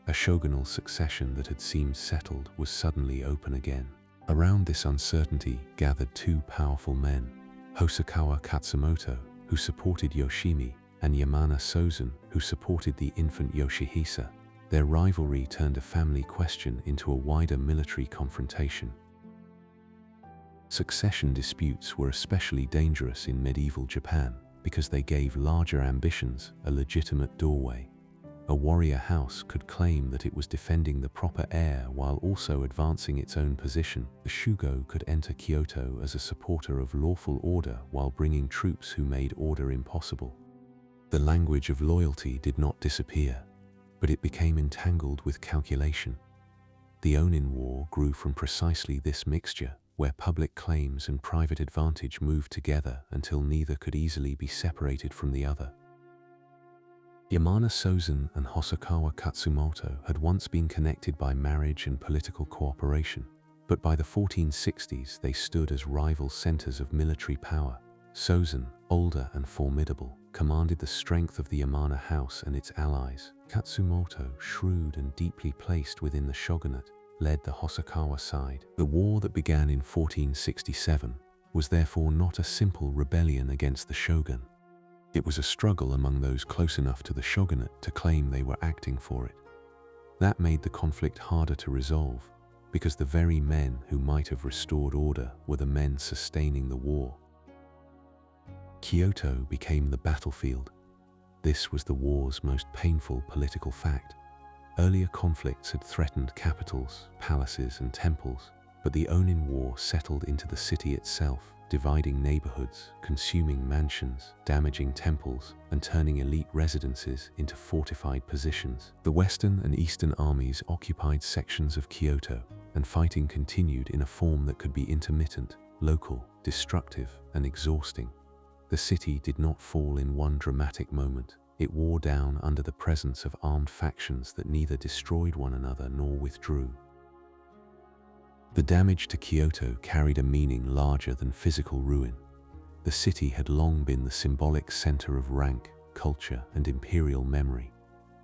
A shogunal succession that had seemed settled was suddenly open again. Around this uncertainty gathered two powerful men, Hosokawa Katsumoto, who supported Yoshimi, and Yamana Sozun, who supported the infant Yoshihisa. Their rivalry turned a family question into a wider military confrontation. Succession disputes were especially dangerous in medieval Japan because they gave larger ambitions a legitimate doorway. A warrior house could claim that it was defending the proper heir while also advancing its own position. The Shugo could enter Kyoto as a supporter of lawful order while bringing troops who made order impossible. The language of loyalty did not disappear, but it became entangled with calculation. The Onin War grew from precisely this mixture, where public claims and private advantage moved together until neither could easily be separated from the other. Yamana Sozun and Hosokawa Katsumoto had once been connected by marriage and political cooperation, but by the 1460s they stood as rival centers of military power. Sozun, older and formidable, commanded the strength of the Yamana house and its allies. Katsumoto, shrewd and deeply placed within the shogunate, led the Hosokawa side. The war that began in 1467 was therefore not a simple rebellion against the shogun. It was a struggle among those close enough to the shogunate to claim they were acting for it. That made the conflict harder to resolve, because the very men who might have restored order were the men sustaining the war. Kyoto became the battlefield. This was the war's most painful political fact. Earlier conflicts had threatened capitals, palaces, and temples, but the Onin War settled into the city itself, dividing neighborhoods, consuming mansions, damaging temples, and turning elite residences into fortified positions. The Western and Eastern armies occupied sections of Kyoto, and fighting continued in a form that could be intermittent, local, destructive, and exhausting. The city did not fall in one dramatic moment. It wore down under the presence of armed factions that neither destroyed one another nor withdrew. The damage to Kyoto carried a meaning larger than physical ruin. The city had long been the symbolic center of rank, culture, and imperial memory.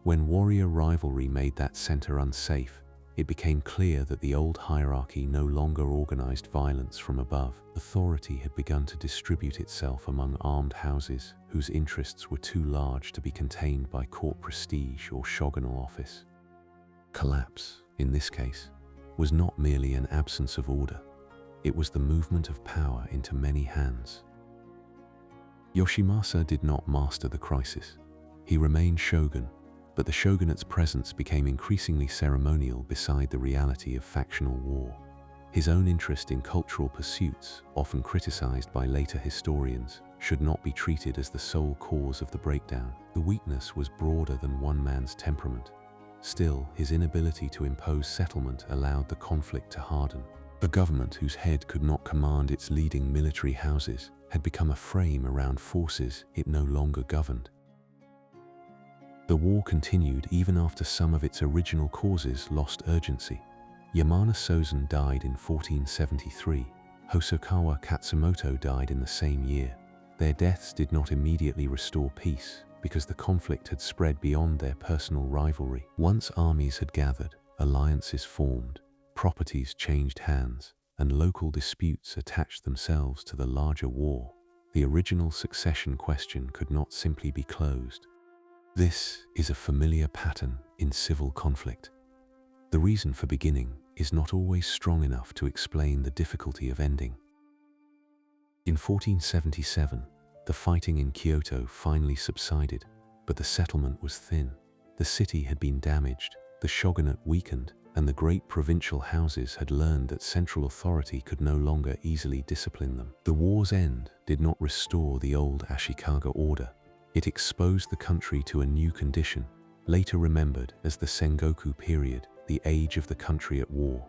When warrior rivalry made that center unsafe, it became clear that the old hierarchy no longer organized violence from above. Authority had begun to distribute itself among armed houses whose interests were too large to be contained by court prestige or shogunal office. Collapse, in this case, was not merely an absence of order. It was the movement of power into many hands. Yoshimasa did not master the crisis. He remained shogun, but the shogunate's presence became increasingly ceremonial beside the reality of factional war. His own interest in cultural pursuits, often criticized by later historians, should not be treated as the sole cause of the breakdown. The weakness was broader than one man's temperament. Still, his inability to impose settlement allowed the conflict to harden. A government whose head could not command its leading military houses had become a frame around forces it no longer governed. The war continued even after some of its original causes lost urgency. Yamana Sozen died in 1473. Hosokawa Katsumoto died in the same year. Their deaths did not immediately restore peace because the conflict had spread beyond their personal rivalry. Once armies had gathered, alliances formed, properties changed hands, and local disputes attached themselves to the larger war, the original succession question could not simply be closed. This is a familiar pattern in civil conflict. The reason for beginning is not always strong enough to explain the difficulty of ending. In 1477, the fighting in Kyoto finally subsided, but the settlement was thin. The city had been damaged, the shogunate weakened, and the great provincial houses had learned that central authority could no longer easily discipline them. The war's end did not restore the old Ashikaga order. It exposed the country to a new condition, later remembered as the Sengoku period, the age of the country at war.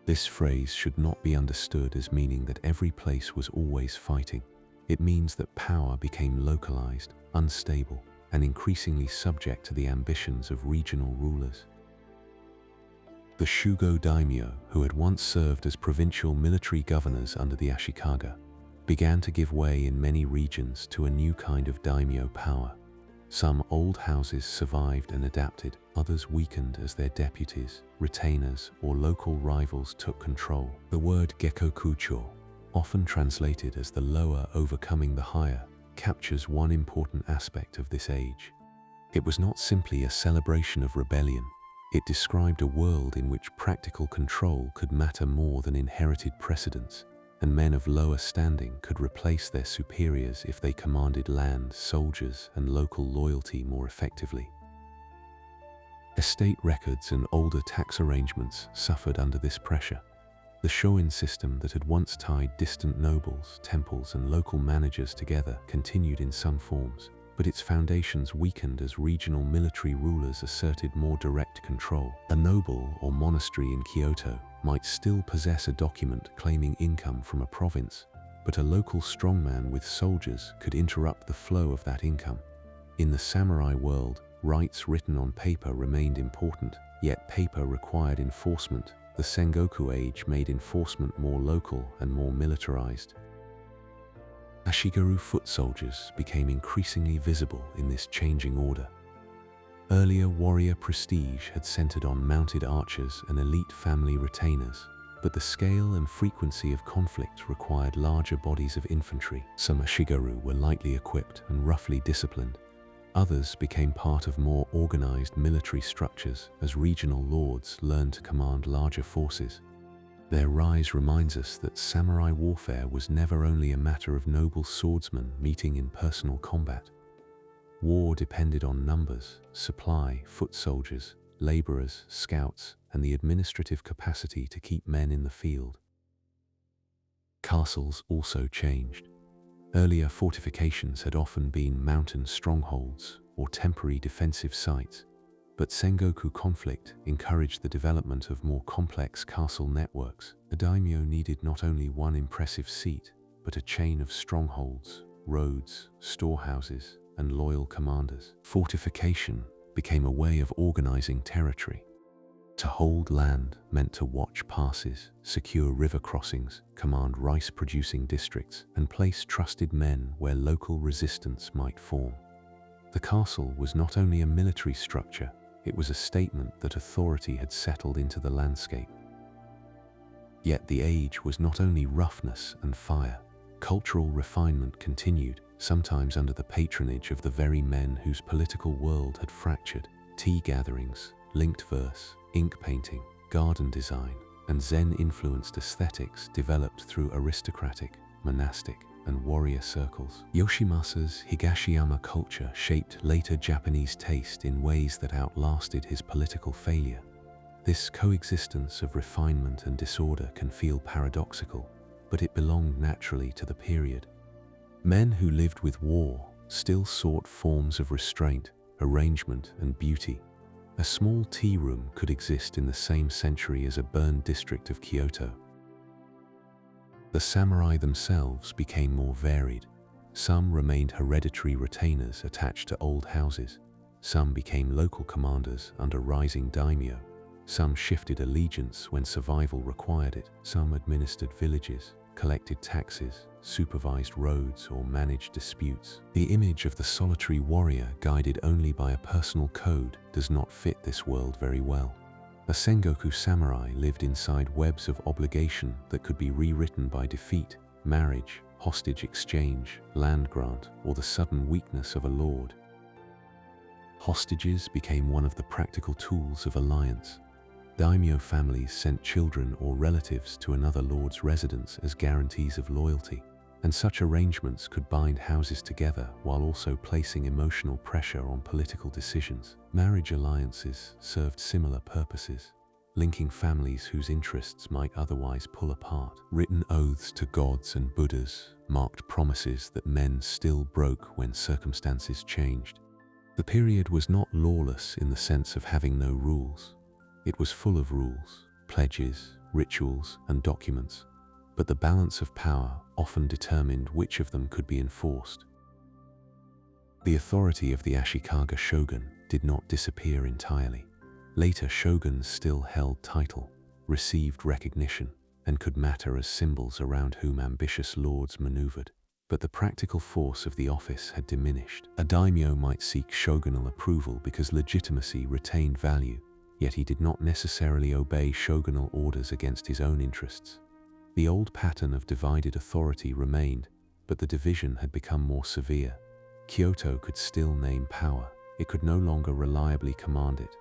This phrase should not be understood as meaning that every place was always fighting. It means that power became localized, unstable, and increasingly subject to the ambitions of regional rulers. The Shugo daimyo, who had once served as provincial military governors under the Ashikaga, began to give way in many regions to a new kind of daimyo power. Some old houses survived and adapted, others weakened as their deputies, retainers, or local rivals took control. The word Gekkokucho, often translated as the lower overcoming the higher, captures one important aspect of this age. It was not simply a celebration of rebellion. It described a world in which practical control could matter more than inherited precedents, and men of lower standing could replace their superiors if they commanded land, soldiers, and local loyalty more effectively. Estate records and older tax arrangements suffered under this pressure. The shoin system that had once tied distant nobles, temples, and local managers together continued in some forms, but its foundations weakened as regional military rulers asserted more direct control. A noble or monastery in Kyoto might still possess a document claiming income from a province, but a local strongman with soldiers could interrupt the flow of that income. In the samurai world, rights written on paper remained important, yet paper required enforcement. The Sengoku age made enforcement more local and more militarized. Ashigaru foot soldiers became increasingly visible in this changing order. Earlier warrior prestige had centered on mounted archers and elite family retainers, but the scale and frequency of conflict required larger bodies of infantry. Some Ashigaru were lightly equipped and roughly disciplined. Others became part of more organized military structures as regional lords learned to command larger forces. Their rise reminds us that samurai warfare was never only a matter of noble swordsmen meeting in personal combat. War depended on numbers, supply, foot soldiers, laborers, scouts, and the administrative capacity to keep men in the field. Castles also changed. Earlier fortifications had often been mountain strongholds or temporary defensive sites, but Sengoku conflict encouraged the development of more complex castle networks. The daimyo needed not only one impressive seat, but a chain of strongholds, roads, storehouses, and loyal commanders. Fortification became a way of organizing territory. To hold land meant to watch passes, secure river crossings, command rice-producing districts, and place trusted men where local resistance might form. The castle was not only a military structure, it was a statement that authority had settled into the landscape. Yet the age was not only roughness and fire. Cultural refinement continued, sometimes under the patronage of the very men whose political world had fractured. Tea gatherings, linked verse, ink painting, garden design, and Zen-influenced aesthetics developed through aristocratic, monastic, and warrior circles. Yoshimasa's Higashiyama culture shaped later Japanese taste in ways that outlasted his political failure. This coexistence of refinement and disorder can feel paradoxical, but it belonged naturally to the period. Men who lived with war still sought forms of restraint, arrangement, and beauty. A small tea room could exist in the same century as a burned district of Kyoto. The samurai themselves became more varied. Some remained hereditary retainers attached to old houses. Some became local commanders under rising daimyo. Some shifted allegiance when survival required it. Some administered villages, collected taxes, supervised roads, or managed disputes. The image of the solitary warrior guided only by a personal code does not fit this world very well. A Sengoku samurai lived inside webs of obligation that could be rewritten by defeat, marriage, hostage exchange, land grant, or the sudden weakness of a lord. Hostages became one of the practical tools of alliance. Daimyo families sent children or relatives to another lord's residence as guarantees of loyalty, and such arrangements could bind houses together while also placing emotional pressure on political decisions. Marriage alliances served similar purposes, linking families whose interests might otherwise pull apart. Written oaths to gods and Buddhas marked promises that men still broke when circumstances changed. The period was not lawless in the sense of having no rules. It was full of rules, pledges, rituals, and documents, but the balance of power often determined which of them could be enforced. The authority of the Ashikaga shogun did not disappear entirely. Later shoguns still held title, received recognition, and could matter as symbols around whom ambitious lords maneuvered. But the practical force of the office had diminished. A daimyo might seek shogunal approval because legitimacy retained value, yet he did not necessarily obey shogunal orders against his own interests. The old pattern of divided authority remained, but the division had become more severe. Kyoto could still name power, it could no longer reliably command it.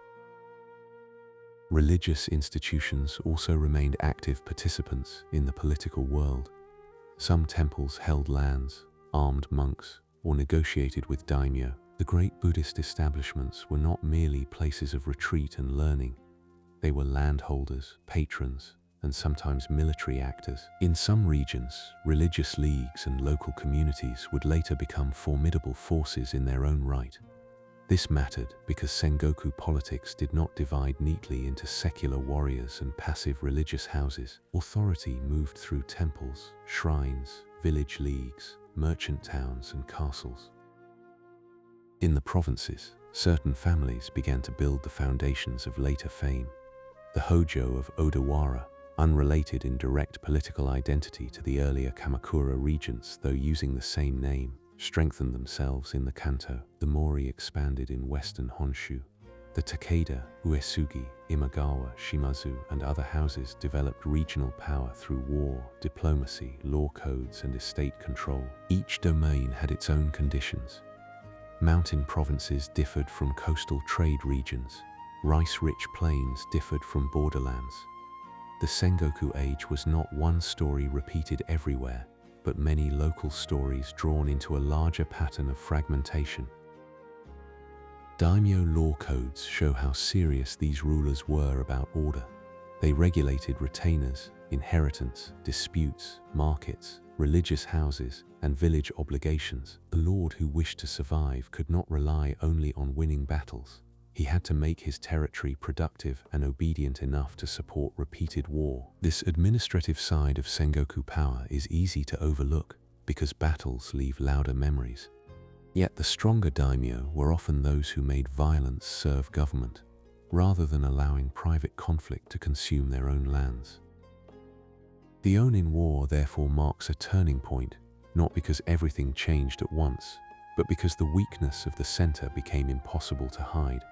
Religious institutions also remained active participants in the political world. Some temples held lands, armed monks, or negotiated with daimyo. The great Buddhist establishments were not merely places of retreat and learning. They were landholders, patrons, and sometimes military actors. In some regions, religious leagues and local communities would later become formidable forces in their own right. This mattered because Sengoku politics did not divide neatly into secular warriors and passive religious houses. Authority moved through temples, shrines, village leagues, merchant towns, and castles. In the provinces, certain families began to build the foundations of later fame. The Hojo of Odawara, unrelated in direct political identity to the earlier Kamakura regents though using the same name, strengthened themselves in the Kanto. The Mori expanded in western Honshu. The Takeda, Uesugi, Imagawa, Shimazu, and other houses developed regional power through war, diplomacy, law codes, and estate control. Each domain had its own conditions. Mountain provinces differed from coastal trade regions. Rice-rich plains differed from borderlands. The Sengoku age was not one story repeated everywhere, but many local stories drawn into a larger pattern of fragmentation. Daimyo law codes show how serious these rulers were about order. They regulated retainers, inheritance, disputes, markets, religious houses, and village obligations. The lord who wished to survive could not rely only on winning battles. He had to make his territory productive and obedient enough to support repeated war. This administrative side of Sengoku power is easy to overlook because battles leave louder memories. Yet the stronger daimyo were often those who made violence serve government. rather than allowing private conflict to consume their own lands. The Onin War therefore marks a turning point, not because everything changed at once, but because the weakness of the center became impossible to hide.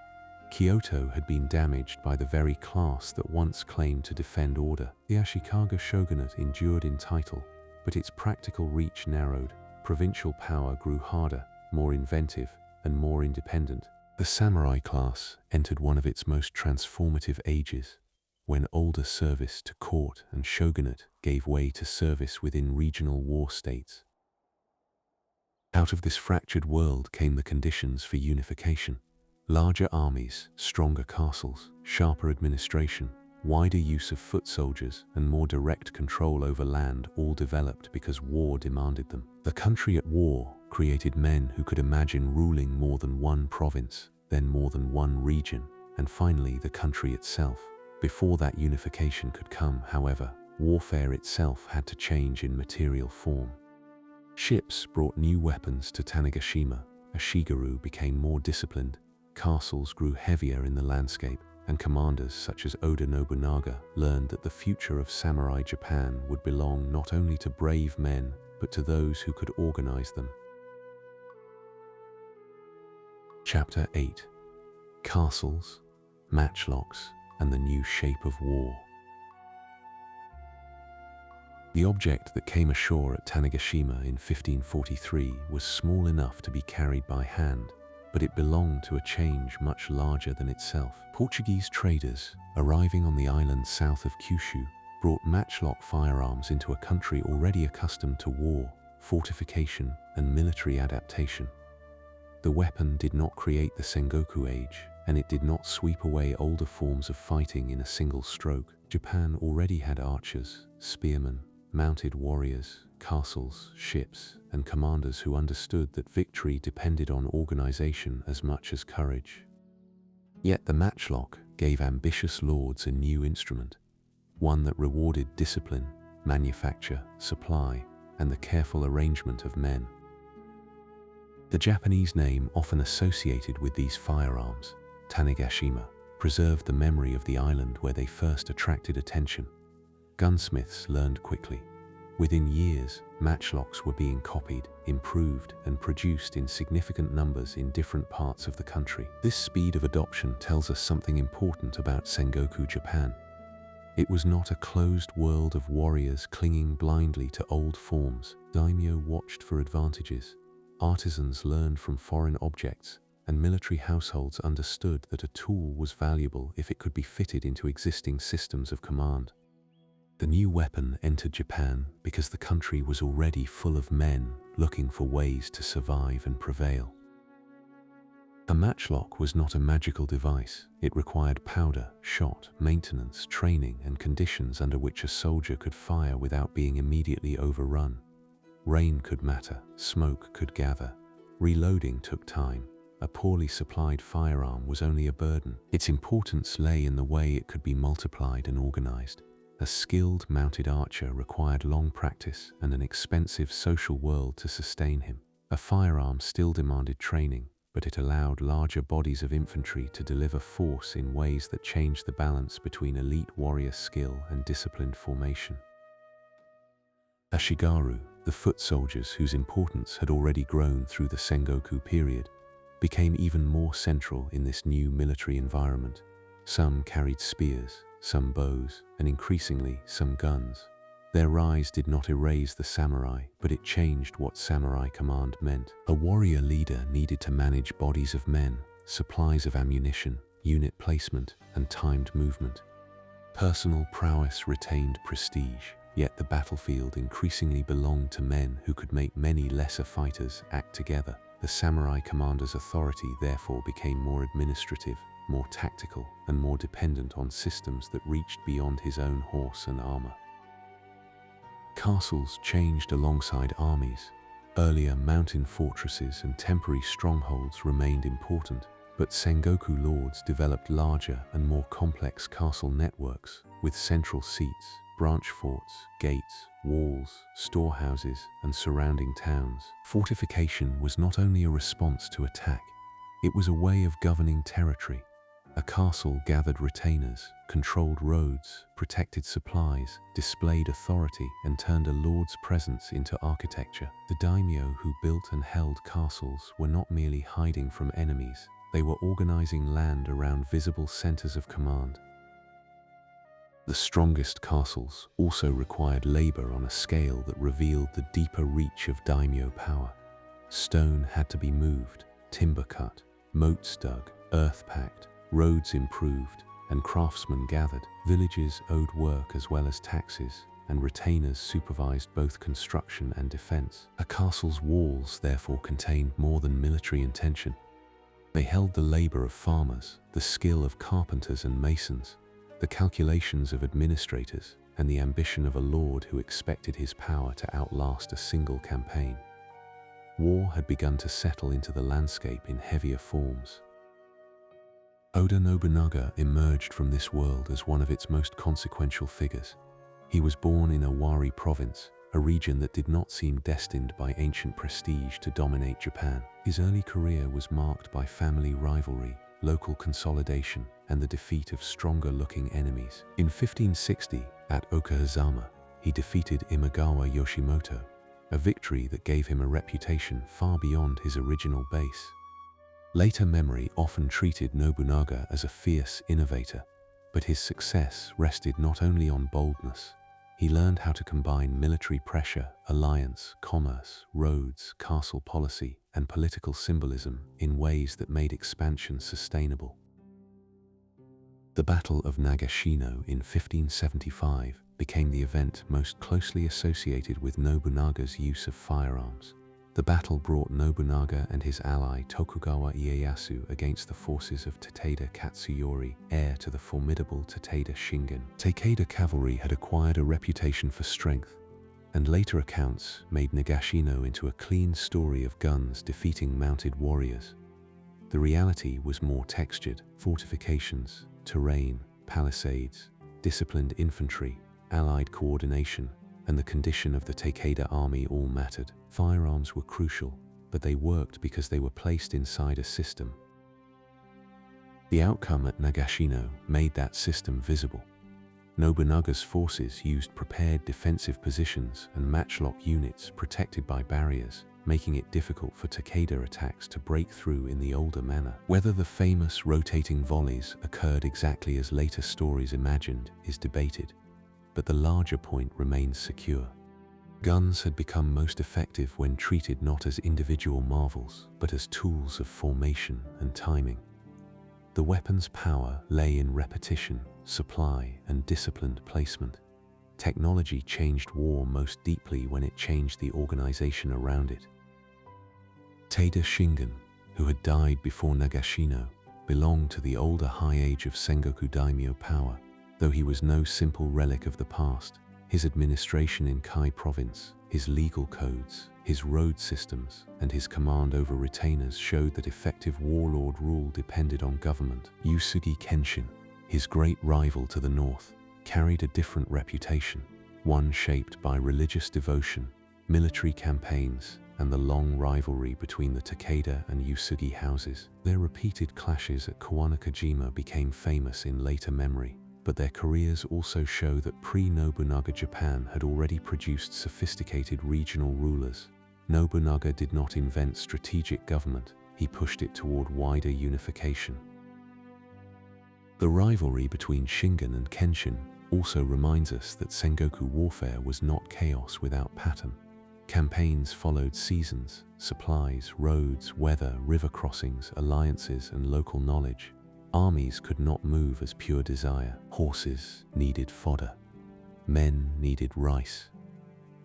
Kyoto had been damaged by the very class that once claimed to defend order. The Ashikaga shogunate endured in title, but its practical reach narrowed. Provincial power grew harder, more inventive, and more independent. The samurai class entered one of its most transformative ages, when older service to court and shogunate gave way to service within regional war states. Out of this fractured world came the conditions for unification. Larger armies, stronger castles, sharper administration, wider use of foot soldiers, and more direct control over land all developed because war demanded them. The country at war created men who could imagine ruling more than one province, then more than one region, and finally the country itself. Before that unification could come, however, warfare itself had to change in material form. Ships brought new weapons to Tanegashima, a shigaru became more disciplined, castles grew heavier in the landscape, and commanders such as Oda Nobunaga learned that the future of samurai Japan would belong not only to brave men, but to those who could organize them. Chapter 8: Castles, Matchlocks, and the New Shape of War. The object that came ashore at Tanegashima in 1543 was small enough to be carried by hand, but it belonged to a change much larger than itself. Portuguese traders, arriving on the island south of Kyushu, brought matchlock firearms into a country already accustomed to war, fortification, and military adaptation. The weapon did not create the Sengoku age, and it did not sweep away older forms of fighting in a single stroke. Japan already had archers, spearmen, mounted warriors, castles, ships, and commanders who understood that victory depended on organization as much as courage. Yet the matchlock gave ambitious lords a new instrument, one that rewarded discipline, manufacture, supply, and the careful arrangement of men. The Japanese name often associated with these firearms, Tanegashima, preserved the memory of the island where they first attracted attention. Gunsmiths learned quickly. Within years, matchlocks were being copied, improved, and produced in significant numbers in different parts of the country. This speed of adoption tells us something important about Sengoku Japan. It was not a closed world of warriors clinging blindly to old forms. Daimyo watched for advantages. Artisans learned from foreign objects, and military households understood that a tool was valuable if it could be fitted into existing systems of command. The new weapon entered Japan because the country was already full of men looking for ways to survive and prevail. A matchlock was not a magical device. It required powder, shot, maintenance, training, and conditions under which a soldier could fire without being immediately overrun. Rain could matter, smoke could gather. Reloading took time. A poorly supplied firearm was only a burden. Its importance lay in the way it could be multiplied and organized. A skilled mounted archer required long practice and an expensive social world to sustain him. A firearm still demanded training, but it allowed larger bodies of infantry to deliver force in ways that changed the balance between elite warrior skill and disciplined formation. Ashigaru, the foot soldiers whose importance had already grown through the Sengoku period, became even more central in this new military environment. Some carried spears, some bows, and increasingly some guns. Their rise did not erase the samurai, but it changed what samurai command meant. A warrior leader needed to manage bodies of men, supplies of ammunition, unit placement, and timed movement. Personal prowess retained prestige, yet the battlefield increasingly belonged to men who could make many lesser fighters act together. The samurai commander's authority therefore became more administrative, more tactical, and more dependent on systems that reached beyond his own horse and armor. Castles changed alongside armies. Earlier mountain fortresses and temporary strongholds remained important, but Sengoku lords developed larger and more complex castle networks, with central seats, branch forts, gates, walls, storehouses, and surrounding towns. Fortification was not only a response to attack, it was a way of governing territory. A castle gathered retainers, controlled roads, protected supplies, displayed authority, and turned a lord's presence into architecture. The daimyo who built and held castles were not merely hiding from enemies, they were organizing land around visible centers of command. The strongest castles also required labor on a scale that revealed the deeper reach of daimyo power. Stone had to be moved, timber cut, moats dug, earth packed, roads improved, and craftsmen gathered. Villages owed work as well as taxes, and retainers supervised both construction and defense. A castle's walls therefore contained more than military intention. They held the labor of farmers, the skill of carpenters and masons, the calculations of administrators, and the ambition of a lord who expected his power to outlast a single campaign. War had begun to settle into the landscape in heavier forms. Oda Nobunaga emerged from this world as one of its most consequential figures. He was born in Owari province, a region that did not seem destined by ancient prestige to dominate Japan. His early career was marked by family rivalry, local consolidation, and the defeat of stronger-looking enemies. In 1560, at Okahazama, he defeated Imagawa Yoshimoto, a victory that gave him a reputation far beyond his original base. Later memory often treated Nobunaga as a fierce innovator, but his success rested not only on boldness. He learned how to combine military pressure, alliance, commerce, roads, castle policy, and political symbolism in ways that made expansion sustainable. The Battle of Nagashino in 1575 became the event most closely associated with Nobunaga's use of firearms. The battle brought Nobunaga and his ally Tokugawa Ieyasu against the forces of Takeda Katsuyori, heir to the formidable Takeda Shingen. Takeda cavalry had acquired a reputation for strength, and later accounts made Nagashino into a clean story of guns defeating mounted warriors. The reality was more textured: fortifications, terrain, palisades, disciplined infantry, allied coordination, and the condition of the Takeda army all mattered. Firearms were crucial, but they worked because they were placed inside a system. The outcome at Nagashino made that system visible. Nobunaga's forces used prepared defensive positions and matchlock units protected by barriers, making it difficult for Takeda attacks to break through in the older manner. Whether the famous rotating volleys occurred exactly as later stories imagined is debated, but the larger point remains secure. Guns had become most effective when treated not as individual marvels, but as tools of formation and timing. The weapon's power lay in repetition, supply, and disciplined placement. Technology changed war most deeply when it changed the organization around it. Takeda Shingen, who had died before Nagashino, belonged to the older high age of Sengoku daimyo power. Though he was no simple relic of the past, his administration in Kai province, his legal codes, his road systems, and his command over retainers showed that effective warlord rule depended on government. Uesugi Kenshin, his great rival to the north, carried a different reputation, one shaped by religious devotion, military campaigns, and the long rivalry between the Takeda and Uesugi houses. Their repeated clashes at Kawanakajima became famous in later memory, but their careers also show that pre-Nobunaga Japan had already produced sophisticated regional rulers. Nobunaga did not invent strategic government, he pushed it toward wider unification. The rivalry between Shingen and Kenshin also reminds us that Sengoku warfare was not chaos without pattern. Campaigns followed seasons, supplies, roads, weather, river crossings, alliances, and local knowledge. Armies could not move as pure desire. Horses needed fodder. Men needed rice.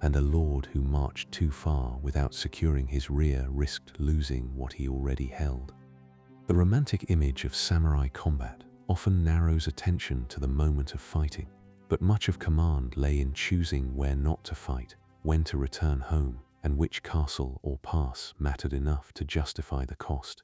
And a lord who marched too far without securing his rear risked losing what he already held. The romantic image of samurai combat often narrows attention to the moment of fighting, but much of command lay in choosing where not to fight, when to return home, and which castle or pass mattered enough to justify the cost.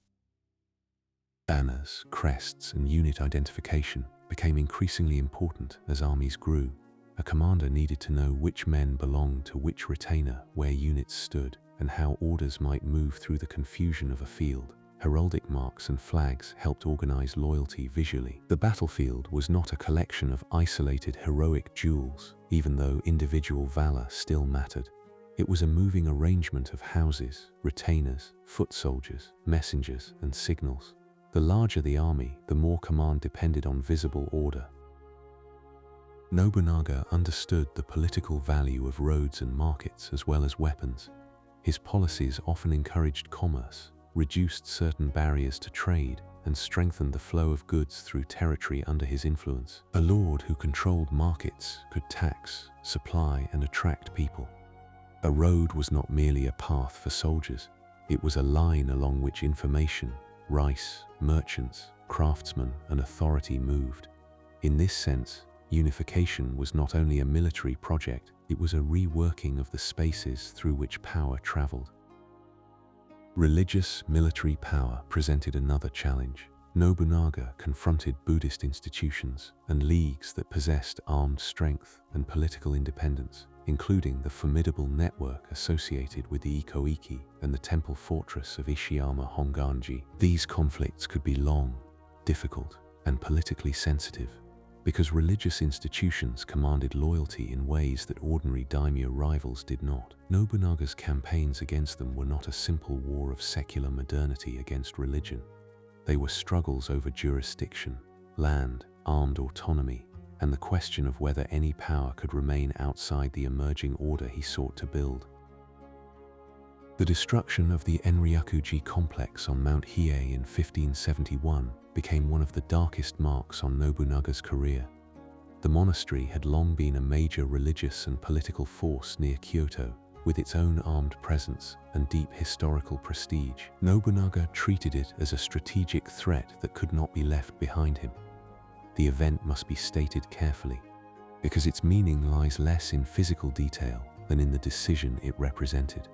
Banners, crests, and unit identification became increasingly important as armies grew. A commander needed to know which men belonged to which retainer, where units stood, and how orders might move through the confusion of a field. Heraldic marks and flags helped organize loyalty visually. The battlefield was not a collection of isolated heroic duels, even though individual valor still mattered. It was a moving arrangement of houses, retainers, foot soldiers, messengers, and signals. The larger the army, the more command depended on visible order. Nobunaga understood the political value of roads and markets as well as weapons. His policies often encouraged commerce, reduced certain barriers to trade, and strengthened the flow of goods through territory under his influence. A lord who controlled markets could tax, supply, and attract people. A road was not merely a path for soldiers, it was a line along which information, rice, merchants, craftsmen, and authority moved. In this sense, unification was not only a military project, it was a reworking of the spaces through which power traveled. Religious military power presented another challenge. Nobunaga confronted Buddhist institutions and leagues that possessed armed strength and political independence, including the formidable network associated with the Ikoiki and the temple fortress of Ishiyama Honganji. These conflicts could be long, difficult, and politically sensitive, because religious institutions commanded loyalty in ways that ordinary daimyo rivals did not. Nobunaga's campaigns against them were not a simple war of secular modernity against religion. They were struggles over jurisdiction, land, armed autonomy, and the question of whether any power could remain outside the emerging order he sought to build. The destruction of the Enryakuji complex on Mount Hiei in 1571 became one of the darkest marks on Nobunaga's career. The monastery had long been a major religious and political force near Kyoto, with its own armed presence and deep historical prestige. Nobunaga treated it as a strategic threat that could not be left behind him. The event must be stated carefully, because its meaning lies less in physical detail than in the decision it represented.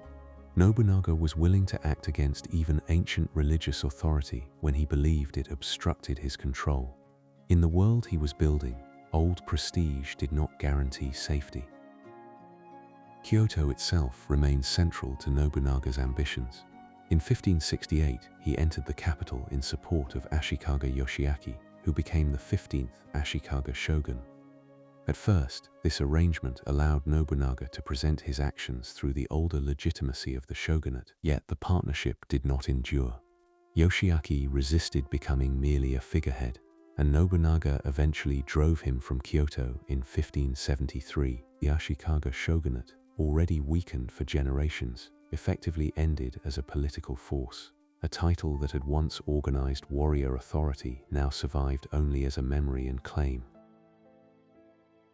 Nobunaga was willing to act against even ancient religious authority when he believed it obstructed his control. In the world he was building, old prestige did not guarantee safety. Kyoto itself remained central to Nobunaga's ambitions. In 1568, he entered the capital in support of Ashikaga Yoshiaki, who became the 15th Ashikaga shogun. At first, this arrangement allowed Nobunaga to present his actions through the older legitimacy of the shogunate, yet the partnership did not endure. Yoshiaki resisted becoming merely a figurehead, and Nobunaga eventually drove him from Kyoto in 1573. The Ashikaga shogunate, already weakened for generations, effectively ended as a political force. A title that had once organized warrior authority now survived only as a memory and claim.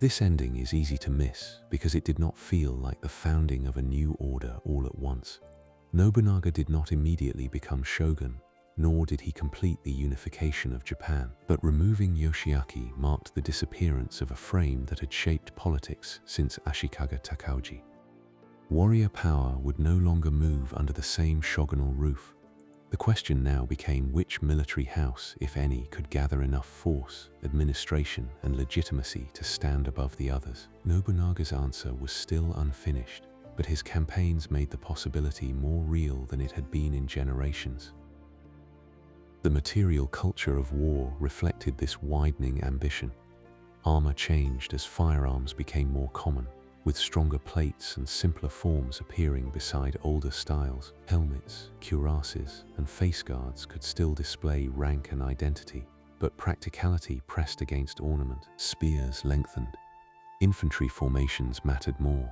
This ending is easy to miss because it did not feel like the founding of a new order all at once. Nobunaga did not immediately become shogun, nor did he complete the unification of Japan, but removing Yoshiaki marked the disappearance of a frame that had shaped politics since Ashikaga Takauji. Warrior power would no longer move under the same shogunal roof. The question now became which military house, if any, could gather enough force, administration, and legitimacy to stand above the others. Nobunaga's answer was still unfinished, but his campaigns made the possibility more real than it had been in generations. The material culture of war reflected this widening ambition. Armor changed as firearms became more common, with stronger plates and simpler forms appearing beside older styles. Helmets, cuirasses, and face guards could still display rank and identity, but practicality pressed against ornament. Spears lengthened. Infantry formations mattered more.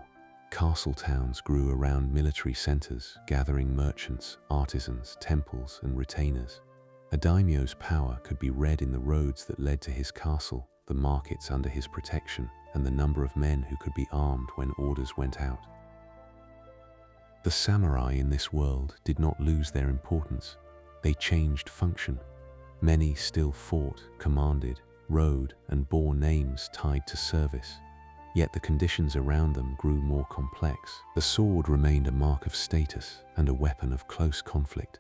Castle towns grew around military centers, gathering merchants, artisans, temples, and retainers. A daimyo's power could be read in the roads that led to his castle, the markets under his protection, and the number of men who could be armed when orders went out. The samurai in this world did not lose their importance. They changed function. Many still fought, commanded, rode, and bore names tied to service. Yet the conditions around them grew more complex. The sword remained a mark of status and a weapon of close conflict.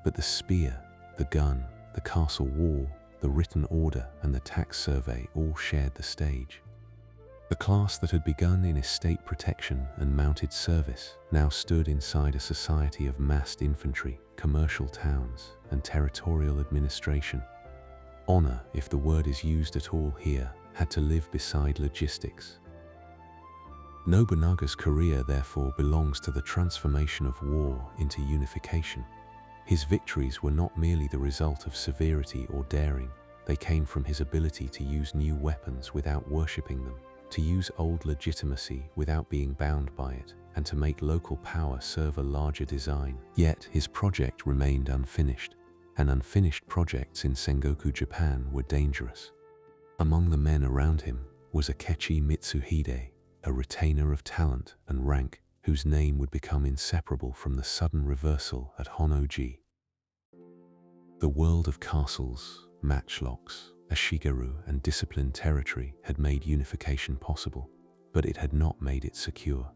But the spear, the gun, the castle wall, the written order, and the tax survey all shared the stage. The class that had begun in estate protection and mounted service now stood inside a society of massed infantry, commercial towns, and territorial administration. Honor, if the word is used at all here, had to live beside logistics. Nobunaga's career therefore belongs to the transformation of war into unification. His victories were not merely the result of severity or daring, they came from his ability to use new weapons without worshipping them, to use old legitimacy without being bound by it, and to make local power serve a larger design. Yet his project remained unfinished, and unfinished projects in Sengoku Japan were dangerous. Among the men around him was Akechi Mitsuhide, a retainer of talent and rank whose name would become inseparable from the sudden reversal at Honnoji. The world of castles, matchlocks, ashigaru, and disciplined territory had made unification possible, but it had not made it secure.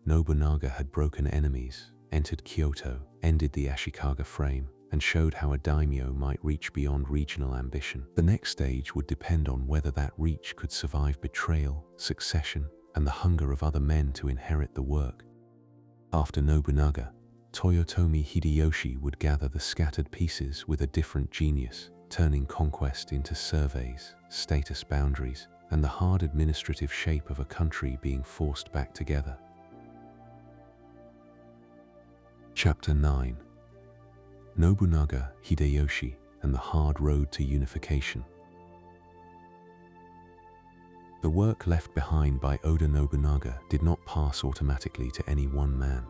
Nobunaga had broken enemies, entered Kyoto, ended the Ashikaga frame, and showed how a daimyo might reach beyond regional ambition. The next stage would depend on whether that reach could survive betrayal, succession, and the hunger of other men to inherit the work. After Nobunaga, Toyotomi Hideyoshi would gather the scattered pieces with a different genius, turning conquest into surveys, status boundaries, and the hard administrative shape of a country being forced back together. Chapter 9. Nobunaga, Hideyoshi, and the hard road to unification. The work left behind by Oda Nobunaga did not pass automatically to any one man.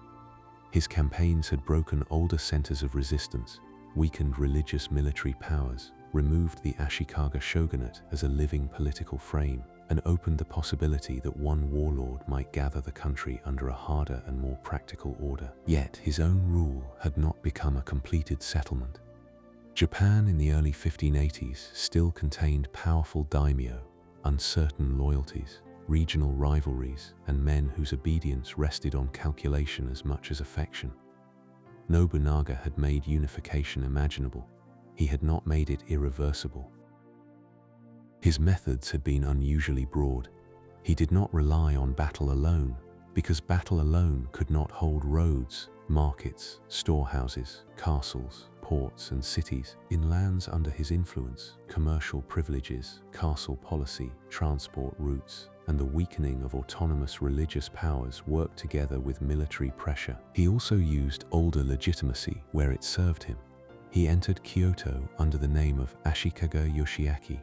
His campaigns had broken older centers of resistance, weakened religious military powers, removed the Ashikaga shogunate as a living political frame, and opened the possibility that one warlord might gather the country under a harder and more practical order. Yet his own rule had not become a completed settlement. Japan in the early 1580s still contained powerful daimyo, uncertain loyalties, regional rivalries, and men whose obedience rested on calculation as much as affection. Nobunaga had made unification imaginable. He had not made it irreversible. His methods had been unusually broad. He did not rely on battle alone, because battle alone could not hold roads, markets, storehouses, castles, ports, and cities. In lands under his influence, commercial privileges, castle policy, transport routes, and the weakening of autonomous religious powers worked together with military pressure. He also used older legitimacy where it served him. He entered Kyoto under the name of Ashikaga Yoshiaki,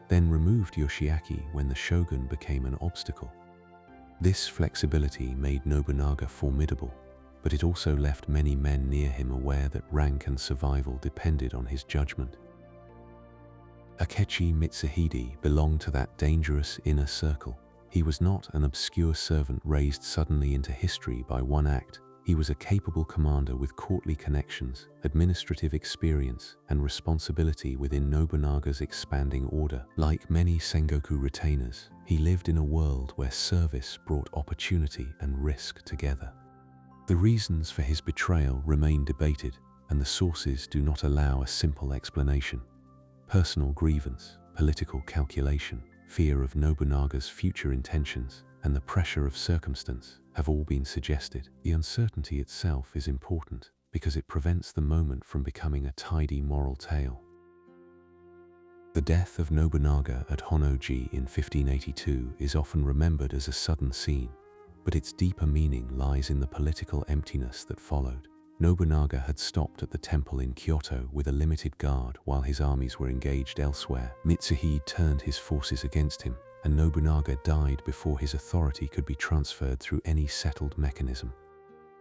then removed Yoshiaki when the shogun became an obstacle. This flexibility made Nobunaga formidable, but it also left many men near him aware that rank and survival depended on his judgment. Akechi Mitsuhide belonged to that dangerous inner circle. He was not an obscure servant raised suddenly into history by one act. He was a capable commander with courtly connections, administrative experience, and responsibility within Nobunaga's expanding order. Like many Sengoku retainers, he lived in a world where service brought opportunity and risk together. The reasons for his betrayal remain debated, and the sources do not allow a simple explanation. Personal grievance, political calculation, fear of Nobunaga's future intentions, and the pressure of circumstance have all been suggested. The uncertainty itself is important because it prevents the moment from becoming a tidy moral tale. The death of Nobunaga at Honnoji in 1582 is often remembered as a sudden scene, but its deeper meaning lies in the political emptiness that followed. Nobunaga had stopped at the temple in Kyoto with a limited guard while his armies were engaged elsewhere. Mitsuhide turned his forces against him, and Nobunaga died before his authority could be transferred through any settled mechanism.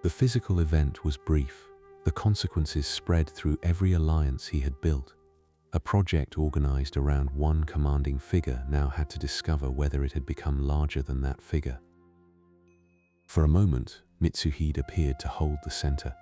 The physical event was brief. The consequences spread through every alliance he had built. A project organized around one commanding figure now had to discover whether it had become larger than that figure. For a moment, Mitsuhide appeared to hold the center.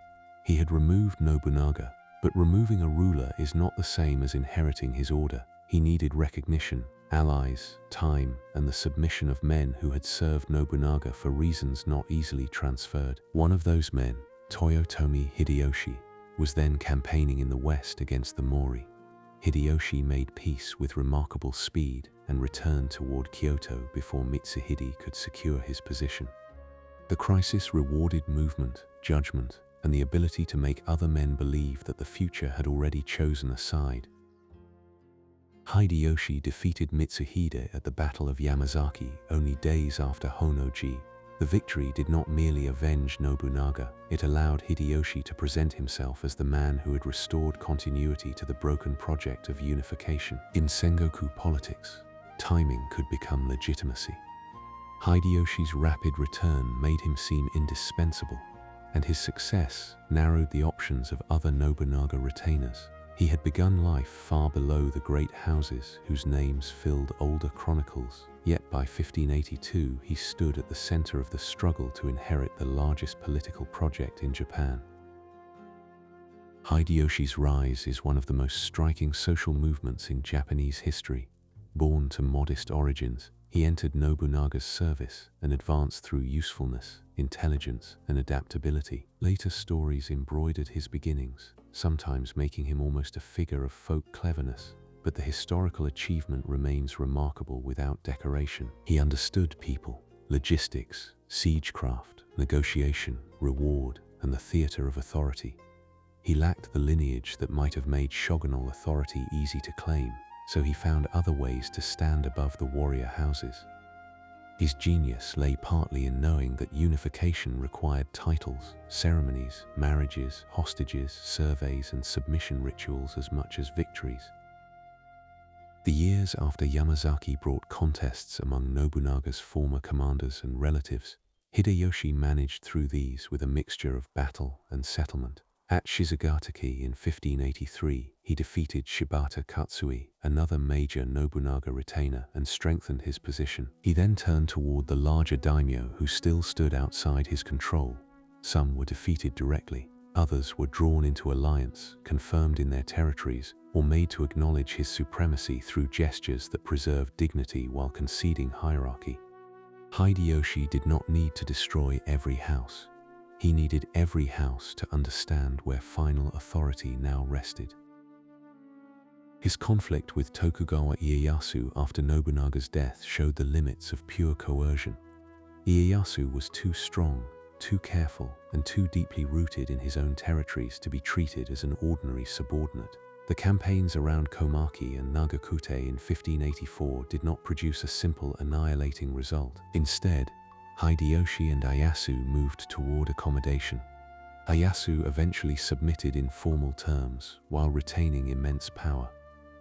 He had removed Nobunaga, but removing a ruler is not the same as inheriting his order. He needed recognition, allies, time, and the submission of men who had served Nobunaga for reasons not easily transferred. One of those men, Toyotomi Hideyoshi, was then campaigning in the west against the Mori. Hideyoshi made peace with remarkable speed and returned toward Kyoto before Mitsuhide could secure his position. The crisis rewarded movement, judgment, and the ability to make other men believe that the future had already chosen a side. Hideyoshi defeated Mitsuhide at the Battle of Yamazaki only days after Honnoji. The victory did not merely avenge Nobunaga, it allowed Hideyoshi to present himself as the man who had restored continuity to the broken project of unification. In Sengoku politics, timing could become legitimacy. Hideyoshi's rapid return made him seem indispensable, and his success narrowed the options of other Nobunaga retainers. He had begun life far below the great houses whose names filled older chronicles, yet by 1582 he stood at the center of the struggle to inherit the largest political project in Japan. Hideyoshi's rise is one of the most striking social movements in Japanese history. Born to modest origins, he entered Nobunaga's service and advanced through usefulness, intelligence, and adaptability. Later stories embroidered his beginnings, sometimes making him almost a figure of folk cleverness, but the historical achievement remains remarkable without decoration. He understood people, logistics, siegecraft, negotiation, reward, and the theater of authority. He lacked the lineage that might have made shogunal authority easy to claim, so he found other ways to stand above the warrior houses. His genius lay partly in knowing that unification required titles, ceremonies, marriages, hostages, surveys, and submission rituals as much as victories. The years after Yamazaki brought contests among Nobunaga's former commanders and relatives, Hideyoshi managed through these with a mixture of battle and settlement. At Shizugatake in 1583, he defeated Shibata Katsui, another major Nobunaga retainer, and strengthened his position. He then turned toward the larger daimyo who still stood outside his control. Some were defeated directly, others were drawn into alliance, confirmed in their territories, or made to acknowledge his supremacy through gestures that preserved dignity while conceding hierarchy. Hideyoshi did not need to destroy every house. He needed every house to understand where final authority now rested. His conflict with Tokugawa Ieyasu after Nobunaga's death showed the limits of pure coercion. Ieyasu was too strong, too careful, and too deeply rooted in his own territories to be treated as an ordinary subordinate. The campaigns around Komaki and Nagakute in 1584 did not produce a simple annihilating result. Instead, Hideyoshi and Ieyasu moved toward accommodation. Ieyasu eventually submitted in formal terms while retaining immense power.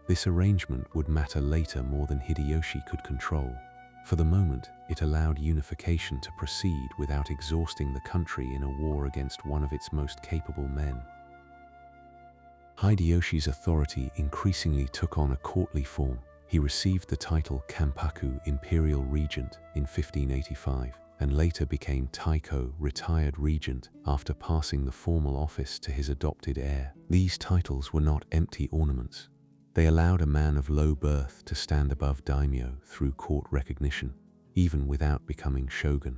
This arrangement would matter later more than Hideyoshi could control. For the moment, it allowed unification to proceed without exhausting the country in a war against one of its most capable men. Hideyoshi's authority increasingly took on a courtly form. He received the title Kampaku Imperial Regent in 1585. And later became Taiko Retired Regent after passing the formal office to his adopted heir. These titles were not empty ornaments. They allowed a man of low birth to stand above daimyo through court recognition, even without becoming shogun.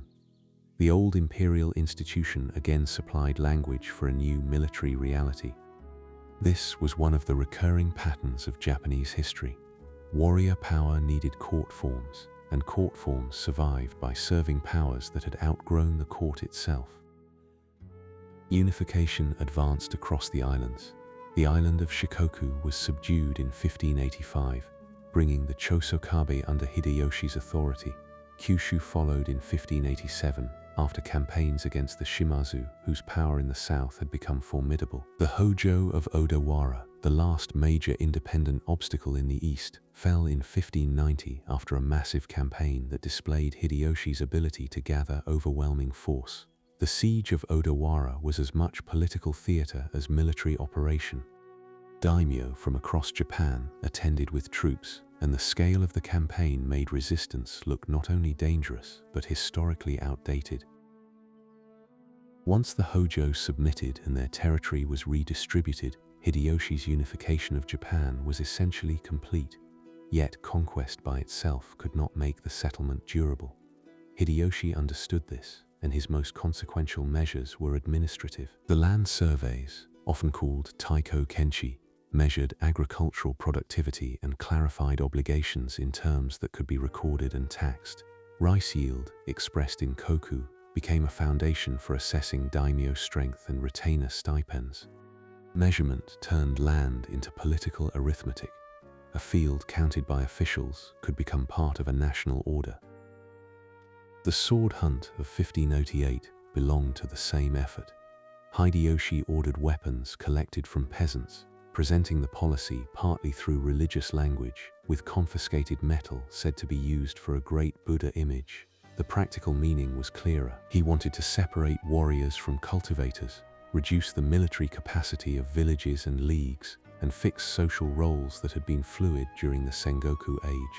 The old imperial institution again supplied language for a new military reality. This was one of the recurring patterns of Japanese history. Warrior power needed court forms, and court forms survived by serving powers that had outgrown the court itself. Unification advanced across the islands. The island of Shikoku was subdued in 1585, bringing the Chosokabe under Hideyoshi's authority. Kyushu followed in 1587, after campaigns against the Shimazu, whose power in the south had become formidable. The Hojo of Odawara, the last major independent obstacle in the east, fell in 1590 after a massive campaign that displayed Hideyoshi's ability to gather overwhelming force. The siege of Odawara was as much political theater as military operation. Daimyo from across Japan attended with troops, and the scale of the campaign made resistance look not only dangerous, but historically outdated. Once the Hojo submitted and their territory was redistributed, Hideyoshi's unification of Japan was essentially complete. Yet conquest by itself could not make the settlement durable. Hideyoshi understood this, and his most consequential measures were administrative. The land surveys, often called Taiko Kenshi, measured agricultural productivity and clarified obligations in terms that could be recorded and taxed. Rice yield, expressed in koku, became a foundation for assessing daimyo strength and retainer stipends. Measurement turned land into political arithmetic. A field counted by officials could become part of a national order. The sword hunt of 1588 belonged to the same effort. Hideyoshi ordered weapons collected from peasants, presenting the policy partly through religious language, with confiscated metal said to be used for a great Buddha image. The practical meaning was clearer. He wanted to separate warriors from cultivators, reduce the military capacity of villages and leagues, and fix social roles that had been fluid during the Sengoku age.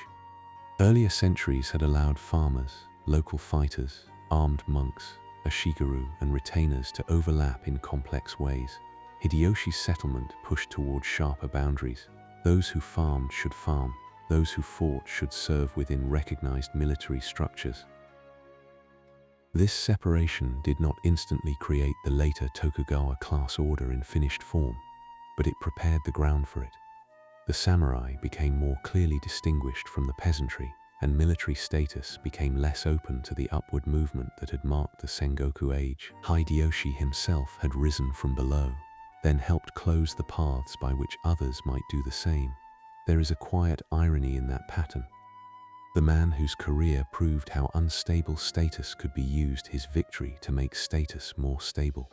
Earlier centuries had allowed farmers, local fighters, armed monks, ashigaru, and retainers to overlap in complex ways. Hideyoshi's settlement pushed toward sharper boundaries. Those who farmed should farm, those who fought should serve within recognized military structures. This separation did not instantly create the later Tokugawa class order in finished form, but it prepared the ground for it. The samurai became more clearly distinguished from the peasantry, and military status became less open to the upward movement that had marked the Sengoku age. Hideyoshi himself had risen from below, then helped close the paths by which others might do the same. There is a quiet irony in that pattern. The man whose career proved how unstable status could be used his victory to make status more stable.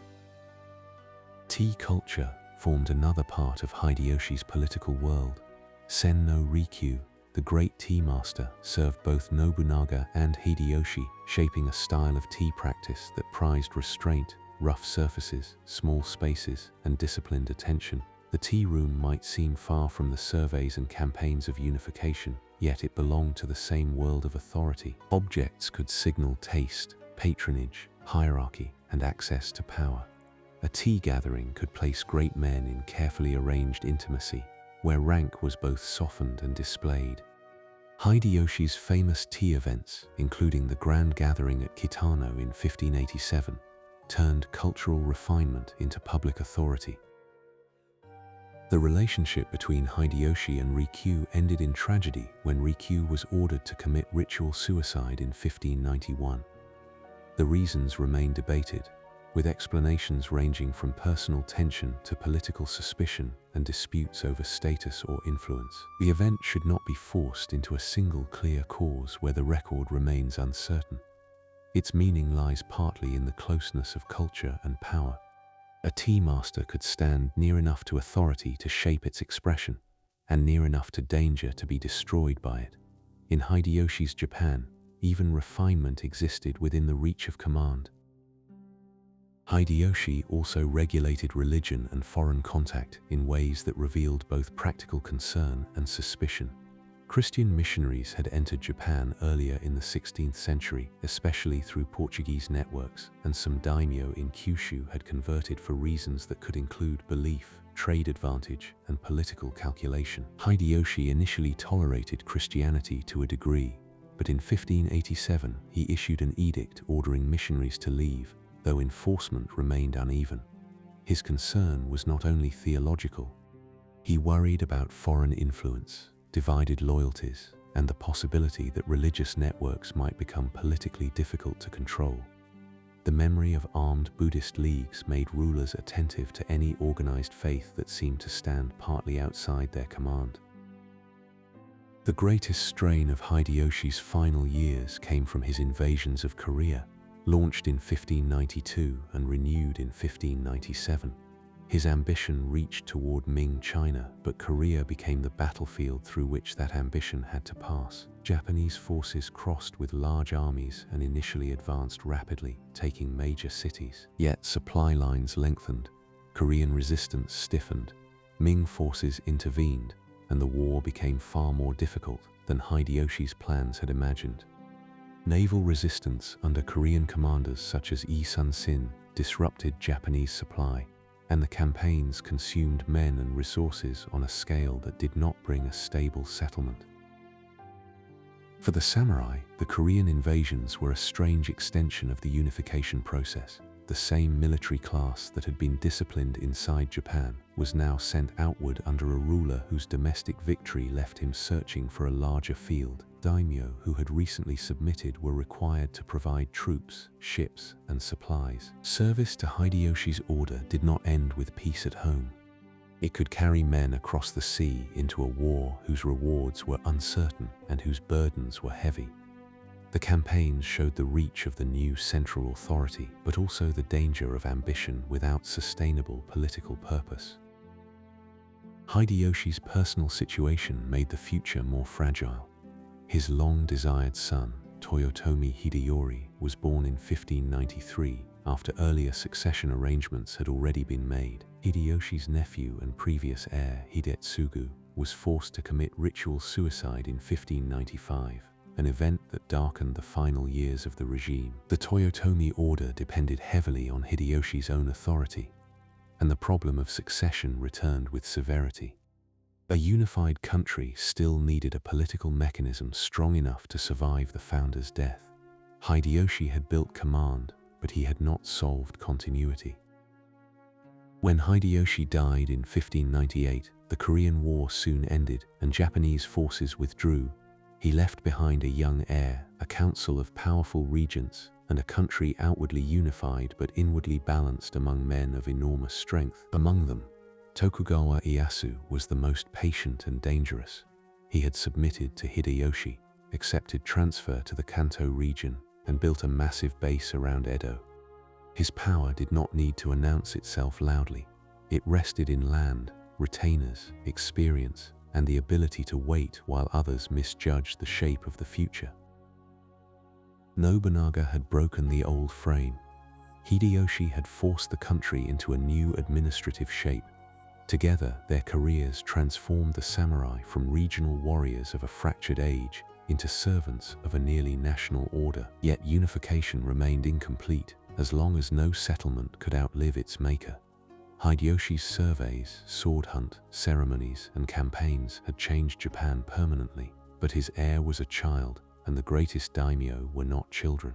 Tea culture formed another part of Hideyoshi's political world. Sen no Rikyu, the great tea master, served both Nobunaga and Hideyoshi, shaping a style of tea practice that prized restraint, rough surfaces, small spaces, and disciplined attention. The tea room might seem far from the surveys and campaigns of unification, yet it belonged to the same world of authority. Objects could signal taste, patronage, hierarchy, and access to power. A tea gathering could place great men in carefully arranged intimacy, where rank was both softened and displayed. Hideyoshi's famous tea events, including the Grand Gathering at Kitano in 1587, turned cultural refinement into public authority. The relationship between Hideyoshi and Rikyu ended in tragedy when Rikyu was ordered to commit ritual suicide in 1591. The reasons remain debated, with explanations ranging from personal tension to political suspicion and disputes over status or influence. The event should not be forced into a single clear cause where the record remains uncertain. Its meaning lies partly in the closeness of culture and power. A tea master could stand near enough to authority to shape its expression, and near enough to danger to be destroyed by it. In Hideyoshi's Japan, even refinement existed within the reach of command. Hideyoshi also regulated religion and foreign contact in ways that revealed both practical concern and suspicion. Christian missionaries had entered Japan earlier in the 16th century, especially through Portuguese networks, and some daimyo in Kyushu had converted for reasons that could include belief, trade advantage, and political calculation. Hideyoshi initially tolerated Christianity to a degree, but in 1587 he issued an edict ordering missionaries to leave, though enforcement remained uneven. His concern was not only theological. He worried about foreign influence, divided loyalties, and the possibility that religious networks might become politically difficult to control. The memory of armed Buddhist leagues made rulers attentive to any organized faith that seemed to stand partly outside their command. The greatest strain of Hideyoshi's final years came from his invasions of Korea, launched in 1592 and renewed in 1597. His ambition reached toward Ming China, but Korea became the battlefield through which that ambition had to pass. Japanese forces crossed with large armies and initially advanced rapidly, taking major cities. Yet supply lines lengthened, Korean resistance stiffened, Ming forces intervened, and the war became far more difficult than Hideyoshi's plans had imagined. Naval resistance under Korean commanders such as Yi Sun-sin disrupted Japanese supply, and the campaigns consumed men and resources on a scale that did not bring a stable settlement. For the samurai, the Korean invasions were a strange extension of the unification process. The same military class that had been disciplined inside Japan was now sent outward under a ruler whose domestic victory left him searching for a larger field. daimyo who had recently submitted were required to provide troops, ships, and supplies. Service to Hideyoshi's order did not end with peace at home. It could carry men across the sea into a war whose rewards were uncertain and whose burdens were heavy. The campaigns showed the reach of the new central authority, but also the danger of ambition without sustainable political purpose. Hideyoshi's personal situation made the future more fragile. His long-desired son, Toyotomi Hideyori, was born in 1593 after earlier succession arrangements had already been made. Hideyoshi's nephew and previous heir, Hidetsugu, was forced to commit ritual suicide in 1595, an event that darkened the final years of the regime. The Toyotomi order depended heavily on Hideyoshi's own authority, and the problem of succession returned with severity. A unified country still needed a political mechanism strong enough to survive the founder's death. Hideyoshi had built command, but he had not solved continuity. When Hideyoshi died in 1598, the Korean War soon ended and Japanese forces withdrew. He left behind a young heir, a council of powerful regents, and a country outwardly unified but inwardly balanced among men of enormous strength. Among them, Tokugawa Ieyasu was the most patient and dangerous. He had submitted to Hideyoshi, accepted transfer to the Kanto region, and built a massive base around Edo. His power did not need to announce itself loudly. It rested in land, retainers, experience, and the ability to wait while others misjudged the shape of the future. Nobunaga had broken the old frame. Hideyoshi had forced the country into a new administrative shape. Together, their careers transformed the samurai from regional warriors of a fractured age into servants of a nearly national order. Yet unification remained incomplete as long as no settlement could outlive its maker. Hideyoshi's surveys, sword hunt, ceremonies, and campaigns had changed Japan permanently, but his heir was a child, and the greatest daimyo were not children.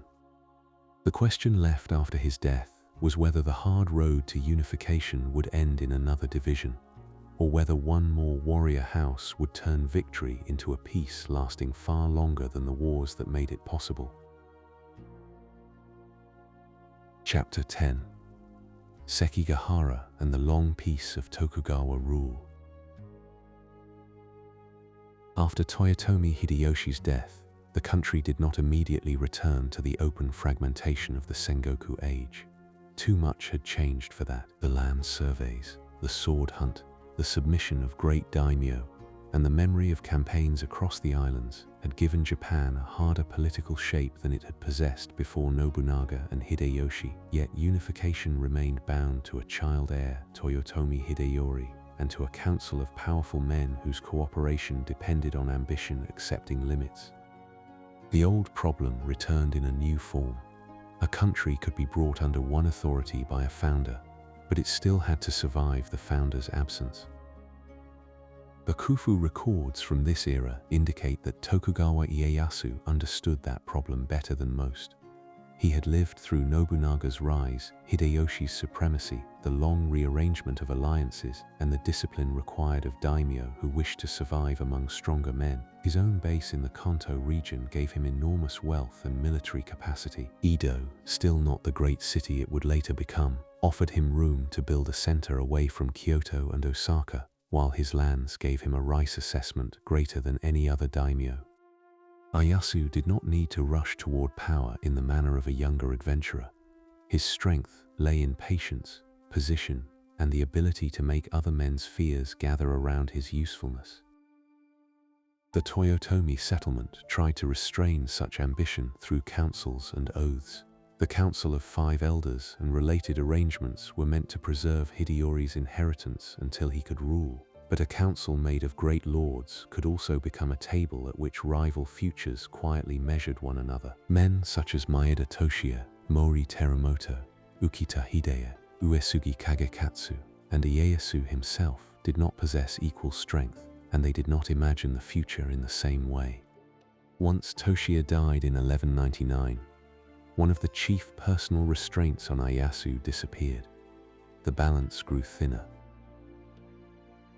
The question left after his death was whether the hard road to unification would end in another division, or whether one more warrior house would turn victory into a peace lasting far longer than the wars that made it possible. Chapter 10: Sekigahara and the Long Peace of Tokugawa Rule. After Toyotomi Hideyoshi's death, the country did not immediately return to the open fragmentation of the Sengoku age. Too much had changed for that. The land surveys, the sword hunt, the submission of great daimyo, and the memory of campaigns across the islands had given Japan a harder political shape than it had possessed before Nobunaga and Hideyoshi. Yet unification remained bound to a child heir, Toyotomi Hideyori, and to a council of powerful men whose cooperation depended on ambition accepting limits. The old problem returned in a new form. A country could be brought under one authority by a founder, but it still had to survive the founder's absence. The Khufu records from this era indicate that Tokugawa Ieyasu understood that problem better than most. He had lived through Nobunaga's rise, Hideyoshi's supremacy, the long rearrangement of alliances, and the discipline required of daimyo who wished to survive among stronger men. His own base in the Kanto region gave him enormous wealth and military capacity. Edo, still not the great city it would later become, offered him room to build a center away from Kyoto and Osaka, while his lands gave him a rice assessment greater than any other daimyo. Ieyasu did not need to rush toward power in the manner of a younger adventurer. His strength lay in patience, position, and the ability to make other men's fears gather around his usefulness. The Toyotomi settlement tried to restrain such ambition through councils and oaths. The Council of Five Elders and related arrangements were meant to preserve Hideyori's inheritance until he could rule. But a council made of great lords could also become a table at which rival futures quietly measured one another. Men such as Maeda Toshiya, Mori Terumoto, Ukita Hideye, Uesugi Kagekatsu, and Ieyasu himself did not possess equal strength, and they did not imagine the future in the same way. Once Toshiya died in 1199, one of the chief personal restraints on Ieyasu disappeared. The balance grew thinner.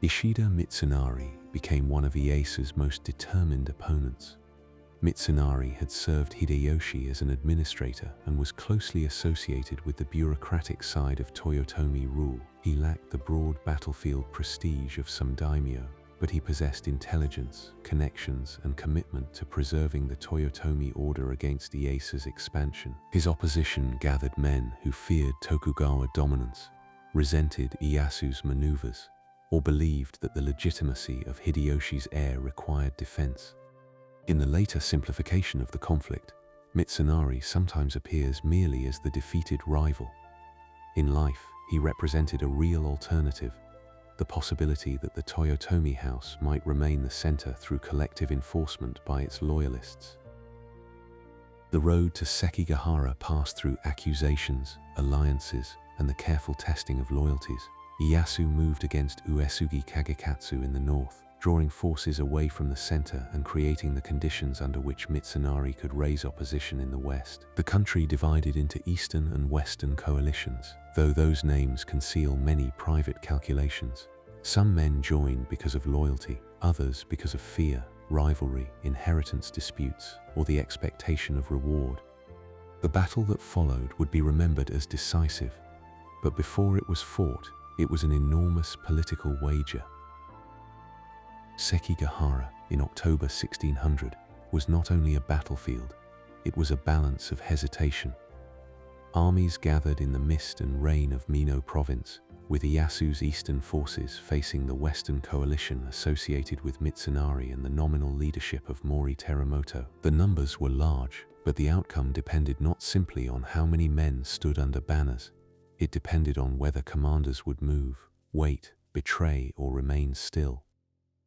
Ishida Mitsunari became one of Ieyasu's most determined opponents. Mitsunari had served Hideyoshi as an administrator and was closely associated with the bureaucratic side of Toyotomi rule. He lacked the broad battlefield prestige of some daimyo, but he possessed intelligence, connections, and commitment to preserving the Toyotomi order against Ieyasu's expansion. His opposition gathered men who feared Tokugawa dominance, resented Ieyasu's maneuvers, or believed that the legitimacy of Hideyoshi's heir required defense. In the later simplification of the conflict, Mitsunari sometimes appears merely as the defeated rival. In life, he represented a real alternative, the possibility that the Toyotomi house might remain the center through collective enforcement by its loyalists. The road to Sekigahara passed through accusations, alliances, and the careful testing of loyalties. Ieyasu moved against Uesugi Kagekatsu in the north, drawing forces away from the center and creating the conditions under which Mitsunari could raise opposition in the west. The country divided into eastern and western coalitions, though those names conceal many private calculations. Some men joined because of loyalty, others because of fear, rivalry, inheritance disputes, or the expectation of reward. The battle that followed would be remembered as decisive, but before it was fought, it was an enormous political wager. Sekigahara, in October 1600, was not only a battlefield, it was a balance of hesitation. Armies gathered in the mist and rain of Mino province, with Ieyasu's eastern forces facing the western coalition associated with Mitsunari and the nominal leadership of Mori Teramoto. The numbers were large, but the outcome depended not simply on how many men stood under banners. It depended on whether commanders would move, wait, betray, or remain still.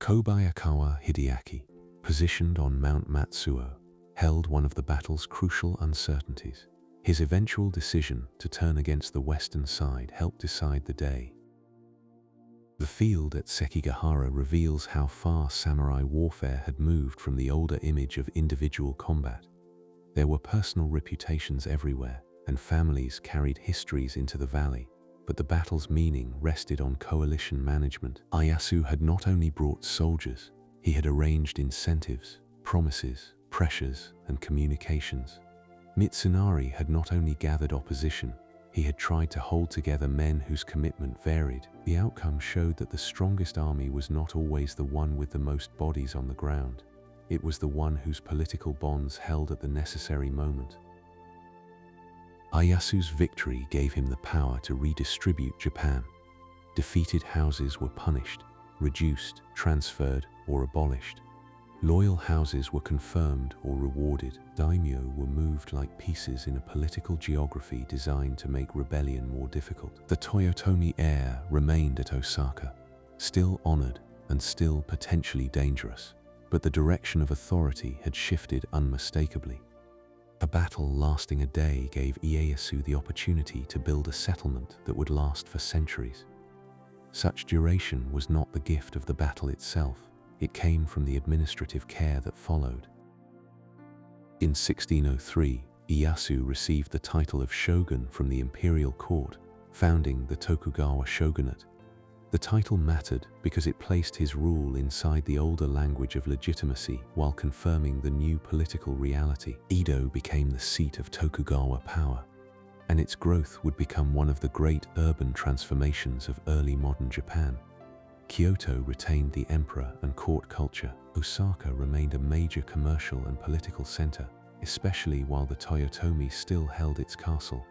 Kobayakawa Hideaki, positioned on Mount Matsuo, held one of the battle's crucial uncertainties. His eventual decision to turn against the western side helped decide the day. The field at Sekigahara reveals how far samurai warfare had moved from the older image of individual combat. There were personal reputations everywhere, and families carried histories into the valley, but the battle's meaning rested on coalition management. Ieyasu had not only brought soldiers, he had arranged incentives, promises, pressures, and communications. Mitsunari had not only gathered opposition, he had tried to hold together men whose commitment varied. The outcome showed that the strongest army was not always the one with the most bodies on the ground. It was the one whose political bonds held at the necessary moment. Ieyasu's victory gave him the power to redistribute Japan. Defeated houses were punished, reduced, transferred, or abolished. Loyal houses were confirmed or rewarded. Daimyo were moved like pieces in a political geography designed to make rebellion more difficult. The Toyotomi heir remained at Osaka, still honored and still potentially dangerous, but the direction of authority had shifted unmistakably. A battle lasting a day gave Ieyasu the opportunity to build a settlement that would last for centuries. Such duration was not the gift of the battle itself, it came from the administrative care that followed. In 1603, Ieyasu received the title of shogun from the imperial court, founding the Tokugawa shogunate. The title mattered because it placed his rule inside the older language of legitimacy while confirming the new political reality. Edo became the seat of Tokugawa power, and its growth would become one of the great urban transformations of early modern Japan. Kyoto retained the emperor and court culture. Osaka remained a major commercial and political center, especially while the Toyotomi still held its castle.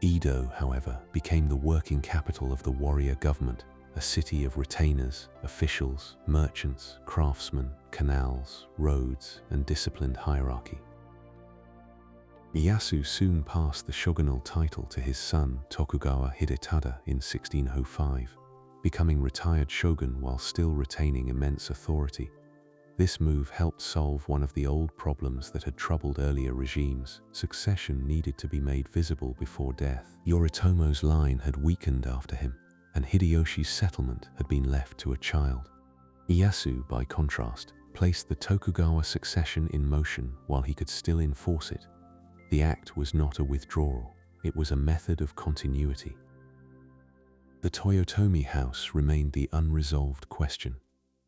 Edo, however, became the working capital of the warrior government, a city of retainers, officials, merchants, craftsmen, canals, roads, and disciplined hierarchy. Ieyasu soon passed the shogunal title to his son Tokugawa Hidetada in 1605, becoming retired shogun while still retaining immense authority. This move helped solve one of the old problems that had troubled earlier regimes. Succession needed to be made visible before death. Yoritomo's line had weakened after him, and Hideyoshi's settlement had been left to a child. Ieyasu, by contrast, placed the Tokugawa succession in motion while he could still enforce it. The act was not a withdrawal, it was a method of continuity. The Toyotomi house remained the unresolved question.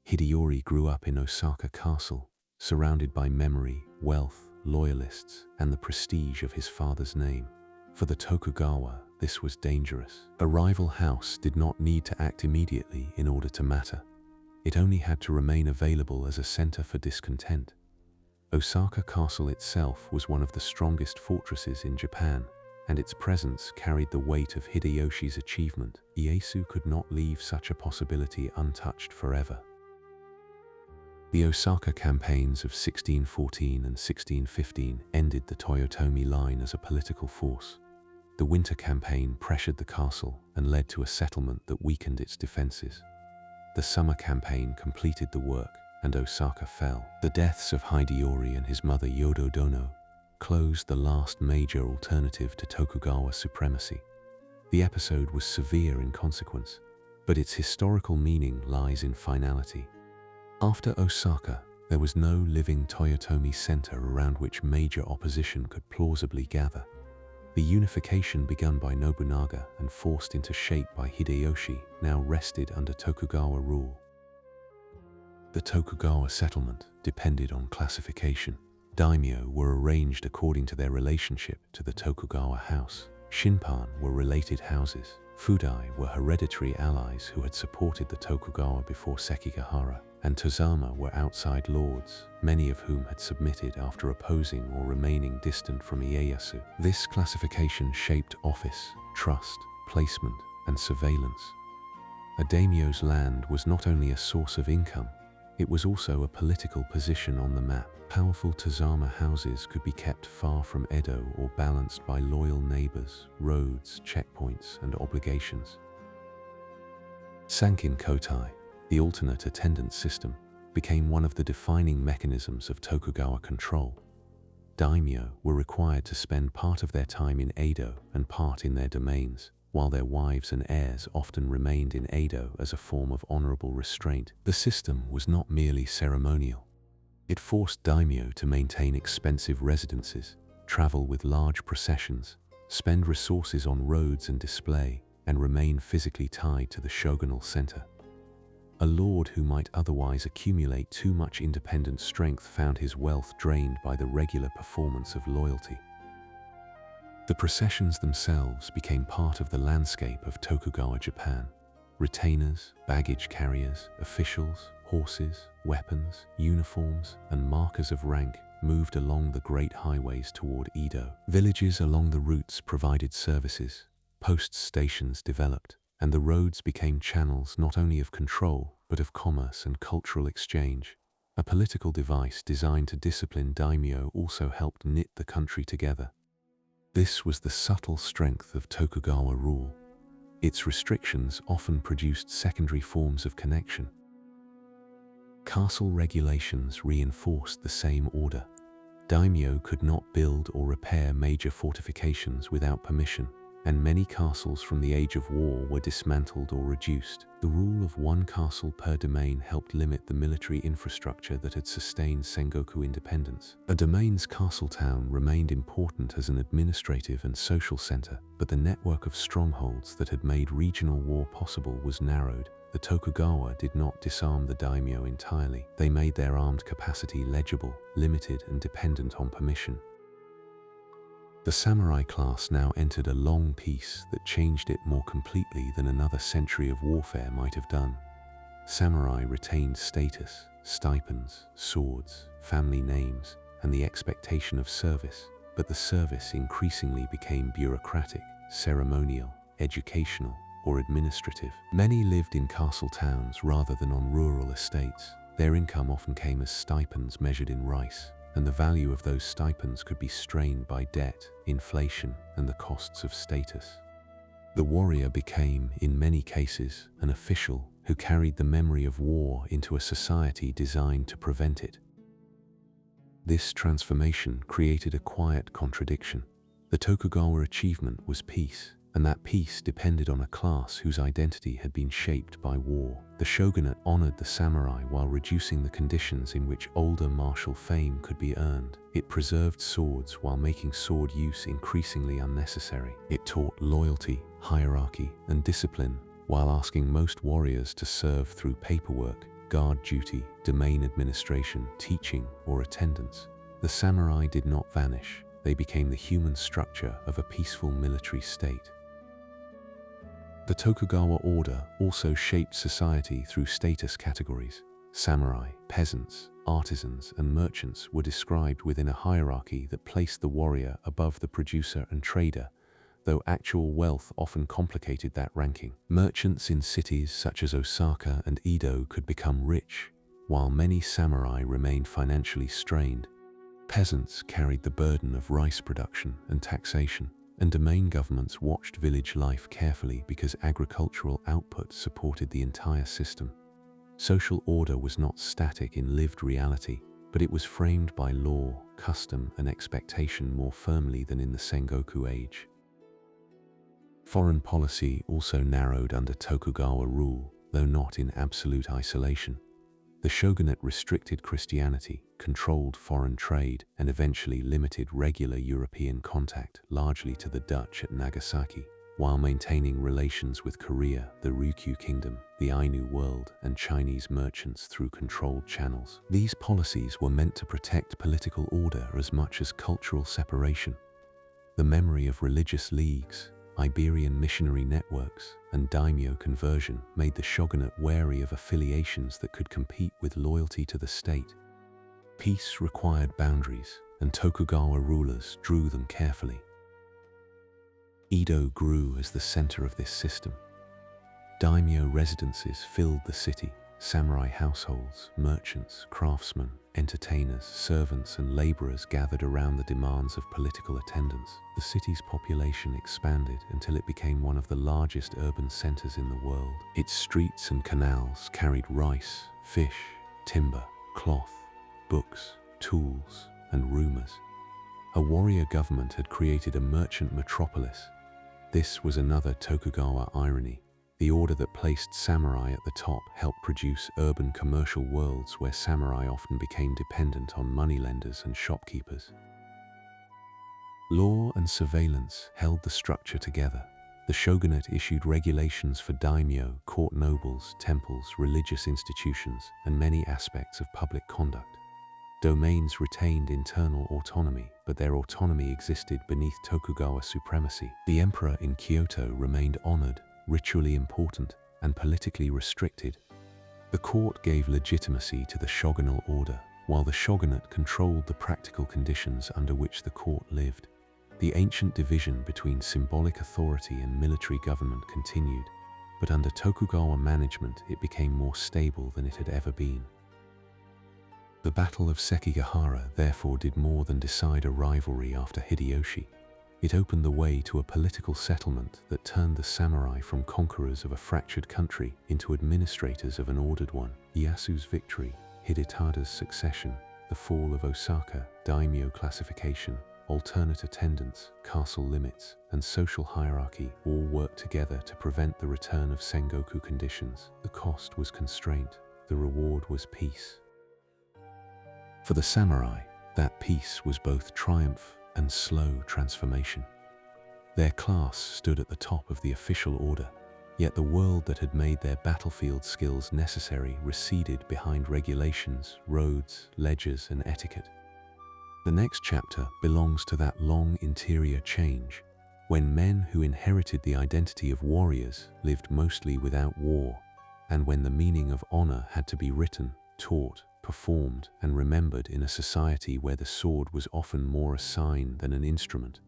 Hideyori grew up in Osaka Castle, surrounded by memory, wealth, loyalists, and the prestige of his father's name. For the Tokugawa, this was dangerous. A rival house did not need to act immediately in order to matter. It only had to remain available as a center for discontent. Osaka Castle itself was one of the strongest fortresses in Japan, and its presence carried the weight of Hideyoshi's achievement. Ieyasu could not leave such a possibility untouched forever. The Osaka campaigns of 1614 and 1615 ended the Toyotomi line as a political force. The winter campaign pressured the castle and led to a settlement that weakened its defenses. The summer campaign completed the work, and Osaka fell. The deaths of Hideyori and his mother Yodo Dono closed the last major alternative to Tokugawa supremacy. The episode was severe in consequence, but its historical meaning lies in finality. After Osaka, there was no living Toyotomi center around which major opposition could plausibly gather. The unification begun by Nobunaga and forced into shape by Hideyoshi now rested under Tokugawa rule. The Tokugawa settlement depended on classification. Daimyo were arranged according to their relationship to the Tokugawa house. Shinpan were related houses. Fudai were hereditary allies who had supported the Tokugawa before Sekigahara, and Tozama were outside lords, many of whom had submitted after opposing or remaining distant from Ieyasu. This classification shaped office, trust, placement, and surveillance. A daimyo's land was not only a source of income, it was also a political position on the map. Powerful Tozama houses could be kept far from Edo or balanced by loyal neighbors, roads, checkpoints, and obligations. Sankin Kotai, the alternate attendance system, became one of the defining mechanisms of Tokugawa control. Daimyo were required to spend part of their time in Edo and part in their domains, while their wives and heirs often remained in Edo as a form of honorable restraint. The system was not merely ceremonial. It forced daimyo to maintain expensive residences, travel with large processions, spend resources on roads and display, and remain physically tied to the shogunal center. A lord who might otherwise accumulate too much independent strength found his wealth drained by the regular performance of loyalty. The processions themselves became part of the landscape of Tokugawa Japan. Retainers, baggage carriers, officials, horses, weapons, uniforms, and markers of rank moved along the great highways toward Edo. Villages along the routes provided services, post stations developed, and the roads became channels not only of control, but of commerce and cultural exchange. A political device designed to discipline daimyo also helped knit the country together. This was the subtle strength of Tokugawa rule. Its restrictions often produced secondary forms of connection. Castle regulations reinforced the same order. Daimyo could not build or repair major fortifications without permission, and many castles from the Age of War were dismantled or reduced. The rule of one castle per domain helped limit the military infrastructure that had sustained Sengoku independence. A domain's castle town remained important as an administrative and social center, but the network of strongholds that had made regional war possible was narrowed. The Tokugawa did not disarm the daimyo entirely. They made their armed capacity legible, limited, and dependent on permission. The samurai class now entered a long peace that changed it more completely than another century of warfare might have done. Samurai retained status, stipends, swords, family names, and the expectation of service, but the service increasingly became bureaucratic, ceremonial, educational, or administrative. Many lived in castle towns rather than on rural estates. Their income often came as stipends measured in rice, and the value of those stipends could be strained by debt, inflation, and the costs of status. The warrior became, in many cases, an official who carried the memory of war into a society designed to prevent it. This transformation created a quiet contradiction. The Tokugawa achievement was peace, and that peace depended on a class whose identity had been shaped by war. The shogunate honored the samurai while reducing the conditions in which older martial fame could be earned. It preserved swords while making sword use increasingly unnecessary. It taught loyalty, hierarchy, and discipline while asking most warriors to serve through paperwork, guard duty, domain administration, teaching, or attendance. The samurai did not vanish. They became the human structure of a peaceful military state. The Tokugawa order also shaped society through status categories. Samurai, peasants, artisans, and merchants were described within a hierarchy that placed the warrior above the producer and trader, though actual wealth often complicated that ranking. Merchants in cities such as Osaka and Edo could become rich, while many samurai remained financially strained. Peasants carried the burden of rice production and taxation, and domain governments watched village life carefully because agricultural output supported the entire system. Social order was not static in lived reality, but it was framed by law, custom, and expectation more firmly than in the Sengoku age. Foreign policy also narrowed under Tokugawa rule, though not in absolute isolation. The shogunate restricted Christianity, controlled foreign trade, and eventually limited regular European contact, largely to the Dutch at Nagasaki, while maintaining relations with Korea, the Ryukyu Kingdom, the Ainu world, and Chinese merchants through controlled channels. These policies were meant to protect political order as much as cultural separation. The memory of religious leagues, Iberian missionary networks, and daimyo conversion made the shogunate wary of affiliations that could compete with loyalty to the state. Peace required boundaries, and Tokugawa rulers drew them carefully. Edo grew as the center of this system. Daimyo residences filled the city. Samurai households, merchants, craftsmen, entertainers, servants, and laborers gathered around the demands of political attendance. The city's population expanded until it became one of the largest urban centers in the world. Its streets and canals carried rice, fish, timber, cloth, books, tools, and rumors. A warrior government had created a merchant metropolis. This was another Tokugawa irony. The order that placed samurai at the top helped produce urban commercial worlds where samurai often became dependent on moneylenders and shopkeepers. Law and surveillance held the structure together. The shogunate issued regulations for daimyo, court nobles, temples, religious institutions, and many aspects of public conduct. Domains retained internal autonomy, but their autonomy existed beneath Tokugawa supremacy. The emperor in Kyoto remained honored, ritually important, and politically restricted. The court gave legitimacy to the shogunal order, while the shogunate controlled the practical conditions under which the court lived. The ancient division between symbolic authority and military government continued, but under Tokugawa management it became more stable than it had ever been. The Battle of Sekigahara therefore did more than decide a rivalry after Hideyoshi. It opened the way to a political settlement that turned the samurai from conquerors of a fractured country into administrators of an ordered one. Ieyasu's victory, Hidetada's succession, the fall of Osaka, daimyo classification, alternate attendance, castle limits, and social hierarchy all worked together to prevent the return of Sengoku conditions. The cost was constraint, the reward was peace. For the samurai, that peace was both triumph and slow transformation. Their class stood at the top of the official order, yet the world that had made their battlefield skills necessary receded behind regulations, roads, ledgers, and etiquette. The next chapter belongs to that long interior change, when men who inherited the identity of warriors lived mostly without war, and when the meaning of honor had to be written, taught, performed, and remembered in a society where the sword was often more a sign than an instrument.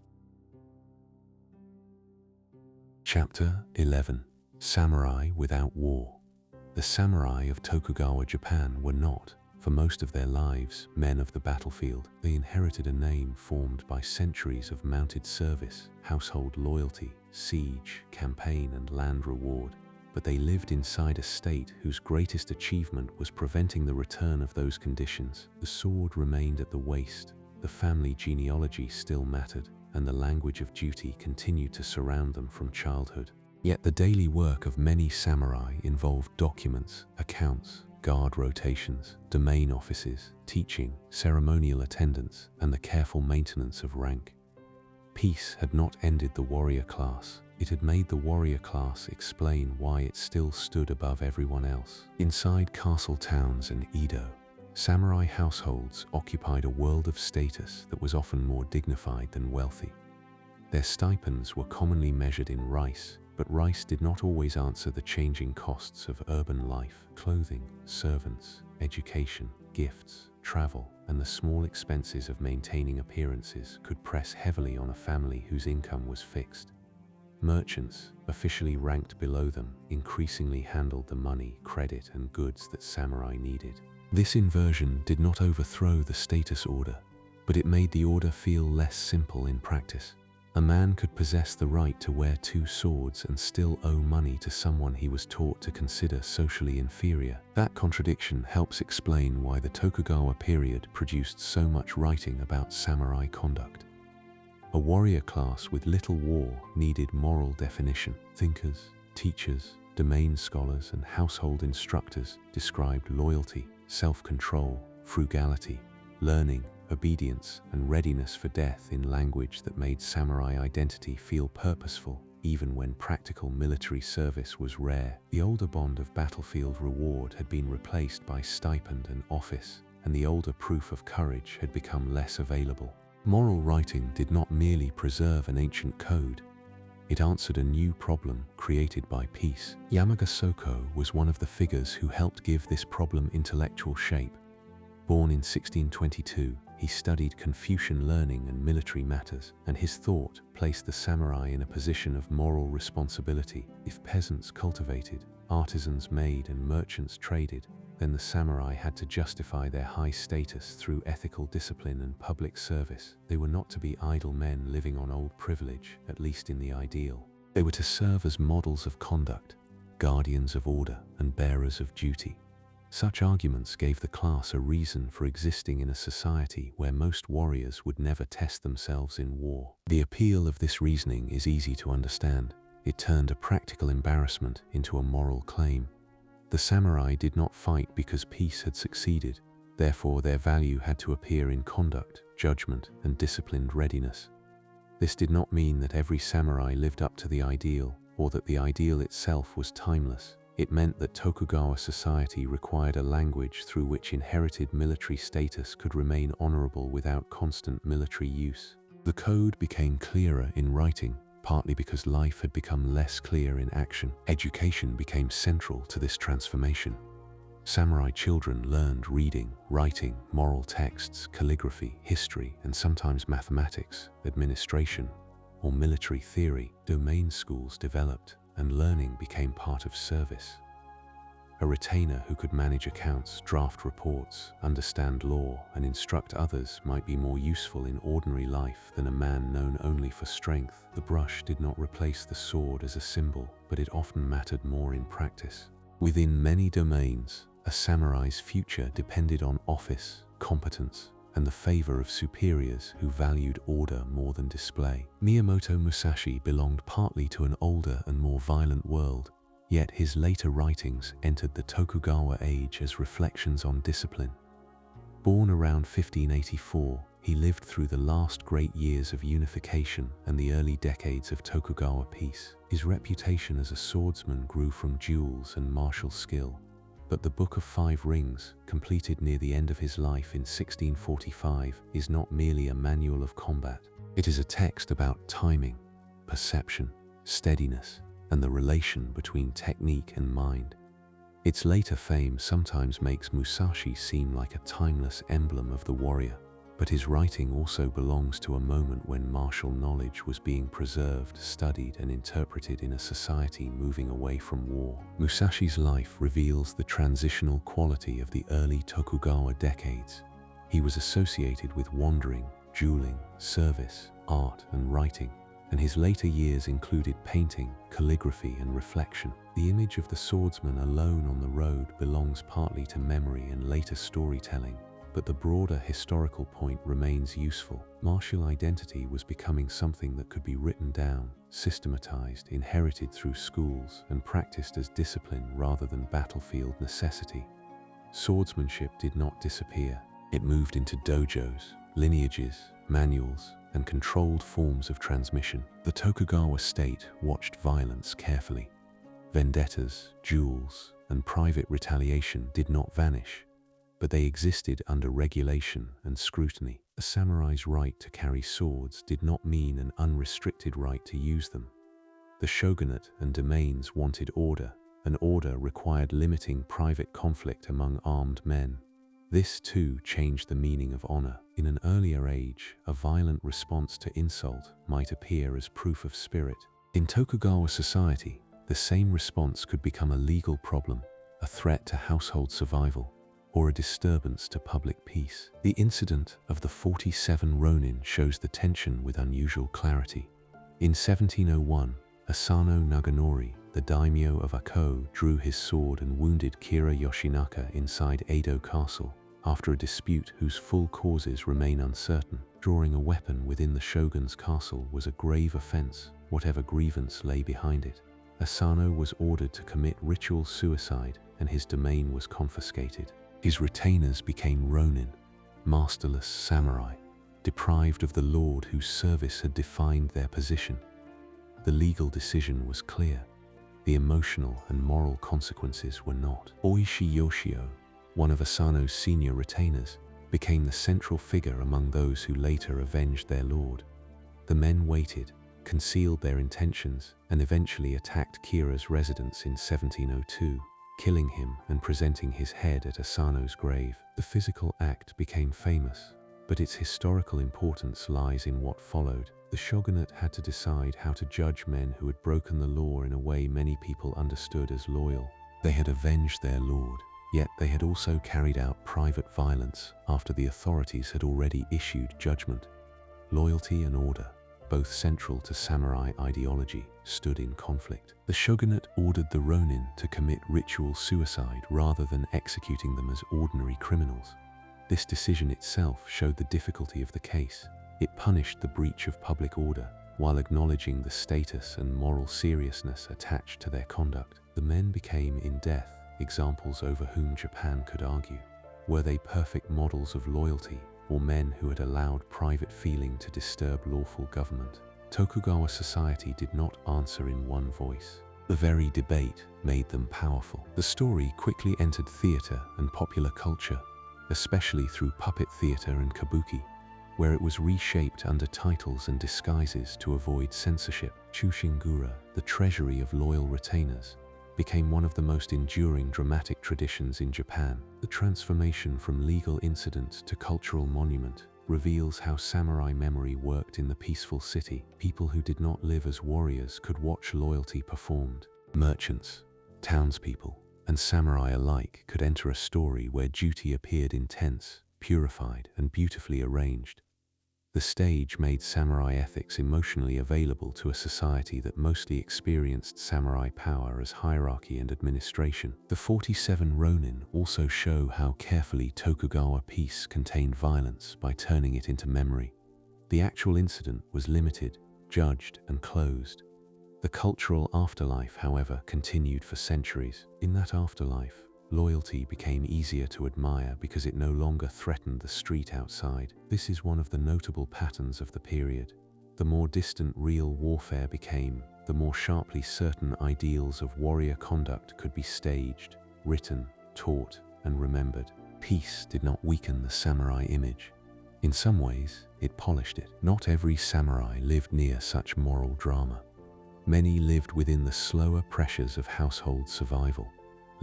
Chapter 11. Samurai without war. The samurai of Tokugawa Japan were not, for most of their lives, men of the battlefield. They inherited a name formed by centuries of mounted service, household loyalty, siege, campaign, and land reward. But they lived inside a state whose greatest achievement was preventing the return of those conditions. The sword remained at the waist, the family genealogy still mattered, and the language of duty continued to surround them from childhood. Yet the daily work of many samurai involved documents, accounts, guard rotations, domain offices, teaching, ceremonial attendance, and the careful maintenance of rank. Peace had not ended the warrior class. It had made the warrior class explain why it still stood above everyone else. Inside castle towns and Edo, samurai households occupied a world of status that was often more dignified than wealthy. Their stipends were commonly measured in rice, but rice did not always answer the changing costs of urban life. Clothing, servants, education, gifts, travel, and the small expenses of maintaining appearances could press heavily on a family whose income was fixed. Merchants, officially ranked below them, increasingly handled the money, credit, and goods that samurai needed. This inversion did not overthrow the status order, but it made the order feel less simple in practice. A man could possess the right to wear 2 swords and still owe money to someone he was taught to consider socially inferior. That contradiction helps explain why the Tokugawa period produced so much writing about samurai conduct. A warrior class with little war needed moral definition. Thinkers, teachers, domain scholars, and household instructors described loyalty, self-control, frugality, learning, obedience, and readiness for death in language that made samurai identity feel purposeful, even when practical military service was rare. The older bond of battlefield reward had been replaced by stipend and office, and the older proof of courage had become less available. Moral writing did not merely preserve an ancient code, it answered a new problem created by peace. Yamaga Soko was one of the figures who helped give this problem intellectual shape. Born in 1622, he studied Confucian learning and military matters, and his thought placed the samurai in a position of moral responsibility. If peasants cultivated, artisans made, and merchants traded, then the samurai had to justify their high status through ethical discipline and public service. They were not to be idle men living on old privilege, at least in the ideal. They were to serve as models of conduct, guardians of order, and bearers of duty. Such arguments gave the class a reason for existing in a society where most warriors would never test themselves in war. The appeal of this reasoning is easy to understand. It turned a practical embarrassment into a moral claim. The samurai did not fight because peace had succeeded, therefore their value had to appear in conduct, judgment, and disciplined readiness. This did not mean that every samurai lived up to the ideal, or that the ideal itself was timeless. It meant that Tokugawa society required a language through which inherited military status could remain honorable without constant military use. The code became clearer in writing, partly because life had become less clear in action. Education became central to this transformation. Samurai children learned reading, writing, moral texts, calligraphy, history, and sometimes mathematics, administration, or military theory. Domain schools developed, and learning became part of service. A retainer who could manage accounts, draft reports, understand law, and instruct others might be more useful in ordinary life than a man known only for strength. The brush did not replace the sword as a symbol, but it often mattered more in practice. Within many domains, a samurai's future depended on office, competence, and the favor of superiors who valued order more than display. Miyamoto Musashi belonged partly to an older and more violent world, yet his later writings entered the Tokugawa age as reflections on discipline. Born around 1584, he lived through the last great years of unification and the early decades of Tokugawa peace. His reputation as a swordsman grew from duels and martial skill, but the Book of Five Rings, completed near the end of his life in 1645, is not merely a manual of combat. It is a text about timing, perception, steadiness, and the relation between technique and mind. Its later fame sometimes makes Musashi seem like a timeless emblem of the warrior, but his writing also belongs to a moment when martial knowledge was being preserved, studied, and interpreted in a society moving away from war. Musashi's life reveals the transitional quality of the early Tokugawa decades. He was associated with wandering, dueling, service, art, and writing, and his later years included painting, calligraphy, and reflection. The image of the swordsman alone on the road belongs partly to memory and later storytelling, but the broader historical point remains useful. Martial identity was becoming something that could be written down, systematized, inherited through schools, and practiced as discipline rather than battlefield necessity. Swordsmanship did not disappear. It moved into dojos, lineages, manuals, and controlled forms of transmission. The Tokugawa state watched violence carefully. Vendettas, duels, and private retaliation did not vanish, but they existed under regulation and scrutiny. A samurai's right to carry swords did not mean an unrestricted right to use them. The shogunate and domains wanted order, and order required limiting private conflict among armed men. This too changed the meaning of honor. In an earlier age, a violent response to insult might appear as proof of spirit. In Tokugawa society, the same response could become a legal problem, a threat to household survival, or a disturbance to public peace. The incident of the 47 Ronin shows the tension with unusual clarity. In 1701, Asano Naganori, the daimyo of Ako, drew his sword and wounded Kira Yoshinaka inside Edo Castle after a dispute whose full causes remain uncertain. Drawing a weapon within the shogun's castle was a grave offense, whatever grievance lay behind it. Asano was ordered to commit ritual suicide and his domain was confiscated. His retainers became ronin, masterless samurai, deprived of the lord whose service had defined their position. The legal decision was clear. The emotional and moral consequences were not. Oishi Yoshio, one of Asano's senior retainers, became the central figure among those who later avenged their lord. The men waited, concealed their intentions, and eventually attacked Kira's residence in 1702, killing him and presenting his head at Asano's grave. The physical act became famous, but its historical importance lies in what followed. The shogunate had to decide how to judge men who had broken the law in a way many people understood as loyal. They had avenged their lord, yet they had also carried out private violence after the authorities had already issued judgment. Loyalty and order, both central to samurai ideology, stood in conflict. The shogunate ordered the ronin to commit ritual suicide rather than executing them as ordinary criminals. This decision itself showed the difficulty of the case. It punished the breach of public order, while acknowledging the status and moral seriousness attached to their conduct. The men became, in death, examples over whom Japan could argue. Were they perfect models of loyalty, or men who had allowed private feeling to disturb lawful government? Tokugawa society did not answer in one voice. The very debate made them powerful. The story quickly entered theater and popular culture, especially through puppet theater and kabuki, where it was reshaped under titles and disguises to avoid censorship. Chushingura, the treasury of loyal retainers, became one of the most enduring dramatic traditions in Japan. The transformation from legal incident to cultural monument reveals how samurai memory worked in the peaceful city. People who did not live as warriors could watch loyalty performed. Merchants, townspeople, and samurai alike could enter a story where duty appeared intense, purified, and beautifully arranged. The stage made samurai ethics emotionally available to a society that mostly experienced samurai power as hierarchy and administration. The 47 Ronin also show how carefully Tokugawa peace contained violence by turning it into memory. The actual incident was limited, judged, and closed. The cultural afterlife, however, continued for centuries. In that afterlife, loyalty became easier to admire because it no longer threatened the street outside. This is one of the notable patterns of the period. The more distant real warfare became, the more sharply certain ideals of warrior conduct could be staged, written, taught, and remembered. Peace did not weaken the samurai image. In some ways, it polished it. Not every samurai lived near such moral drama. Many lived within the slower pressures of household survival.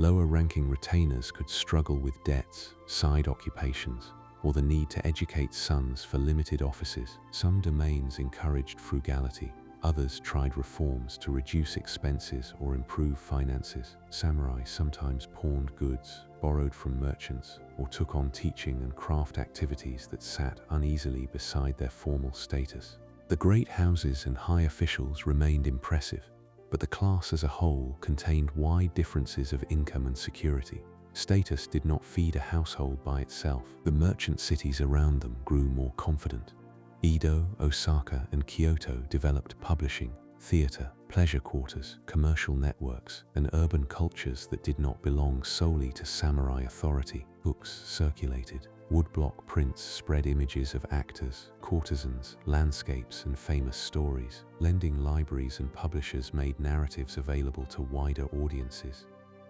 Lower-ranking retainers could struggle with debts, side occupations, or the need to educate sons for limited offices. Some domains encouraged frugality. Others tried reforms to reduce expenses or improve finances. Samurai sometimes pawned goods, borrowed from merchants, or took on teaching and craft activities that sat uneasily beside their formal status. The great houses and high officials remained impressive, but the class as a whole contained wide differences of income and security. Status did not feed a household by itself. The merchant cities around them grew more confident. Edo, Osaka, and Kyoto developed publishing, theater, pleasure quarters, commercial networks, and urban cultures that did not belong solely to samurai authority. Books circulated, Woodblock prints spread images of actors, courtesans, landscapes, and famous stories. Lending libraries and publishers made narratives available to wider audiences.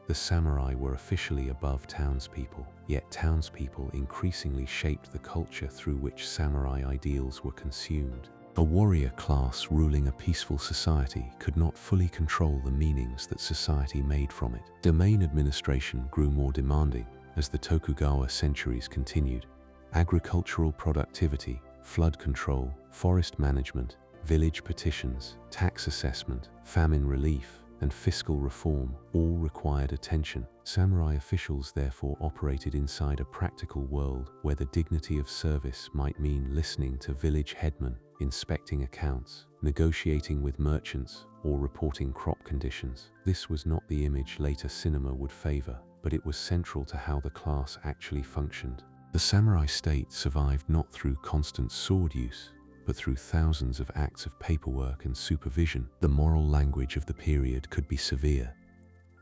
The samurai were officially above townspeople, yet townspeople increasingly shaped the culture through which samurai ideals were consumed. A warrior class ruling a peaceful society could not fully control the meanings that society made from it. Domain administration grew more demanding as the Tokugawa centuries continued. Agricultural productivity, flood control, forest management, village petitions, tax assessment, famine relief, and fiscal reform all required attention. Samurai officials therefore operated inside a practical world where the dignity of service might mean listening to village headmen, inspecting accounts, negotiating with merchants, or reporting crop conditions. This was not the image later cinema would favor, but it was central to how the class actually functioned. The samurai state survived not through constant sword use, but through thousands of acts of paperwork and supervision. The moral language of the period could be severe.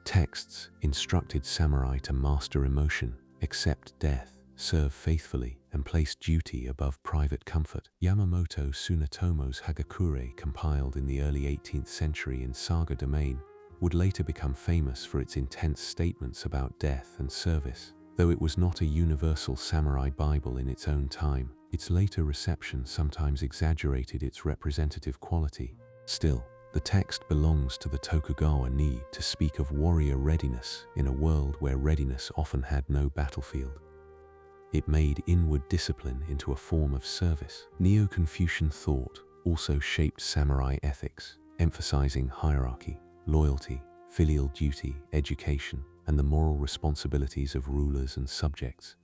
Texts instructed samurai to master emotion, accept death, serve faithfully, and place duty above private comfort. Yamamoto Tsunetomo's Hagakure, compiled in the early 18th century in saga domain, would later become famous for its intense statements about death and service. Though it was not a universal samurai Bible in its own time, its later reception sometimes exaggerated its representative quality. Still, the text belongs to the Tokugawa need to speak of warrior readiness in a world where readiness often had no battlefield. It made inward discipline into a form of service. Neo-Confucian thought also shaped samurai ethics, emphasizing hierarchy, loyalty, filial duty, education, and the moral responsibilities of rulers and subjects.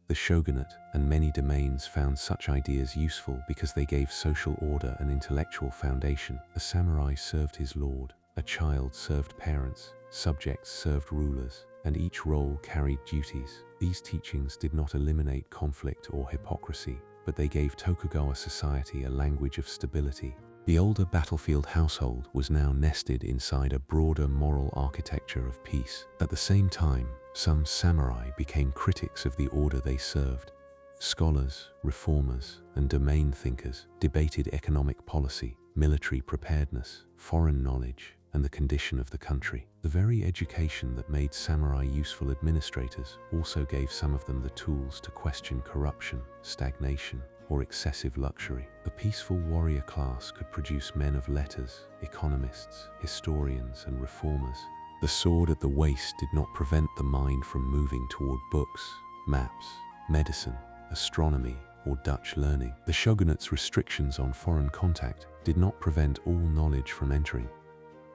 The shogunate and many domains found such ideas useful because they gave social order an intellectual foundation. A samurai served his lord, a child served parents, subjects served rulers, and each role carried duties. These teachings did not eliminate conflict or hypocrisy, but they gave Tokugawa society a language of stability. The older battlefield household was now nested inside a broader moral architecture of peace. At the same time, some samurai became critics of the order they served. Scholars, reformers, and domain thinkers debated economic policy, military preparedness, foreign knowledge, and the condition of the country. The very education that made samurai useful administrators also gave some of them the tools to question corruption, stagnation, or excessive luxury. A peaceful warrior class could produce men of letters, economists, historians, and reformers. The sword at the waist did not prevent the mind from moving toward books, maps, medicine, astronomy, or Dutch learning. The shogunate's restrictions on foreign contact did not prevent all knowledge from entering.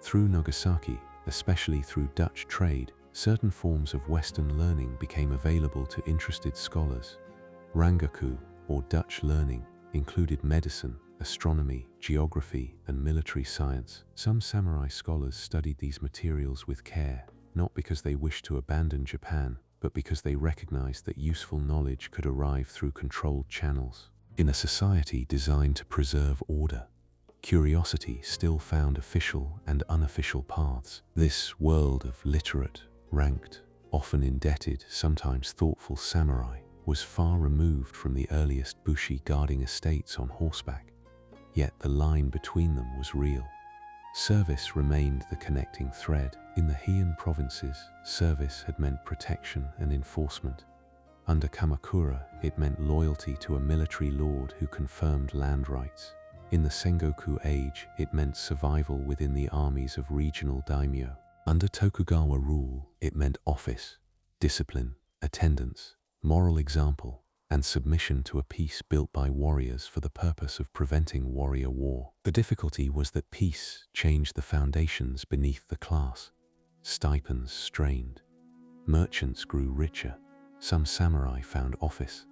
Through Nagasaki, especially through Dutch trade, certain forms of Western learning became available to interested scholars. Rangaku, or Dutch learning, included medicine, astronomy, geography, and military science. Some samurai scholars studied these materials with care, not because they wished to abandon Japan, but because they recognized that useful knowledge could arrive through controlled channels. In a society designed to preserve order, curiosity still found official and unofficial paths. This world of literate, ranked, often indebted, sometimes thoughtful samurai was far removed from the earliest bushi guarding estates on horseback. Yet the line between them was real. Service remained the connecting thread. In the Heian provinces, service had meant protection and enforcement. Under Kamakura, it meant loyalty to a military lord who confirmed land rights. In the Sengoku age, it meant survival within the armies of regional daimyo. Under Tokugawa rule, it meant office, discipline, attendance, moral example, and submission to a peace built by warriors for the purpose of preventing warrior war. The difficulty was that peace changed the foundations beneath the class. Stipends strained. Merchants grew richer. Some samurai found office.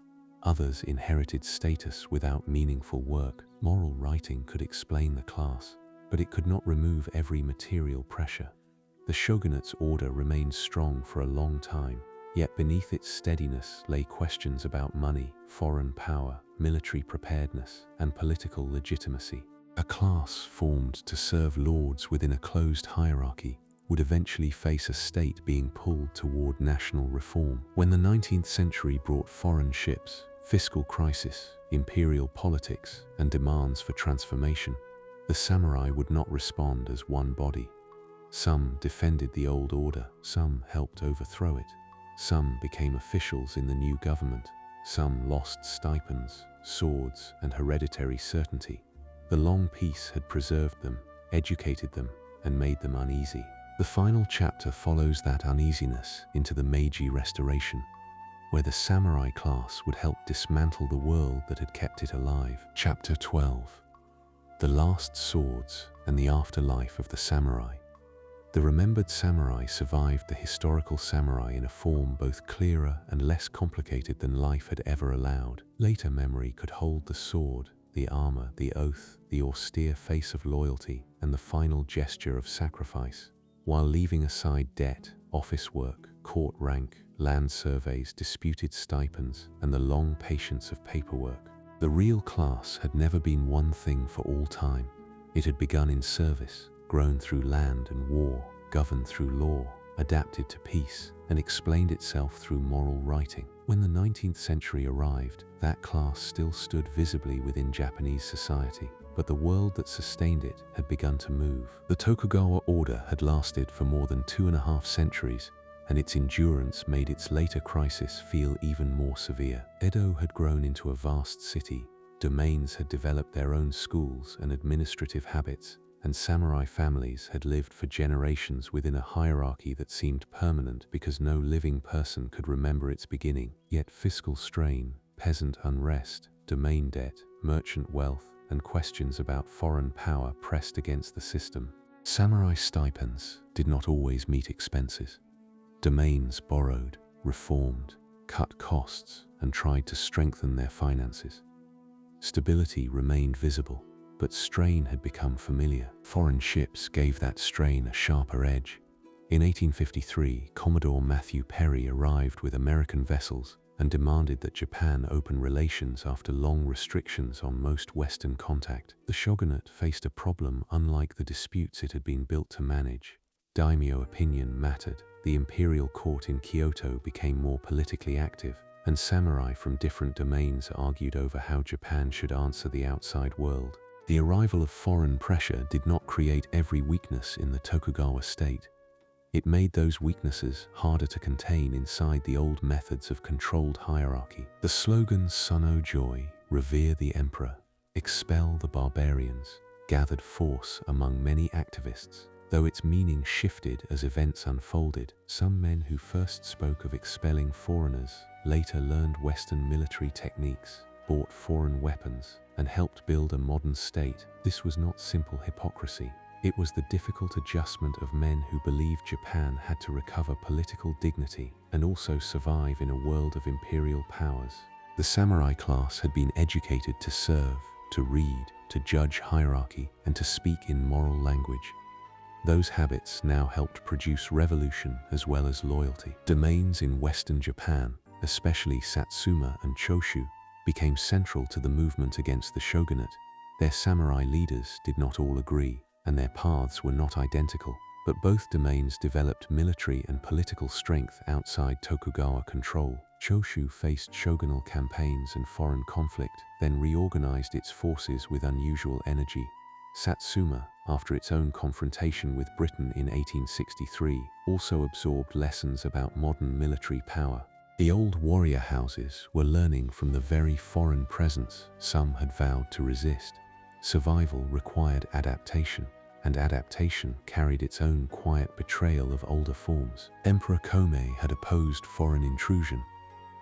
Others inherited status without meaningful work. Moral writing could explain the class, but it could not remove every material pressure. The shogunate's order remained strong for a long time, yet beneath its steadiness lay questions about money, foreign power, military preparedness, and political legitimacy. A class formed to serve lords within a closed hierarchy would eventually face a state being pulled toward national reform. When the 19th century brought foreign ships, fiscal crisis, imperial politics, and demands for transformation, the samurai would not respond as one body. Some defended the old order, some helped overthrow it, some became officials in the new government, some lost stipends, swords, and hereditary certainty. The long peace had preserved them, educated them, and made them uneasy. The final chapter follows that uneasiness into the Meiji Restoration, where the samurai class would help dismantle the world that had kept it alive. Chapter 12. The Last Swords and the Afterlife of the Samurai. The remembered samurai survived the historical samurai in a form both clearer and less complicated than life had ever allowed. Later memory could hold the sword, the armor, the oath, the austere face of loyalty, and the final gesture of sacrifice, while leaving aside debt, office work, court rank, land surveys, disputed stipends, and the long patience of paperwork. The real class had never been one thing for all time. It had begun in service, grown through land and war, governed through law, adapted to peace, and explained itself through moral writing. When the 19th century arrived, that class still stood visibly within Japanese society, but the world that sustained it had begun to move. The Tokugawa order had lasted for more than 2.5 centuries, and its endurance made its later crisis feel even more severe. Edo had grown into a vast city, domains had developed their own schools and administrative habits, and samurai families had lived for generations within a hierarchy that seemed permanent because no living person could remember its beginning. Yet fiscal strain, peasant unrest, domain debt, merchant wealth, and questions about foreign power pressed against the system. Samurai stipends did not always meet expenses. Domains borrowed, reformed, cut costs, and tried to strengthen their finances. Stability remained visible, but strain had become familiar. Foreign ships gave that strain a sharper edge. In 1853, Commodore Matthew Perry arrived with American vessels and demanded that Japan open relations after long restrictions on most Western contact. The shogunate faced a problem unlike the disputes it had been built to manage. Daimyo opinion mattered, the imperial court in Kyoto became more politically active, and samurai from different domains argued over how Japan should answer the outside world. The arrival of foreign pressure did not create every weakness in the Tokugawa state. It made those weaknesses harder to contain inside the old methods of controlled hierarchy. The slogan "Sunno Joy," revere the emperor, expel the barbarians, gathered force among many activists. Though its meaning shifted as events unfolded, some men who first spoke of expelling foreigners later learned Western military techniques, bought foreign weapons, and helped build a modern state. This was not simple hypocrisy. It was the difficult adjustment of men who believed Japan had to recover political dignity and also survive in a world of imperial powers. The samurai class had been educated to serve, to read, to judge hierarchy, and to speak in moral language. Those habits now helped produce revolution as well as loyalty. Domains in Western Japan, especially Satsuma and Choshu, became central to the movement against the shogunate. Their samurai leaders did not all agree, and their paths were not identical, but both domains developed military and political strength outside Tokugawa control. Choshu faced shogunal campaigns and foreign conflict, then reorganized its forces with unusual energy. Satsuma, after its own confrontation with Britain in 1863, also absorbed lessons about modern military power. The old warrior houses were learning from the very foreign presence some had vowed to resist. Survival required adaptation, and adaptation carried its own quiet betrayal of older forms. Emperor Komei had opposed foreign intrusion,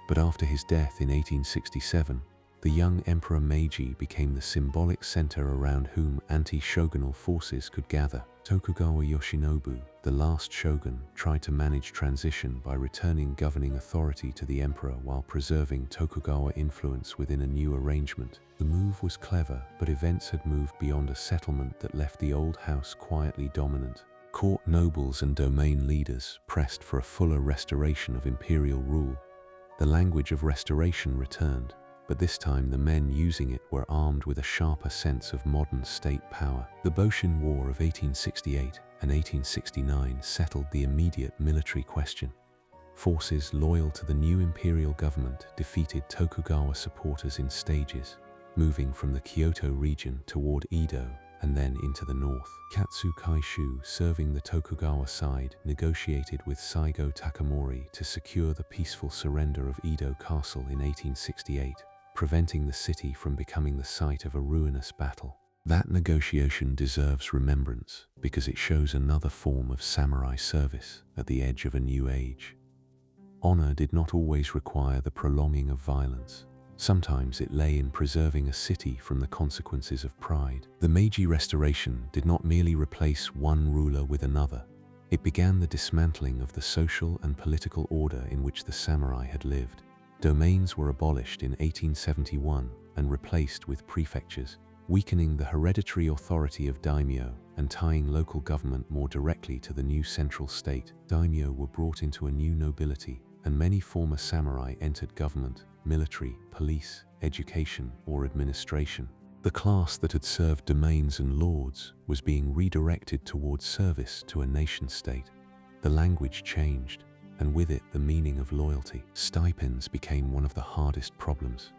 but after his death in 1867, the young Emperor Meiji became the symbolic center around whom anti-shogunal forces could gather. Tokugawa Yoshinobu, the last shogun, tried to manage transition by returning governing authority to the emperor while preserving Tokugawa influence within a new arrangement. The move was clever, but events had moved beyond a settlement that left the old house quietly dominant. Court nobles and domain leaders pressed for a fuller restoration of imperial rule. The language of restoration returned, but this time the men using it were armed with a sharper sense of modern state power. The Boshin War of 1868, and 1869 settled the immediate military question. Forces loyal to the new imperial government defeated Tokugawa supporters in stages, moving from the Kyoto region toward Edo and then into the north. Katsu Kaishu, serving the Tokugawa side, negotiated with Saigo Takamori to secure the peaceful surrender of Edo Castle in 1868, preventing the city from becoming the site of a ruinous battle. That negotiation deserves remembrance because it shows another form of samurai service at the edge of a new age. Honor did not always require the prolonging of violence. Sometimes it lay in preserving a city from the consequences of pride. The Meiji Restoration did not merely replace one ruler with another. It began the dismantling of the social and political order in which the samurai had lived. Domains were abolished in 1871 and replaced with prefectures, weakening the hereditary authority of daimyo and tying local government more directly to the new central state. Daimyo were brought into a new nobility, and many former samurai entered government, military, police, education, or administration. The class that had served domains and lords was being redirected towards service to a nation-state. The language changed, and with it the meaning of loyalty. Stipends became one of the hardest problems.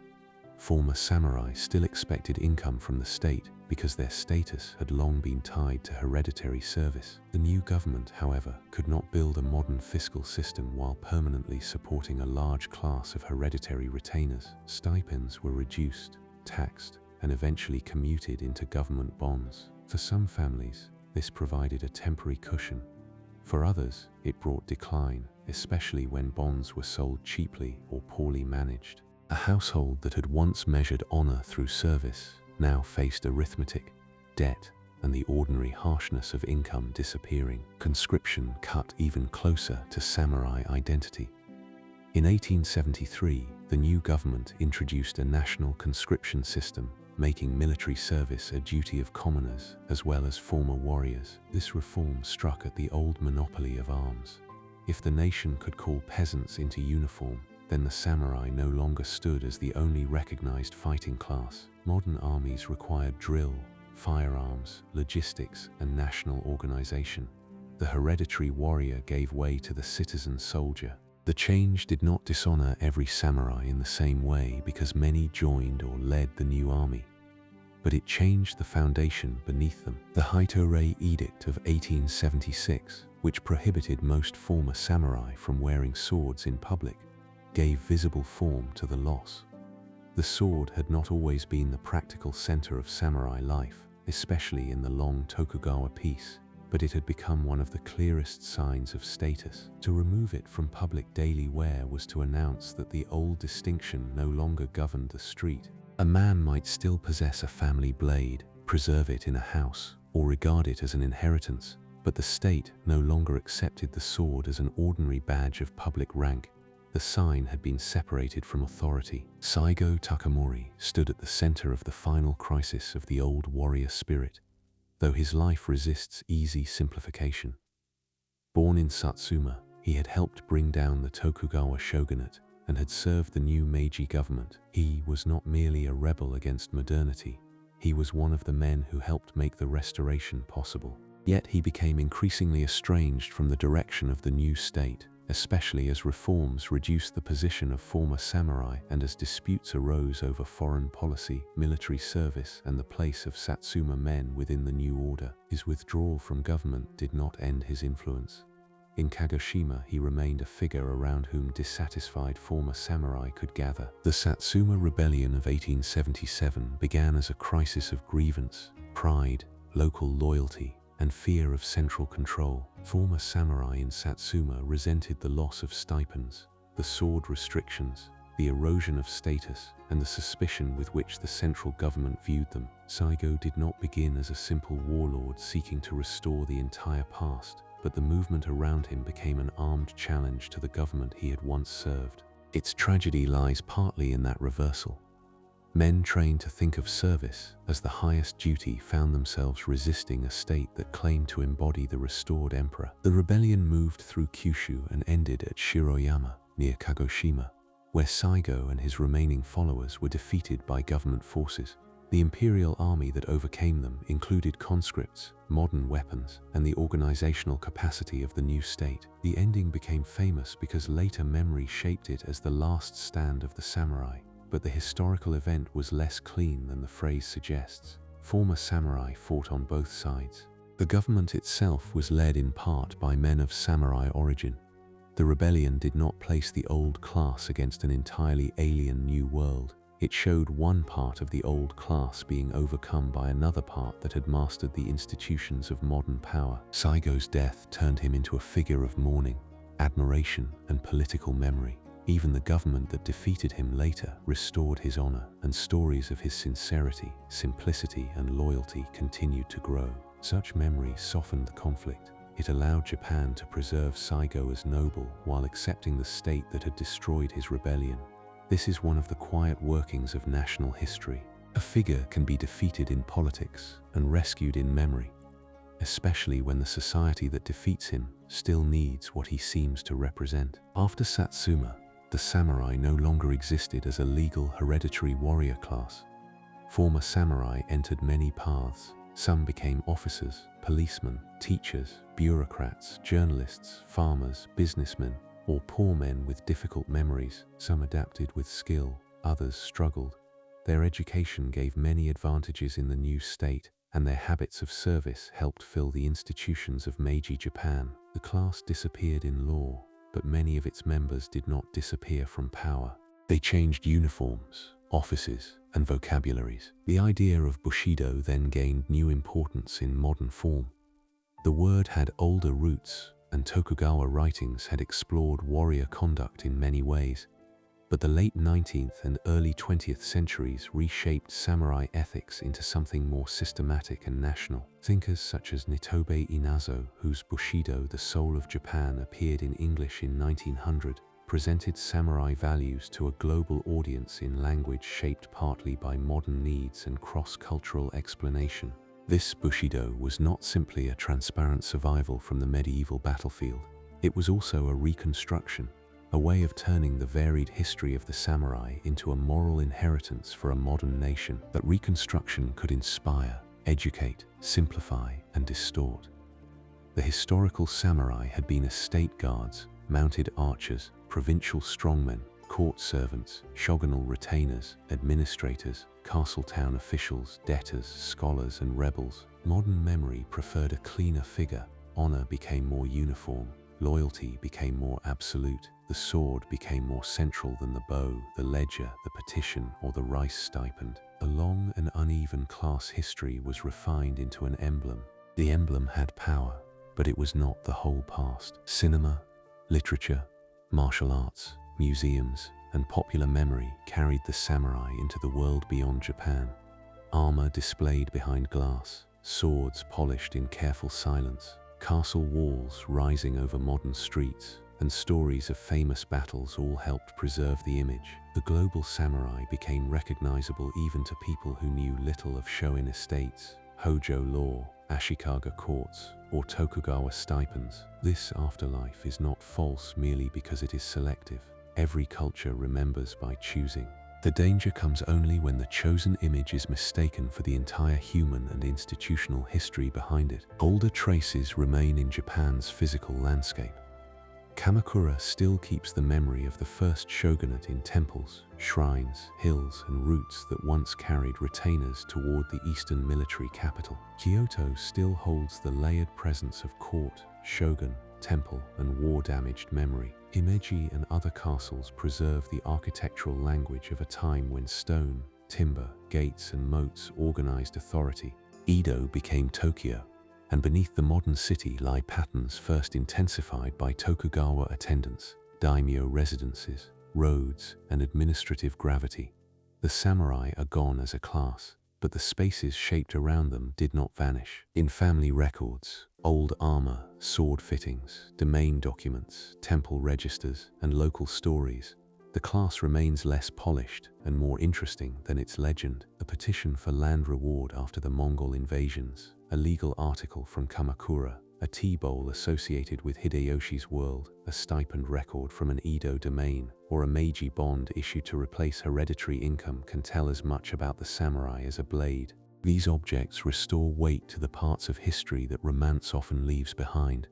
Former samurai still expected income from the state because their status had long been tied to hereditary service. The new government, however, could not build a modern fiscal system while permanently supporting a large class of hereditary retainers. Stipends were reduced, taxed, and eventually commuted into government bonds. For some families, this provided a temporary cushion. For others, it brought decline, especially when bonds were sold cheaply or poorly managed. A household that had once measured honor through service now faced arithmetic, debt, and the ordinary harshness of income disappearing. Conscription cut even closer to samurai identity. In 1873, the new government introduced a national conscription system, making military service a duty of commoners as well as former warriors. This reform struck at the old monopoly of arms. If the nation could call peasants into uniform, then the samurai no longer stood as the only recognized fighting class. Modern armies required drill, firearms, logistics, and national organization. The hereditary warrior gave way to the citizen soldier. The change did not dishonor every samurai in the same way because many joined or led the new army, but it changed the foundation beneath them. The Heitorei Edict of 1876, which prohibited most former samurai from wearing swords in public, gave visible form to the loss. The sword had not always been the practical center of samurai life, especially in the long Tokugawa peace, but it had become one of the clearest signs of status. To remove it from public daily wear was to announce that the old distinction no longer governed the street. A man might still possess a family blade, preserve it in a house, or regard it as an inheritance, but the state no longer accepted the sword as an ordinary badge of public rank. The sign had been separated from authority. Saigo Takamori stood at the center of the final crisis of the old warrior spirit, though his life resists easy simplification. Born in Satsuma, he had helped bring down the Tokugawa shogunate and had served the new Meiji government. He was not merely a rebel against modernity, he was one of the men who helped make the restoration possible. Yet he became increasingly estranged from the direction of the new state, especially as reforms reduced the position of former samurai and as disputes arose over foreign policy, military service, and the place of Satsuma men within the new order. His withdrawal from government did not end his influence. In Kagoshima, he remained a figure around whom dissatisfied former samurai could gather. The Satsuma Rebellion of 1877 began as a crisis of grievance, pride, local loyalty, and fear of central control. Former samurai in Satsuma resented the loss of stipends, the sword restrictions, the erosion of status, and the suspicion with which the central government viewed them. Saigo did not begin as a simple warlord seeking to restore the entire past, but the movement around him became an armed challenge to the government he had once served. Its tragedy lies partly in that reversal. Men trained to think of service as the highest duty found themselves resisting a state that claimed to embody the restored emperor. The rebellion moved through Kyushu and ended at Shiroyama, near Kagoshima, where Saigo and his remaining followers were defeated by government forces. The imperial army that overcame them included conscripts, modern weapons, and the organizational capacity of the new state. The ending became famous because later memory shaped it as the last stand of the samurai, but the historical event was less clean than the phrase suggests. Former samurai fought on both sides. The government itself was led in part by men of samurai origin. The rebellion did not place the old class against an entirely alien new world. It showed one part of the old class being overcome by another part that had mastered the institutions of modern power. Saigo's death turned him into a figure of mourning, admiration, and political memory. Even the government that defeated him later restored his honor, and stories of his sincerity, simplicity, and loyalty continued to grow. Such memory softened the conflict. It allowed Japan to preserve Saigo as noble while accepting the state that had destroyed his rebellion. This is one of the quiet workings of national history. A figure can be defeated in politics and rescued in memory, especially when the society that defeats him still needs what he seems to represent. After Satsuma, the samurai no longer existed as a legal hereditary warrior class. Former samurai entered many paths. Some became officers, policemen, teachers, bureaucrats, journalists, farmers, businessmen, or poor men with difficult memories. Some adapted with skill, others struggled. Their education gave many advantages in the new state, and their habits of service helped fill the institutions of Meiji Japan. The class disappeared in law, but many of its members did not disappear from power. They changed uniforms, offices, and vocabularies. The idea of Bushido then gained new importance in modern form. The word had older roots, and Tokugawa writings had explored warrior conduct in many ways. But the late 19th and early 20th centuries reshaped samurai ethics into something more systematic and national. Thinkers such as Nitobe Inazo, whose Bushido, the Soul of Japan, appeared in English in 1900, presented samurai values to a global audience in language shaped partly by modern needs and cross-cultural explanation. This Bushido was not simply a transparent survival from the medieval battlefield. It was also a reconstruction, a way of turning the varied history of the samurai into a moral inheritance for a modern nation. That reconstruction could inspire, educate, simplify, and distort. The historical samurai had been estate guards, mounted archers, provincial strongmen, court servants, shogunal retainers, administrators, castle town officials, debtors, scholars, and rebels. Modern memory preferred a cleaner figure. Honor became more uniform. Loyalty became more absolute. The sword became more central than the bow, the ledger, the petition, or the rice stipend. A long and uneven class history was refined into an emblem. The emblem had power, but it was not the whole past. Cinema, literature, martial arts, museums, and popular memory carried the samurai into the world beyond Japan. Armor displayed behind glass, swords polished in careful silence, castle walls rising over modern streets, and stories of famous battles all helped preserve the image. The global samurai became recognizable even to people who knew little of shoin estates, Hojo law, Ashikaga courts, or Tokugawa stipends. This afterlife is not false merely because it is selective. Every culture remembers by choosing. The danger comes only when the chosen image is mistaken for the entire human and institutional history behind it. Older traces remain in Japan's physical landscape. Kamakura still keeps the memory of the first shogunate in temples, shrines, hills, and routes that once carried retainers toward the eastern military capital. Kyoto still holds the layered presence of court, shogun, temple, and war-damaged memory. Himeji and other castles preserve the architectural language of a time when stone, timber, gates, and moats organized authority. Edo became Tokyo, and beneath the modern city lie patterns first intensified by Tokugawa attendants, daimyo residences, roads, and administrative gravity. The samurai are gone as a class, but the spaces shaped around them did not vanish. In family records, old armor, sword fittings, domain documents, temple registers, and local stories, the class remains less polished and more interesting than its legend. A petition for land reward after the Mongol invasions, a legal article from Kamakura, a tea bowl associated with Hideyoshi's world, a stipend record from an Edo domain, or a Meiji bond issued to replace hereditary income can tell as much about the samurai as a blade. These objects restore weight to the parts of history that romance often leaves behind.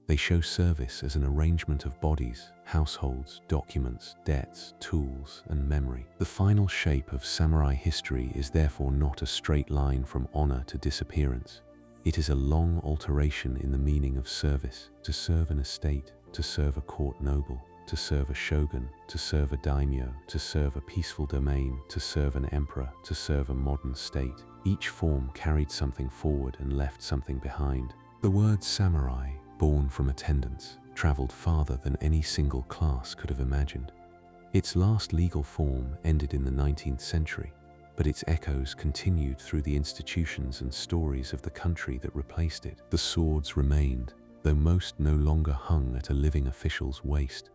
They show service as an arrangement of bodies, households, documents, debts, tools, and memory. The final shape of samurai history is therefore not a straight line from honor to disappearance. It is a long alteration in the meaning of service: to serve an estate, to serve a court noble, to serve a shogun, to serve a daimyo, to serve a peaceful domain, to serve an emperor, to serve a modern state. Each form carried something forward and left something behind. The word samurai, born from attendants, traveled farther than any single class could have imagined. Its last legal form ended in the 19th century, but its echoes continued through the institutions and stories of the country that replaced it. The swords remained, though most no longer hung at a living official's waist.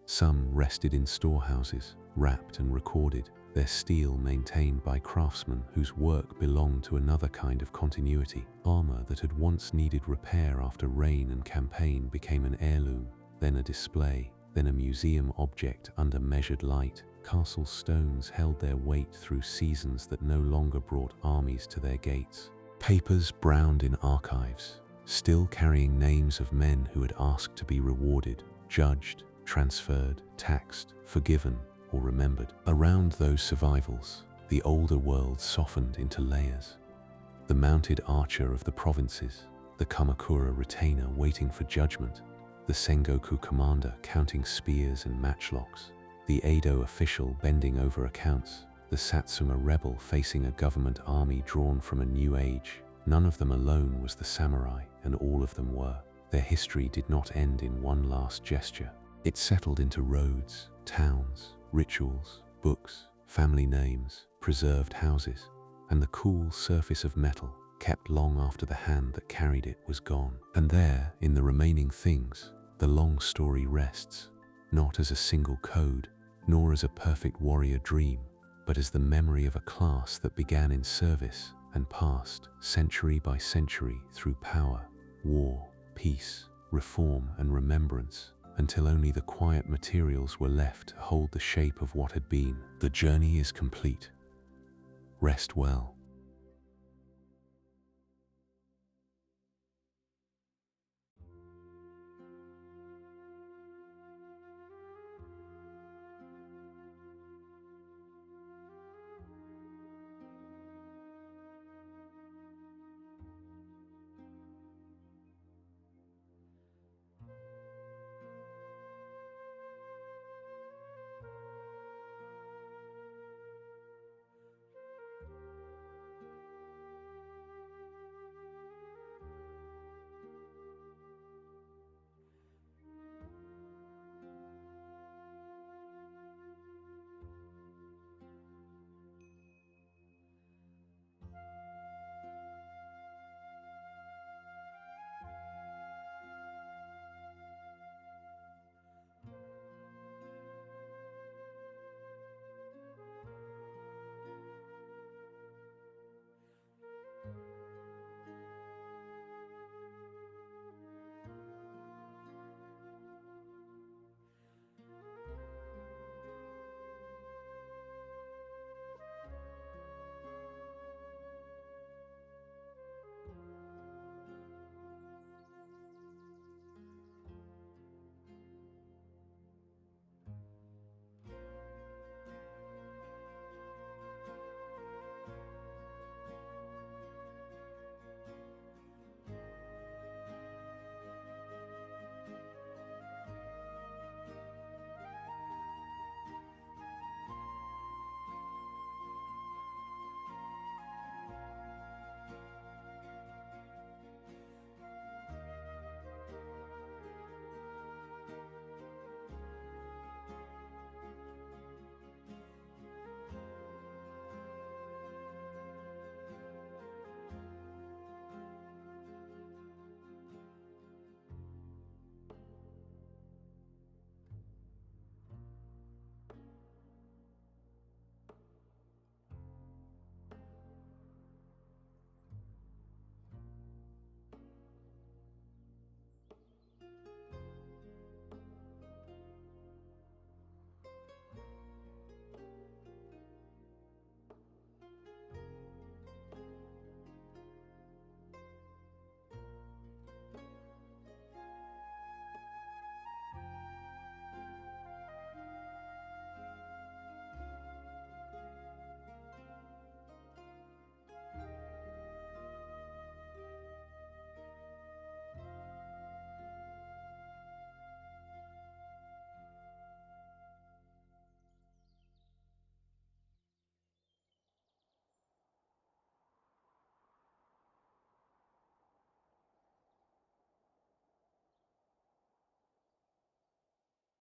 Some rested in storehouses, wrapped and recorded, their steel maintained by craftsmen whose work belonged to another kind of continuity. Armor that had once needed repair after rain and campaign became an heirloom, then a display, then a museum object under measured light. Castle stones held their weight through seasons that no longer brought armies to their gates. Papers browned in archives, still carrying names of men who had asked to be rewarded, judged, transferred, taxed, forgiven, or remembered. Around those survivals, the older world softened into layers. The mounted archer of the provinces, the Kamakura retainer waiting for judgment, the Sengoku commander counting spears and matchlocks, the Edo official bending over accounts, the Satsuma rebel facing a government army drawn from a new age. None of them alone was the samurai, and all of them were. Their history did not end in one last gesture. It settled into roads, towns, rituals, books, family names, preserved houses, and the cool surface of metal, kept long after the hand that carried it was gone. And there, in the remaining things, the long story rests, not as a single code, nor as a perfect warrior dream, but as the memory of a class that began in service and passed, century by century, through power, war, peace, reform, and remembrance, until only the quiet materials were left to hold the shape of what had been. The journey is complete. Rest well.